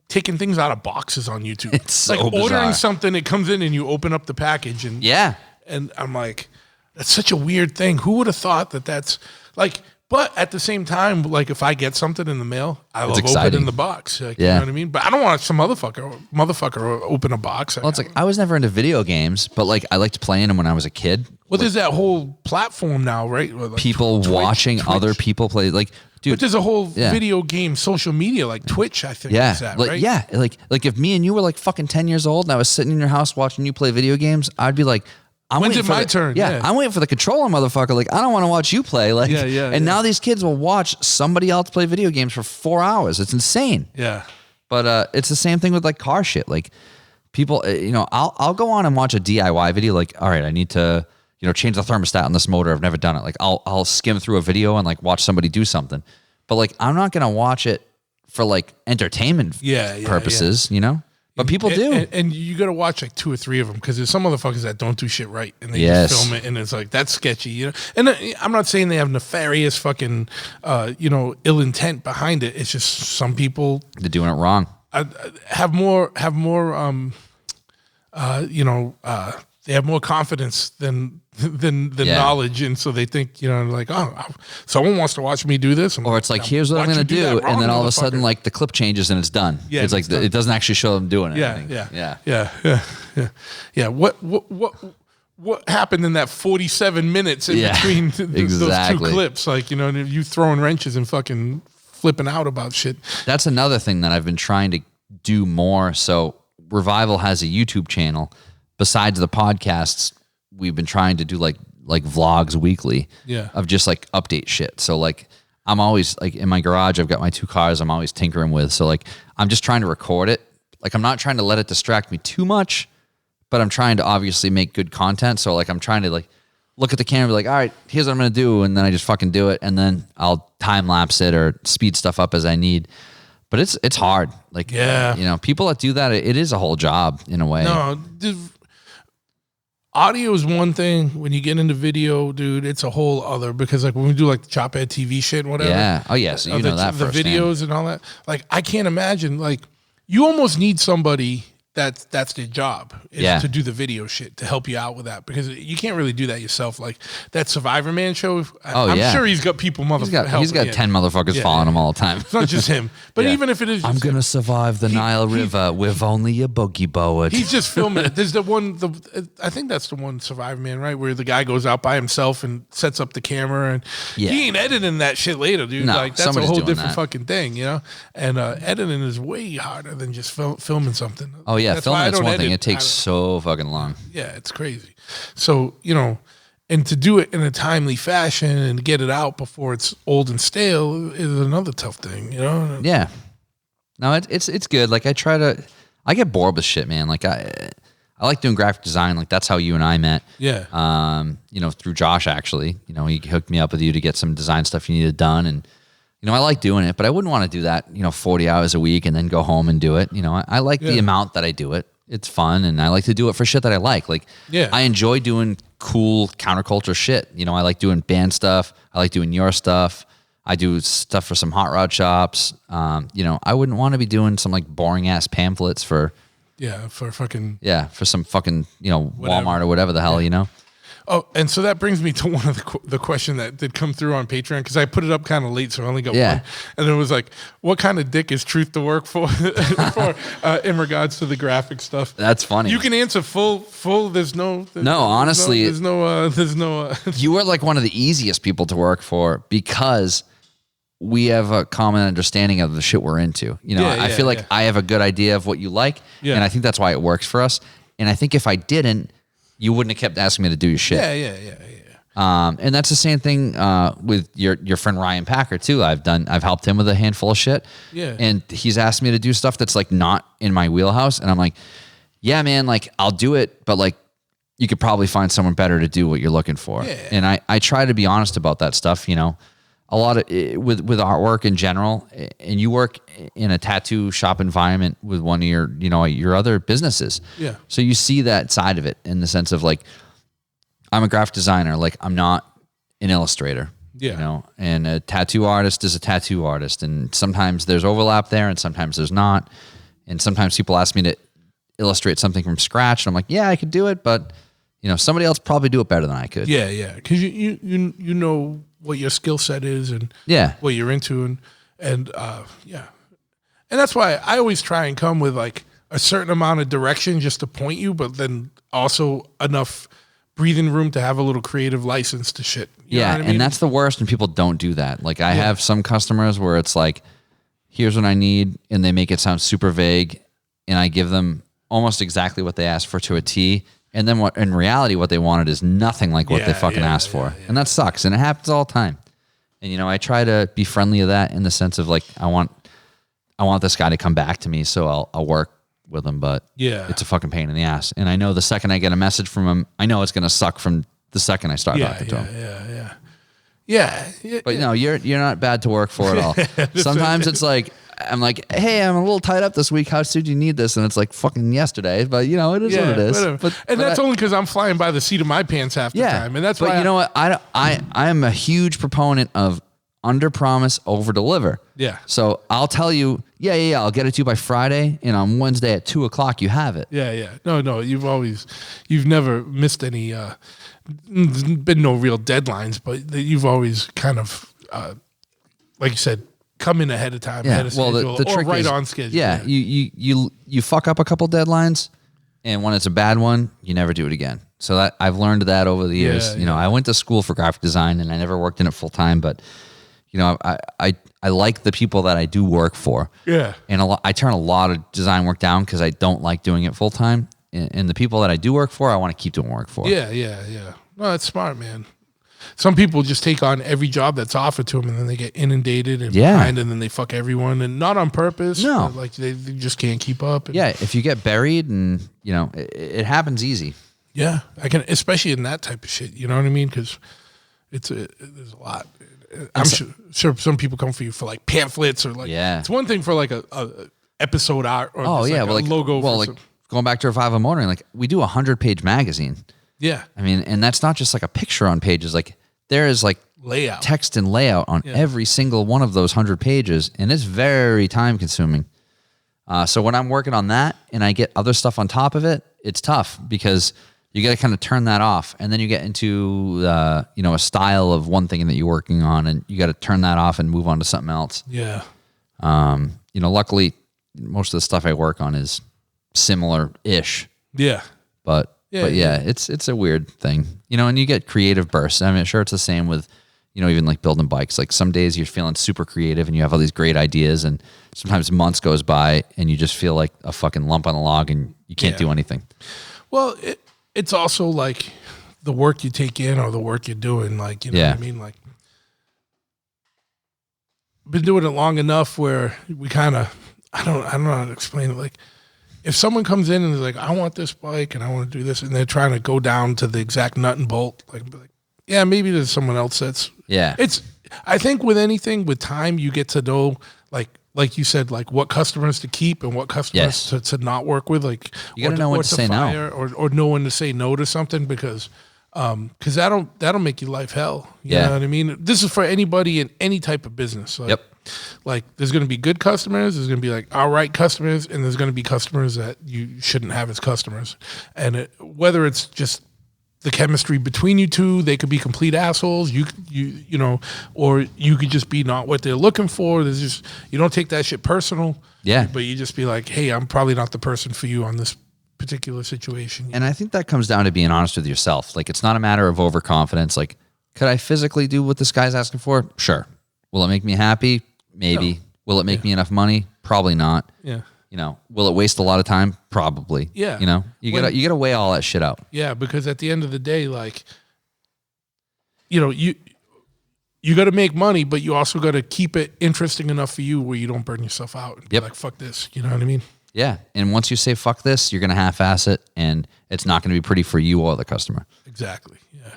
taking things out of boxes on YouTube. It's so like bizarre. Ordering something, it comes in and you open up the package and yeah. And I'm like, that's such a weird thing. Who would have thought that that's like? But at the same time, like if I get something in the mail, I love exciting. opening the box. Like, Yeah. You know what I mean? But I don't want some motherfucker open a box. Well, it's like I was never into video games, but like I liked playing them when I was a kid. Well, there's that whole platform now, right? Like People watching other people play, like, dude. But there's a whole video game social media, like Twitch, I think. Yeah, Is that, like right? yeah, like if me and you were like fucking 10 years old and I was sitting in your house watching you play video games, I'd be like, When's it my turn? Yeah, Yeah. I'm waiting for the controller, motherfucker. Like, I don't want to watch you play. Like, and now these kids will watch somebody else play video games for 4 hours. It's insane. Yeah. But it's the same thing with like car shit. Like, people, I'll go on and watch a DIY video. Like, all right, I need to, change the thermostat on this motor. I've never done it. Like, I'll skim through a video and like watch somebody do something. But like, I'm not gonna watch it for like entertainment purposes. But people do. And you got to watch like 2 or 3 of them because there's some motherfuckers that don't do shit right and they just film it and it's like, that's sketchy, And I'm not saying they have nefarious fucking, ill intent behind it. It's just some people. They're doing it wrong. Have more, they have more confidence than knowledge, and so they think like, oh, someone wants to watch me do this, or it's like, here's what I'm gonna do, and then all of a sudden, like the clip changes and it's done. Yeah, it's like it doesn't actually show them doing it. Yeah. What happened in that 47 minutes in between those 2 clips? Like you throwing wrenches and fucking flipping out about shit. That's another thing that I've been trying to do more. So Revival has a YouTube channel. Besides the podcasts, we've been trying to do like vlogs weekly of just like update shit. So like I'm always like in my garage, I've got my 2 cars I'm always tinkering with. So like I'm just trying to record it. Like I'm not trying to let it distract me too much, but I'm trying to obviously make good content. So like I'm trying to like look at the camera and be like, all right, here's what I'm going to do. And then I just fucking do it. And then I'll time lapse it or speed stuff up as I need. But it's hard. Like, people that do that, it is a whole job in a way. No, audio is one thing. When you get into video, dude, it's a whole other, because like when we do like the Chop Ed TV shit and whatever. Yeah. Oh yeah. So you know that the firsthand. videos and all that. Like I can't imagine, like you almost need somebody that's their job is to do the video shit to help you out with that, because you can't really do that yourself. Like that Survivor Man show, I'm sure he's got people He's got 10 motherfuckers following him all the time. It's not just him, but even if it is, I'm gonna survive the Nile River with only a boogie board. He's just filming it. There's I think that's the one Survivor Man, right, where the guy goes out by himself and sets up the camera, and he ain't editing that shit later, dude. No, like that's a whole different that. fucking thing, And editing is way harder than just filming something. Oh yeah, That's filming why I it's don't one thing. edit. It takes so fucking long. Yeah, it's crazy. So, and to do it in a timely fashion and get it out before it's old and stale is another tough thing, Yeah. No, it's good. Like I get bored with shit, man. Like I like doing graphic design. Like that's how you and I met. Yeah. Through Josh actually. He hooked me up with you to get some design stuff you needed done, and I like doing it, but I wouldn't want to do that, 40 hours a week and then go home and do it. I like the amount that I do it. It's fun, and I like to do it for shit that I like. Like, I enjoy doing cool counterculture shit. I like doing band stuff. I like doing your stuff. I do stuff for some hot rod shops. I wouldn't want to be doing some like boring ass pamphlets for some fucking Walmart or whatever the hell. Oh, and so that brings me to one of the question that did come through on Patreon, because I put it up kind of late, so I only got one. And it was like, what kind of dick is Truth to work for, in regards to the graphic stuff? That's funny. You can answer full. There's no. Honestly, there's no. You are like one of the easiest people to work for, because we have a common understanding of the shit we're into. I feel like I have a good idea of what you like, and I think that's why it works for us. And I think if I didn't, you wouldn't have kept asking me to do your shit. Yeah. And that's the same thing with your friend Ryan Packer too. I've helped him with a handful of shit. Yeah. And he's asked me to do stuff that's like not in my wheelhouse, and I'm like, yeah, man, like I'll do it, but like you could probably find someone better to do what you're looking for. Yeah. And I try to be honest about that stuff. A lot of with artwork in general, and you work in a tattoo shop environment with one of your other businesses. Yeah. So you see that side of it in the sense of like, I'm a graphic designer. Like I'm not an illustrator. Yeah. And a tattoo artist is a tattoo artist. And sometimes there's overlap there and sometimes there's not. And sometimes people ask me to illustrate something from scratch. And I'm like, yeah, I could do it, but somebody else probably do it better than I could. Yeah. Because you know what your skill set is and Yeah. what you're into and that's why I always try and come with like a certain amount of direction just to point you, but then also enough breathing room to have a little creative license to shit. You know what I mean? And that's the worst when people don't do that. Like I have some customers where it's like, here's what I need, and they make it sound super vague, and I give them almost exactly what they asked for to a T, and then what in reality what they wanted is nothing like what they fucking asked for. And that sucks, and it happens all the time. And I try to be friendly of that in the sense of like I want this guy to come back to me, so I'll work with him, but it's a fucking pain in the ass. And I know the second I get a message from him, I know it's going to suck from the second I start talking to him. But you're not bad to work for at all. Sometimes it's like, I'm like, hey, I'm a little tied up this week. How soon do you need this? And it's like fucking yesterday, but it is what it is. But that's only because I'm flying by the seat of my pants half the time. And that's why you know what? I am a huge proponent of under promise, over deliver. Yeah. So I'll tell you, I'll get it to you by Friday, and on Wednesday at 2:00 you have it. No, you've never missed any. Been no real deadlines, but you've always kind of, like you said, come in ahead of time, ahead of schedule, the trick or right is, on schedule. Yeah, you fuck up a couple deadlines, and when it's a bad one, you never do it again. So that I've learned that over the years. I went to school for graphic design, and I never worked in it full time, but I like the people that I do work for. Yeah, and I turn a lot of design work down because I don't like doing it full time. And the people that I do work for, I want to keep doing work for. Yeah. No, that's smart, man. Some people just take on every job that's offered to them, and then they get inundated and behind, and then they fuck everyone, and not on purpose. No, like they just can't keep up. And if you get buried, and it happens easy. Yeah, I can, especially in that type of shit. You know what I mean? Because there's a lot. I'm sure some people come for you for like pamphlets or like. Yeah. It's one thing for like a episode art or a logo. Well, like going back to Revival Motoring, like we do a 100-page magazine. Yeah. I mean, and that's not just like a picture on pages. Like there is like layout, text and layout on every single one of those 100 pages, and it's very time consuming. So when I'm working on that and I get other stuff on top of it, it's tough because you got to kind of turn that off, and then you get into a style of one thing that you're working on, and you got to turn that off and move on to something else. Yeah. Luckily, most of the stuff I work on is similar-ish. Yeah. But it's a weird thing, and you get creative bursts. I mean, sure, it's the same with, even like building bikes. Like some days you're feeling super creative and you have all these great ideas, and sometimes months goes by and you just feel like a fucking lump on a log and you can't do anything. Well, it's also like the work you take in or the work you're doing. Like, what I mean? Like, been doing it long enough where we kind of, I don't know how to explain it. Like, if someone comes in and is like, I want this bike and I want to do this, and they're trying to go down to the exact nut and bolt, like yeah, maybe there's someone else that's, I think with anything, with time, you get to know, like you said, like what customers to keep and what customers to not work with. Like, you got to know when to say no, or know when to say no to something, because that'll make your life hell. You know what I mean? This is for anybody in any type of business. Like, like there's going to be good customers, there's going to be like all right customers, and there's going to be customers that you shouldn't have as customers. And whether it's just the chemistry between you two, they could be complete assholes. You or you could just be not what they're looking for. There's just, you don't take that shit personal. Yeah. But you just be like, hey, I'm probably not the person for you on this particular situation. And I think that comes down to being honest with yourself. Like, it's not a matter of overconfidence. Like, could I physically do what this guy's asking for? Sure. Will it make me happy? Maybe. No. Will it make me enough money? Probably not. Yeah. Will it waste a lot of time? Probably. Yeah. You gotta weigh all that shit out. Yeah, because at the end of the day, like, you got to make money, but you also got to keep it interesting enough for you where you don't burn yourself out and be like, fuck this. You know what I mean? Yeah. And once you say fuck this, you're gonna half-ass it, and it's not gonna be pretty for you or the customer. Exactly. Yeah.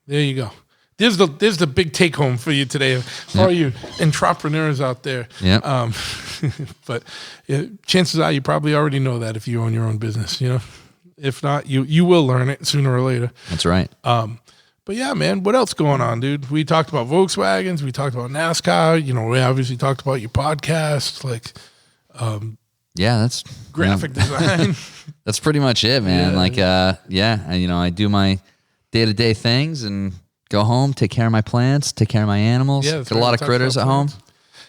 There you go. There's the big take home for you today, for all you entrepreneurs out there. Yeah. But chances are you probably already know that if you own your own business. If not, you will learn it sooner or later. That's right. But yeah, man, what else going on, dude? We talked about Volkswagens. We talked about NASCAR. We obviously talked about your podcast. Like, that's graphic design. That's pretty much it, man. I do my day-to-day things, and go home, take care of my plants, take care of my animals. Yeah, Got a lot of critters at home.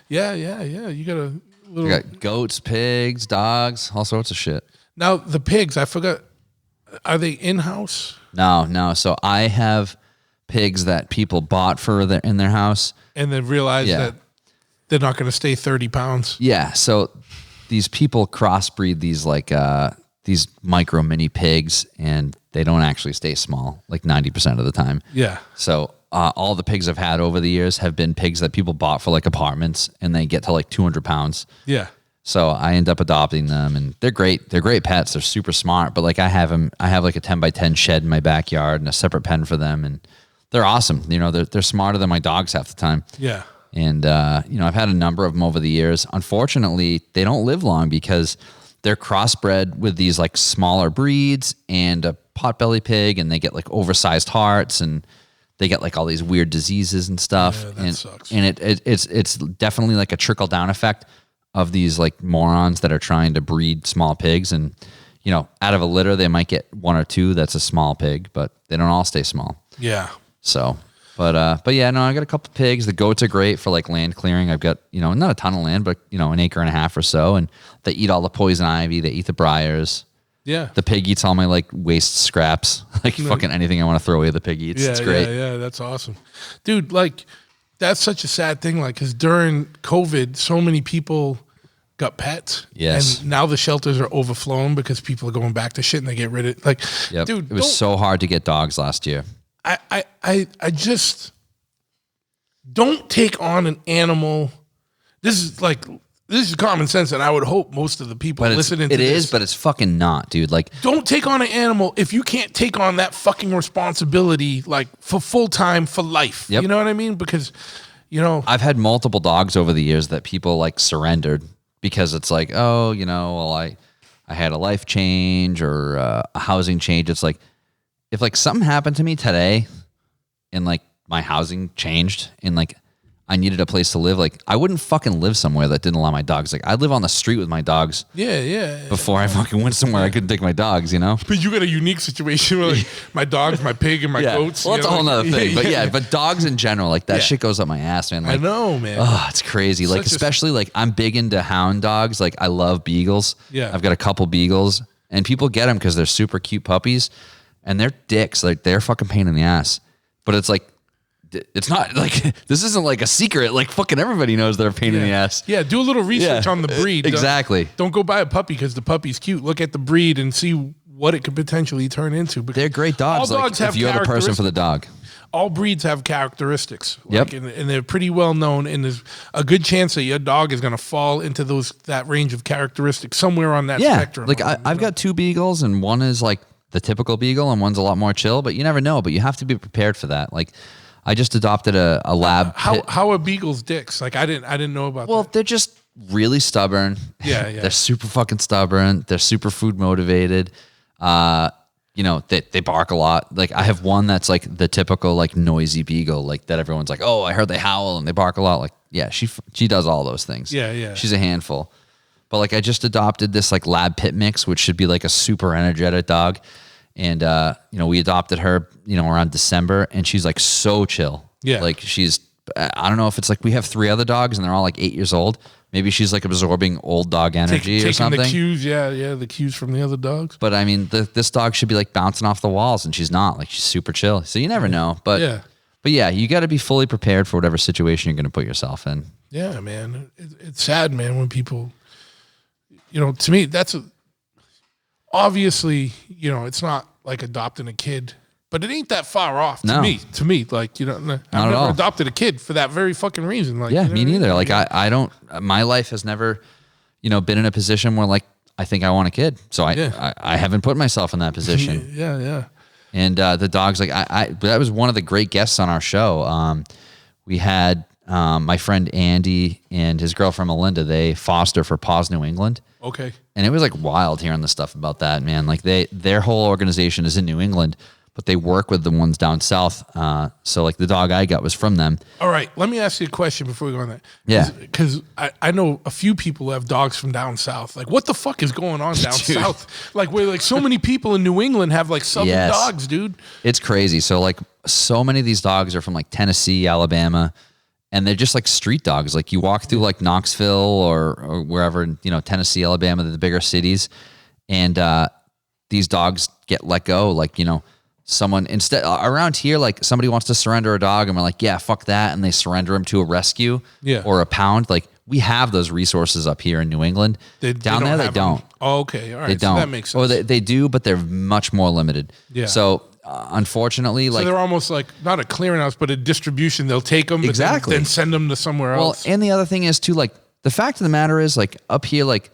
Yeah. You got a little. I got goats, pigs, dogs, all sorts of shit. Now the pigs, I forgot. Are they in house? No. So I have pigs that people bought in their house, and then realize that they're not going to stay 30 pounds. Yeah. So these people crossbreed these micro mini pigs, and they don't actually stay small, like 90% of the time. Yeah. So all the pigs I've had over the years have been pigs that people bought for like apartments, and they get to like 200 pounds. Yeah. So I end up adopting them, and they're great. They're great pets. They're super smart. But like I have like a 10 by 10 shed in my backyard and a separate pen for them, and they're awesome. You know, they're smarter than my dogs half the time. Yeah. And I've had a number of them over the years. Unfortunately, they don't live long because they're crossbred with these like smaller breeds and a potbelly pig, and they get like oversized hearts, and they get like all these weird diseases and stuff. Yeah, that sucks. And it's definitely like a trickle down effect of these like morons that are trying to breed small pigs. And, you know, out of a litter, they might get one or two that's a small pig, but they don't all stay small. Yeah. So, but yeah, no, I got a couple pigs. The goats are great for like land clearing. I've got, you know, not a ton of land, but, you know, an acre and a half or so. And they eat all the poison ivy. They eat the briars. Yeah. The pig eats all my like waste scraps, like fucking anything I want to throw away. The pig eats. Yeah, it's great. Yeah, that's awesome. Dude, like, that's such a sad thing. Like, because during COVID, so many people got pets. Yes. And now the shelters are overflowing because people are going back to shit and they get rid of like, Yep. dude, It was so hard to get dogs last year. I just don't take on an animal. This is common sense, and I would hope most of the people listening to this. But it's fucking not, dude. Like, don't take on an animal if you can't take on that fucking responsibility, like for full time, for life. Yep. You know what I mean? Because, you know, I've had multiple dogs over the years that people like surrendered because it's like, oh, you know, well, I had a life change or a housing change. It's like, if like something happened to me today and like my housing changed and like I needed a place to live, like I wouldn't fucking live somewhere that didn't allow my dogs. Like I'd live on the street with my dogs. Yeah. Before I fucking went somewhere I couldn't take my dogs, you know? But you got a unique situation where like my dogs, my pig, and my goats. Well, that's a whole nother thing. But yeah, but dogs in general, like that shit goes up my ass, man. Like, I know, man. Oh, it's crazy. Like, especially like I'm big into hound dogs. Like I love beagles. Yeah. I've got a couple beagles, and people get them because they're super cute puppies, and they're dicks. Like they're fucking pain in the ass. But it's like, it's not like, this isn't like a secret. Like fucking everybody knows they're a pain in the ass. Yeah, do a little research on the breed. Exactly. Don't go buy a puppy because the puppy's cute. Look at the breed and see what it could potentially turn into. Because they're great dogs. All Like dogs have if you're the person for the dog. All breeds have characteristics. Yep. And they're pretty well known. And there's a good chance that your dog is going to fall into that range of characteristics somewhere on that spectrum. Like I've got two beagles, and one is like the typical beagle and one's a lot more chill, but you never know. But you have to be prepared for that. Like I just adopted a lab. How are beagles dicks? Like I didn't know about that. Well, they're just really stubborn. Yeah. They're super fucking stubborn. They're super food motivated. You know, they bark a lot. Like I have one that's like the typical like noisy beagle, like that everyone's like, oh, I heard they howl and they bark a lot. Like, yeah, she does all those things. Yeah. She's a handful. But like I just adopted this like lab pit mix, which should be like a super energetic dog. And, you know, we adopted her, you know, around December, and she's like so chill. Yeah. Like I don't know if it's like we have 3 other dogs and they're all like 8 years old. Maybe she's like absorbing old dog energy or something. Taking the cues, the cues from the other dogs. But I mean, this dog should be like bouncing off the walls, and she's not. Like she's super chill. So you never know. But yeah, you got to be fully prepared for whatever situation you're going to put yourself in. Yeah, man. It's sad, man, when people, you know, to me, obviously, you know, it's not like adopting a kid, but it ain't that far off to me. Like, you know, I've never adopted a kid for that very fucking reason. Like, yeah, you know me neither. I mean? Like I don't, my life has never, you know, been in a position where like, I think I want a kid. So I haven't put myself in that position. Yeah. And the dogs, like that was one of the great guests on our show. We had my friend Andy and his girlfriend Melinda. They foster for Paws New England. Okay. And it was like wild hearing the stuff about that, man. Like their whole organization is in New England, but they work with the ones down south. So like the dog I got was from them. All right. Let me ask you a question before we go on that. Yeah. Because I know a few people who have dogs from down south. Like, what the fuck is going on down south? Like, where like so many people in New England have like southern dogs, dude. It's crazy. So like so many of these dogs are from like Tennessee, Alabama, and they're just like street dogs. Like you walk through like Knoxville or wherever, Tennessee, Alabama, the bigger cities, and these dogs get let go. Like, someone instead around here, like somebody wants to surrender a dog and we're like, yeah, fuck that. And they surrender him to a rescue or a pound. Like we have those resources up here in New England. Down there, they don't. Oh, okay. All right. They don't. So that makes sense. Or they do, but they're much more limited. Yeah. So unfortunately, so they're almost like not a clearinghouse, but a distribution. They'll take them, but then send them to somewhere else. Well, and the other thing is too, like the fact of the matter is like up here, like,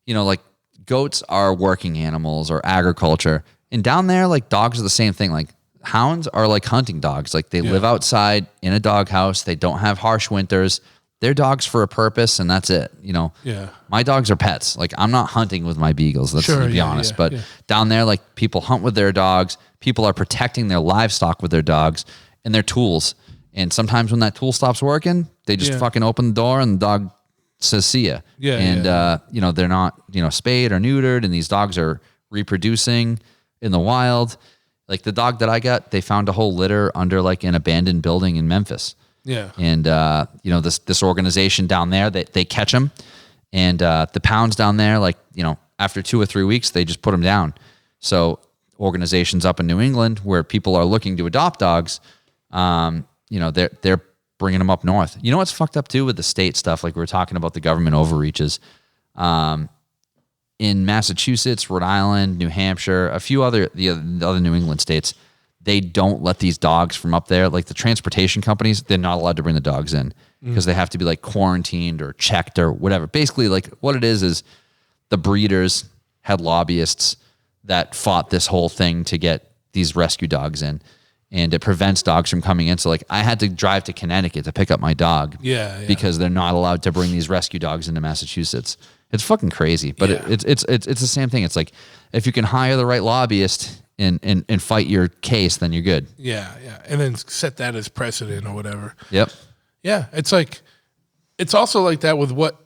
like goats are working animals or agriculture. And down there, like dogs are the same thing. Like hounds are like hunting dogs. Like they live outside in a dog house. They don't have harsh winters. They're dogs for a purpose, and that's it. My dogs are pets. Like I'm not hunting with my beagles. Let's be honest. But down there, like people hunt with their dogs. People are protecting their livestock with their dogs and their tools. And sometimes when that tool stops working, they just fucking open the door and the dog says, "See ya." And they're not spayed or neutered, and these dogs are reproducing in the wild. Like the dog that I got, they found a whole litter under like an abandoned building in Memphis. Yeah. And, this organization down there, they catch them, and the pounds down there, like, after 2 or 3 weeks, they just put them down. So organizations up in New England where people are looking to adopt dogs, they're bringing them up north. You know what's fucked up too with the state stuff? Like we were talking about the government overreaches. In Massachusetts, Rhode Island, New Hampshire, a few other New England states, they don't let these dogs from up there, like the transportation companies, they're not allowed to bring the dogs in because they have to be like quarantined or checked or whatever. Basically, like what it is the breeders had lobbyists that fought this whole thing to get these rescue dogs in, and it prevents dogs from coming in. So like I had to drive to Connecticut to pick up my dog because they're not allowed to bring these rescue dogs into Massachusetts. It's fucking crazy, but it's the same thing. It's like if you can hire the right lobbyist and fight your case, then you're good. Yeah, and then set that as precedent or whatever. Yep. Yeah, it's like it's also like that with what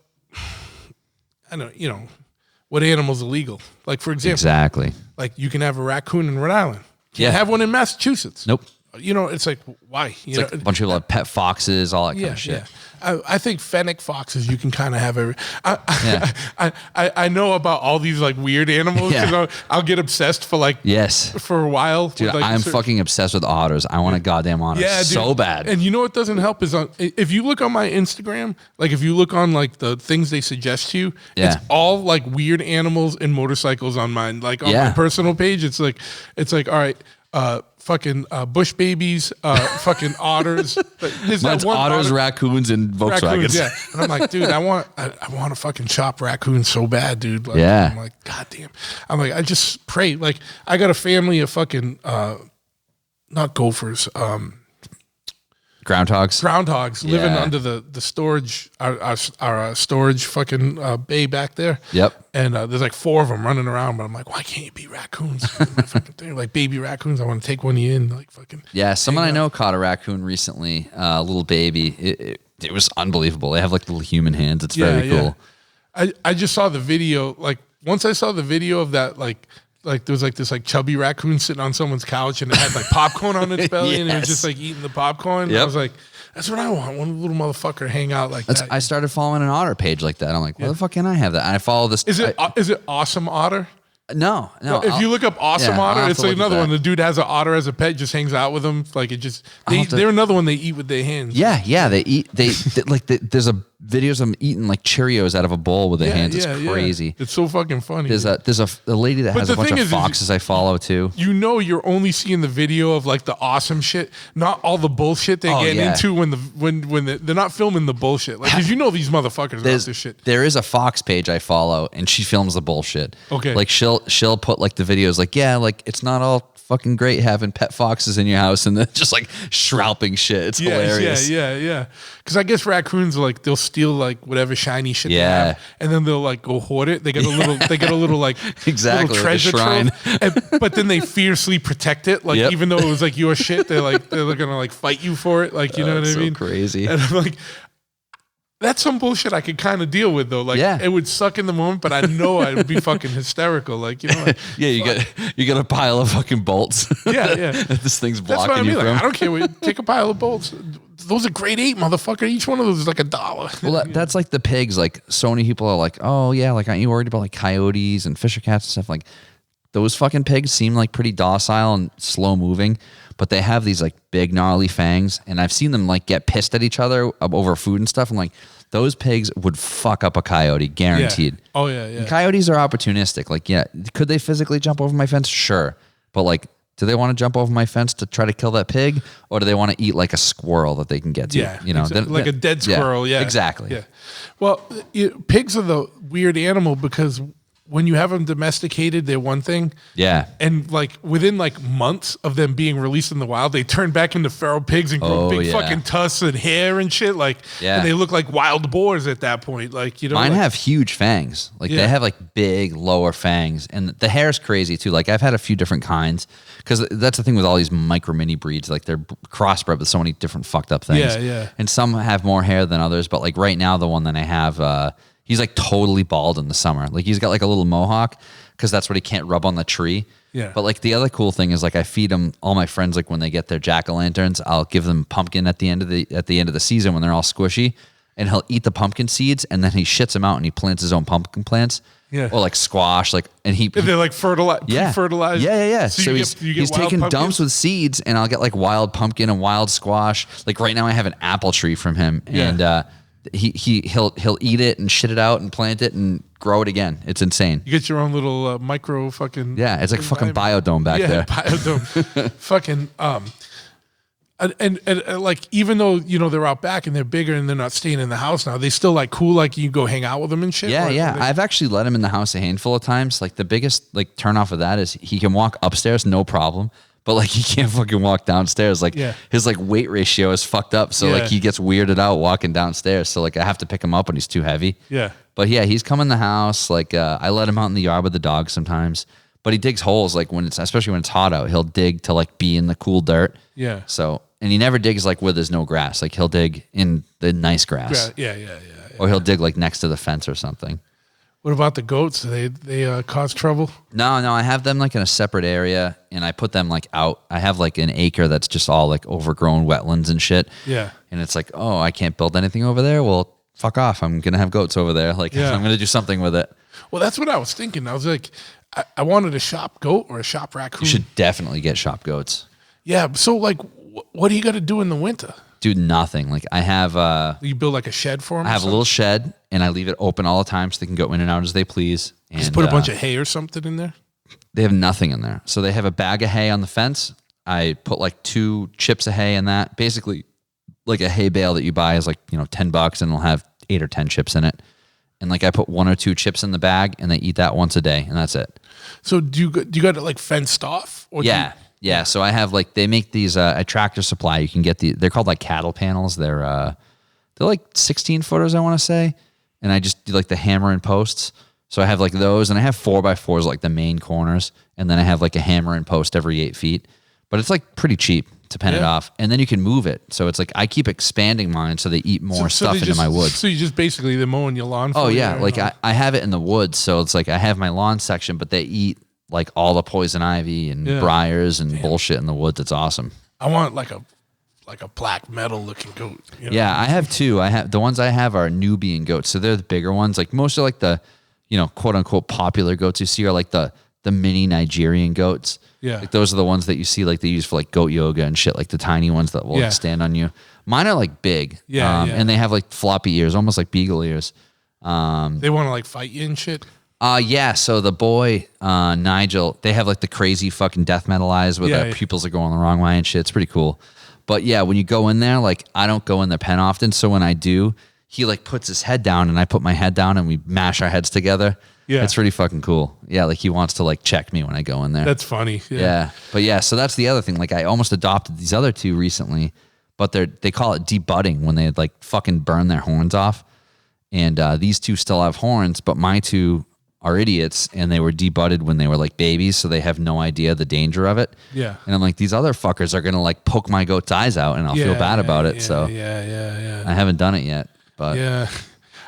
what animal's illegal. Like for example, like you can have a raccoon in Rhode Island. Can't have one in Massachusetts. Nope. It's like why? It's like a bunch of people have pet foxes, all that kind of shit. Yeah. I think fennec foxes you can kind of have I know about all these like weird animals because I'll get obsessed for like for a while. Dude, I'm fucking obsessed with otters. I want a goddamn otter so bad. And you know what doesn't help is if you look on my Instagram, like if you look on like the things they suggest to you, it's all like weird animals and motorcycles on mine. Like on my personal page, it's like all right. Fucking bush babies, fucking otters. Mine's otters, raccoons, and Volkswagens. Yeah, and I'm like, dude, I want to fucking chop raccoons so bad, dude. Like, I'm like, goddamn. I'm like, I just pray. Like, I got a family of fucking not gophers, groundhogs living under the storage our storage fucking bay back there. Yep. And there's like 4 of them running around, but I'm like, why can't you be raccoons? They're like baby raccoons. I want to take one of you in, like fucking. Yeah, someone I know caught a raccoon recently, a little baby. It was unbelievable. They have like little human hands. It's very cool. I just saw the video. Like once I saw the video of that, like there was like this like chubby raccoon sitting on someone's couch and it had like popcorn on its belly and it was just like eating the popcorn. Yep. I was like, that's what I want. One little motherfucker to hang out like that. I started following an otter page like that. I'm like, why the fuck can I have that? And I follow this. Is it Awesome Otter? No. If you look up Awesome Otter, it's like another one. The dude has an otter as a pet, just hangs out with them. Like it just, they're another one they eat with their hands. Yeah. They eat, there's a videos of them eating like Cheerios out of a bowl with their hands. It's crazy. It's so fucking funny. There's a lady that has a bunch of foxes I follow too. You're only seeing the video of like the awesome shit, not all the bullshit they get into when they're not filming the bullshit. Like, cause these motherfuckers about this shit. There is a Fox page I follow and she films the bullshit. Okay. Like she'll put like the videos like, like it's not all fucking great having pet foxes in your house and then just like shrouping shit. It's hilarious. Yeah. Because I guess raccoons are like they'll steal like whatever shiny shit they have, and then they'll like go hoard it. They get a little like little treasure shrine. But then they fiercely protect it. Like even though it was like your shit, they're gonna like fight you for it. Like you know what I mean? Crazy. And I'm like, That's some bullshit I could kind of deal with though. Like Yeah. it would suck in the moment, but I know I would be fucking hysterical. Like, you know, like, Yeah, you get a pile of fucking bolts. Yeah, yeah. This thing's that's blocking what I mean. you Like, from. I don't care. Take a pile of bolts. Those are grade 8, motherfucker. Each one of those is like $1. Well, that's like the pigs. Like so many people are like, oh yeah, like aren't you worried about like coyotes and fisher cats and stuff? Like those fucking pigs seem like pretty docile and slow moving, but they have these like big gnarly fangs, and I've seen them like get pissed at each other over food and stuff. I'm like, those pigs would fuck up a coyote, guaranteed. Yeah. Oh yeah, yeah. And coyotes are opportunistic. Like, yeah, could they physically jump over my fence? Sure, but like, do they want to jump over my fence to try to kill that pig, or do they want to eat like a squirrel that they can get to? Yeah, you know, like a dead squirrel. Yeah, exactly. Yeah. Well, pigs are the weird animal because when you have them domesticated, they're one thing. Yeah. And like within like months of them being released in the wild, they turn back into feral pigs and grow big fucking tusks and hair and shit. Like, and they look like wild boars at that point. Like, you know, mine like, have huge fangs. Like they have like big lower fangs, and the hair is crazy too. Like I've had a few different kinds because that's the thing with all these micro mini breeds. Like they're crossbred with so many different fucked up things. Yeah, yeah. And some have more hair than others. But like right now, the one that I have, he's like totally bald in the summer. Like he's got like a little mohawk because that's what he can't rub on the tree. Yeah. But like the other cool thing is like I feed him, all my friends, like when they get their jack-o'-lanterns, I'll give them pumpkin at the end of the season when they're all squishy, and he'll eat the pumpkin seeds and then he shits them out and he plants his own pumpkin plants. Yeah. Or like squash, like, and they're like fertilized. yeah, fertilized. Yeah. So, So you he's get wild taking pumpkins? dumps with seeds, and I'll get like wild pumpkin and wild squash. Like right now, I have an apple tree from him, and he'll eat it and shit it out and plant it and grow it again. It's insane. You get your own little micro fucking. Yeah, it's like fucking biodome back there. Biodome. Fucking and like even though you know they're out back and they're bigger and they're not staying in the house now, they still like cool. Like you go hang out with them and shit. Yeah, Or yeah. they- I've actually let him in the house a handful of times. Like the biggest like turn off of that is he can walk upstairs, no problem. But like he can't fucking walk downstairs. Like his like weight ratio is fucked up. So like he gets weirded out walking downstairs. So like I have to pick him up when he's too heavy. Yeah. But yeah, he's come in the house. Like I let him out in the yard with the dog sometimes. But he digs holes like when it's especially when it's hot out. He'll dig to like be in the cool dirt. Yeah. So and he never digs like where there's no grass. Like he'll dig in the nice grass. Yeah. Or he'll dig like next to the fence or something. What about the goats? They cause trouble? No, I have them like in a separate area, and I put them like out. I have like an acre that's just all like overgrown wetlands and shit. Yeah. And it's like, oh, I can't build anything over there. Well, fuck off. I'm gonna have goats over there. Like I'm gonna do something with it. Well, that's what I was thinking. I was like, I wanted a shop goat or a shop raccoon. You should definitely get shop goats. Yeah. So like, what do you got to do in the winter? Do nothing. Like I have You build like a shed for them? I have a little shed, and I leave it open all the time so they can go in and out as they please. And Just put a bunch of hay or something in there? they have nothing in there. So they have a bag of hay on the fence. I put like 2 chips of hay in that. Basically, like a hay bale that you buy is like, $10 and it'll have 8 or 10 chips in it. And like I put 1 or 2 chips in the bag, and they eat that once a day, and that's it. So do you got it like fenced off? Or Yeah. So I have like, they make these at Tractor Supply. You can get they're called like cattle panels. They're like 16 footers, I want to say. And I just do like the hammer and posts. So I have like those, and I have 4x4s like the main corners, and then I have like a hammer and post every 8 feet. But it's like pretty cheap to pen it off, and then you can move it. So it's like I keep expanding mine so they eat more stuff into my woods. So you just basically they're mowing your lawn. Oh yeah, like I have it in the woods, so it's like I have my lawn section, but they eat like all the poison ivy and briars and bullshit in the woods. It's awesome. I want like a black metal looking goat. Yeah, I have 2. The ones I have are Nubian goats, so they're the bigger ones. Like most of like the quote unquote popular goats you see are like the mini Nigerian goats. Yeah. Like those are the ones that you see like they use for like goat yoga and shit, like the tiny ones that will like, stand on you. Mine are like big. And they have like floppy ears, almost like beagle ears. They want to like fight you and shit. Yeah. So the boy, Nigel, they have like the crazy fucking death metal eyes where their pupils are going the wrong way and shit. It's pretty cool. But yeah, when you go in there, like I don't go in the pen often. So when I do, he like puts his head down and I put my head down and we mash our heads together. Yeah. It's pretty fucking cool. Yeah. Like he wants to like check me when I go in there. That's funny. Yeah. But yeah, so that's the other thing. Like I almost adopted these other 2 recently, but they call it debudding when they like fucking burn their horns off. And these 2 still have horns, but my 2 are idiots, and they were debudded when they were like babies, so they have no idea the danger of it. Yeah. And I'm like, these other fuckers are gonna like poke my goat's eyes out, and I'll feel bad about it. So Yeah. I haven't done it yet. But Yeah.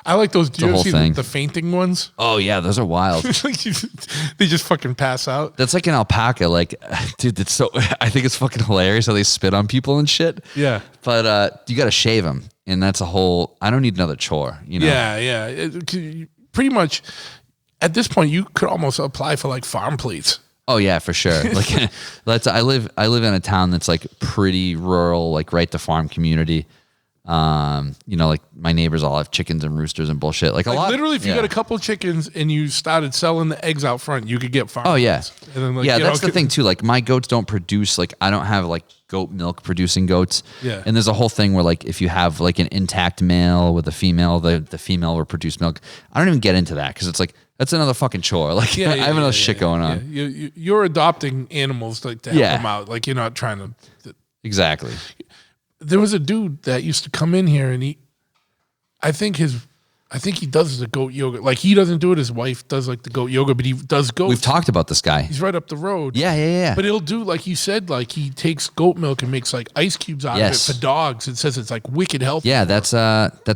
I like those. Do you a ever whole see thing. the fainting ones? oh yeah, those are wild. They just fucking pass out. That's like an alpaca. Like, dude, that's so. I think it's fucking hilarious how they spit on people and shit. Yeah. But you got to shave them, and that's a whole. I don't need another chore. You know. Yeah. Pretty much at this point, you could almost apply for like farm plates. Oh yeah, for sure. Like, I live in a town that's like pretty rural, like right to farm community. You know, like my neighbors all have chickens and roosters and bullshit. Like a lot. Literally, if you yeah. got a couple of chickens and you started selling the eggs out front, you could get farm. Oh yeah, plates. And then, like, yeah. you That's know, the thing too. Like my goats don't produce. Like I don't have like goat milk producing goats. Yeah. And there's a whole thing where like if you have like an intact male with a female, the female will produce milk. I don't even get into that because it's like that's another fucking chore. Like I have enough shit going on. You're adopting animals like to help them out. Like you're not trying to. Exactly. There was a dude that used to come in here and I think he does the goat yoga. Like he doesn't do it. His wife does like the goat yoga, but he does goats. We've talked about this guy. He's right up the road. Yeah. But he'll do like you said, like he takes goat milk and makes like ice cubes out of it for dogs. It says it's like wicked healthy. Yeah, that's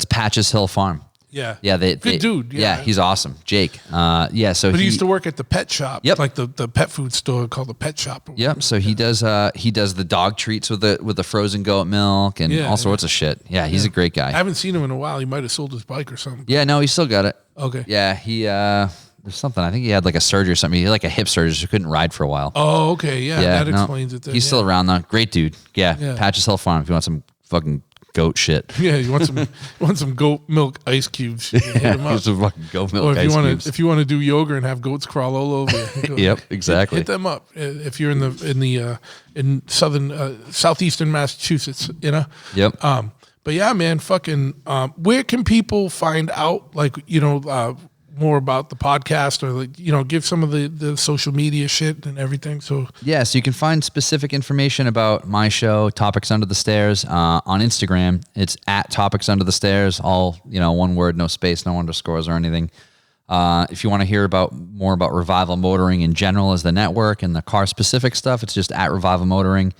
Patches Hill Farm. Yeah. Yeah, good dude. Yeah, he's awesome. Jake. So but he used to work at the pet shop. Yep. Like the pet food store called the Pet Shop. Yep. So he does the dog treats with the frozen goat milk and all sorts of shit. Yeah, he's a great guy. I haven't seen him in a while. He might have sold his bike or something. Yeah, no, he still got it. Okay. Yeah, he there's something. I think he had like a surgery or something. He had like a hip surgery, so he couldn't ride for a while. Oh, okay. Yeah, that explains it then. He's still around though. Great dude. Yeah. Patches Hill Farm if you want some fucking goat shit. Yeah, you want some goat milk ice cubes. You hit him up. Some fucking goat milk Or cubes. if you want to do yoga and have goats crawl all over you. Yep, exactly. Hit them up if you're in southeastern Massachusetts, you know. Yep. But yeah, man, fucking. Where can people find out, like, you know, more about the podcast, or like, you know, give some of the social media shit and everything? So yeah, so you can find specific information about my show, Topics Under the Stairs, on Instagram. It's at Topics Under the Stairs, all, you know, one word, no space, no underscores or anything. If you want to hear more about Revival Motoring in general as the network and the car specific stuff, it's just at Revival Motoring.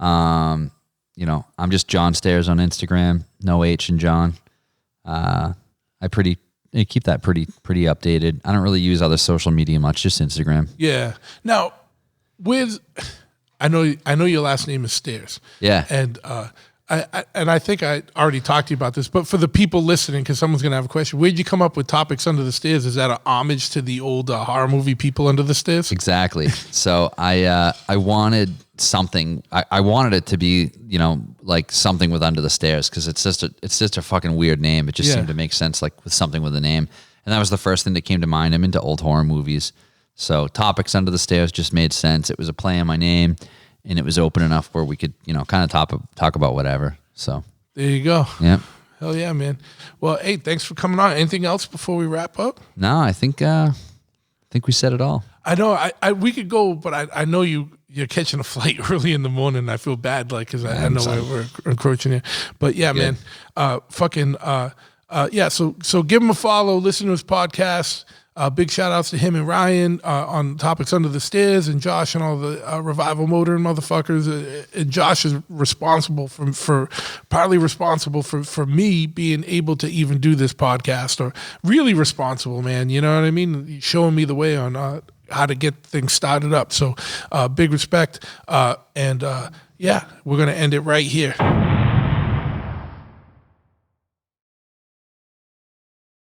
You know, I'm just Jon Stairs on Instagram, no H in John. I keep that pretty updated. I don't really use other social media much, just Instagram. yeah. Now, I know your last name is Stairs. Yeah. And I think I already talked to you about this, but for the people listening, because someone's going to have a question, where'd you come up with Topics Under the Stairs? Is that an homage to the old horror movie People Under the Stairs? Exactly. So I wanted something. I wanted it to be, you know, like something with Under the Stairs, because it's just a fucking weird name. It just seemed to make sense, like with something with a name, and that was the first thing that came to mind. I'm into old horror movies, so Topics Under the Stairs just made sense. It was a play on my name, and it was open enough where we could, you know, kind of talk about whatever. So there you go. Yeah. Hell yeah, man. Well, hey, thanks for coming on. Anything else before we wrap up? No, I think we said it all. I know we could go, but I know you're catching a flight early in the morning. I feel bad, like, because I know we're encroaching here. But yeah, man, yeah. So give him a follow. Listen to his podcast. Big shout outs to him and Ryan on Topics Under the Stairs, and Josh and all the Revival Motoring motherfuckers. And Josh is partly responsible for me being able to even do this podcast, or really responsible, man. You know what I mean? He's showing me the way on how to get things started up. So big respect. And yeah, we're going to end it right here.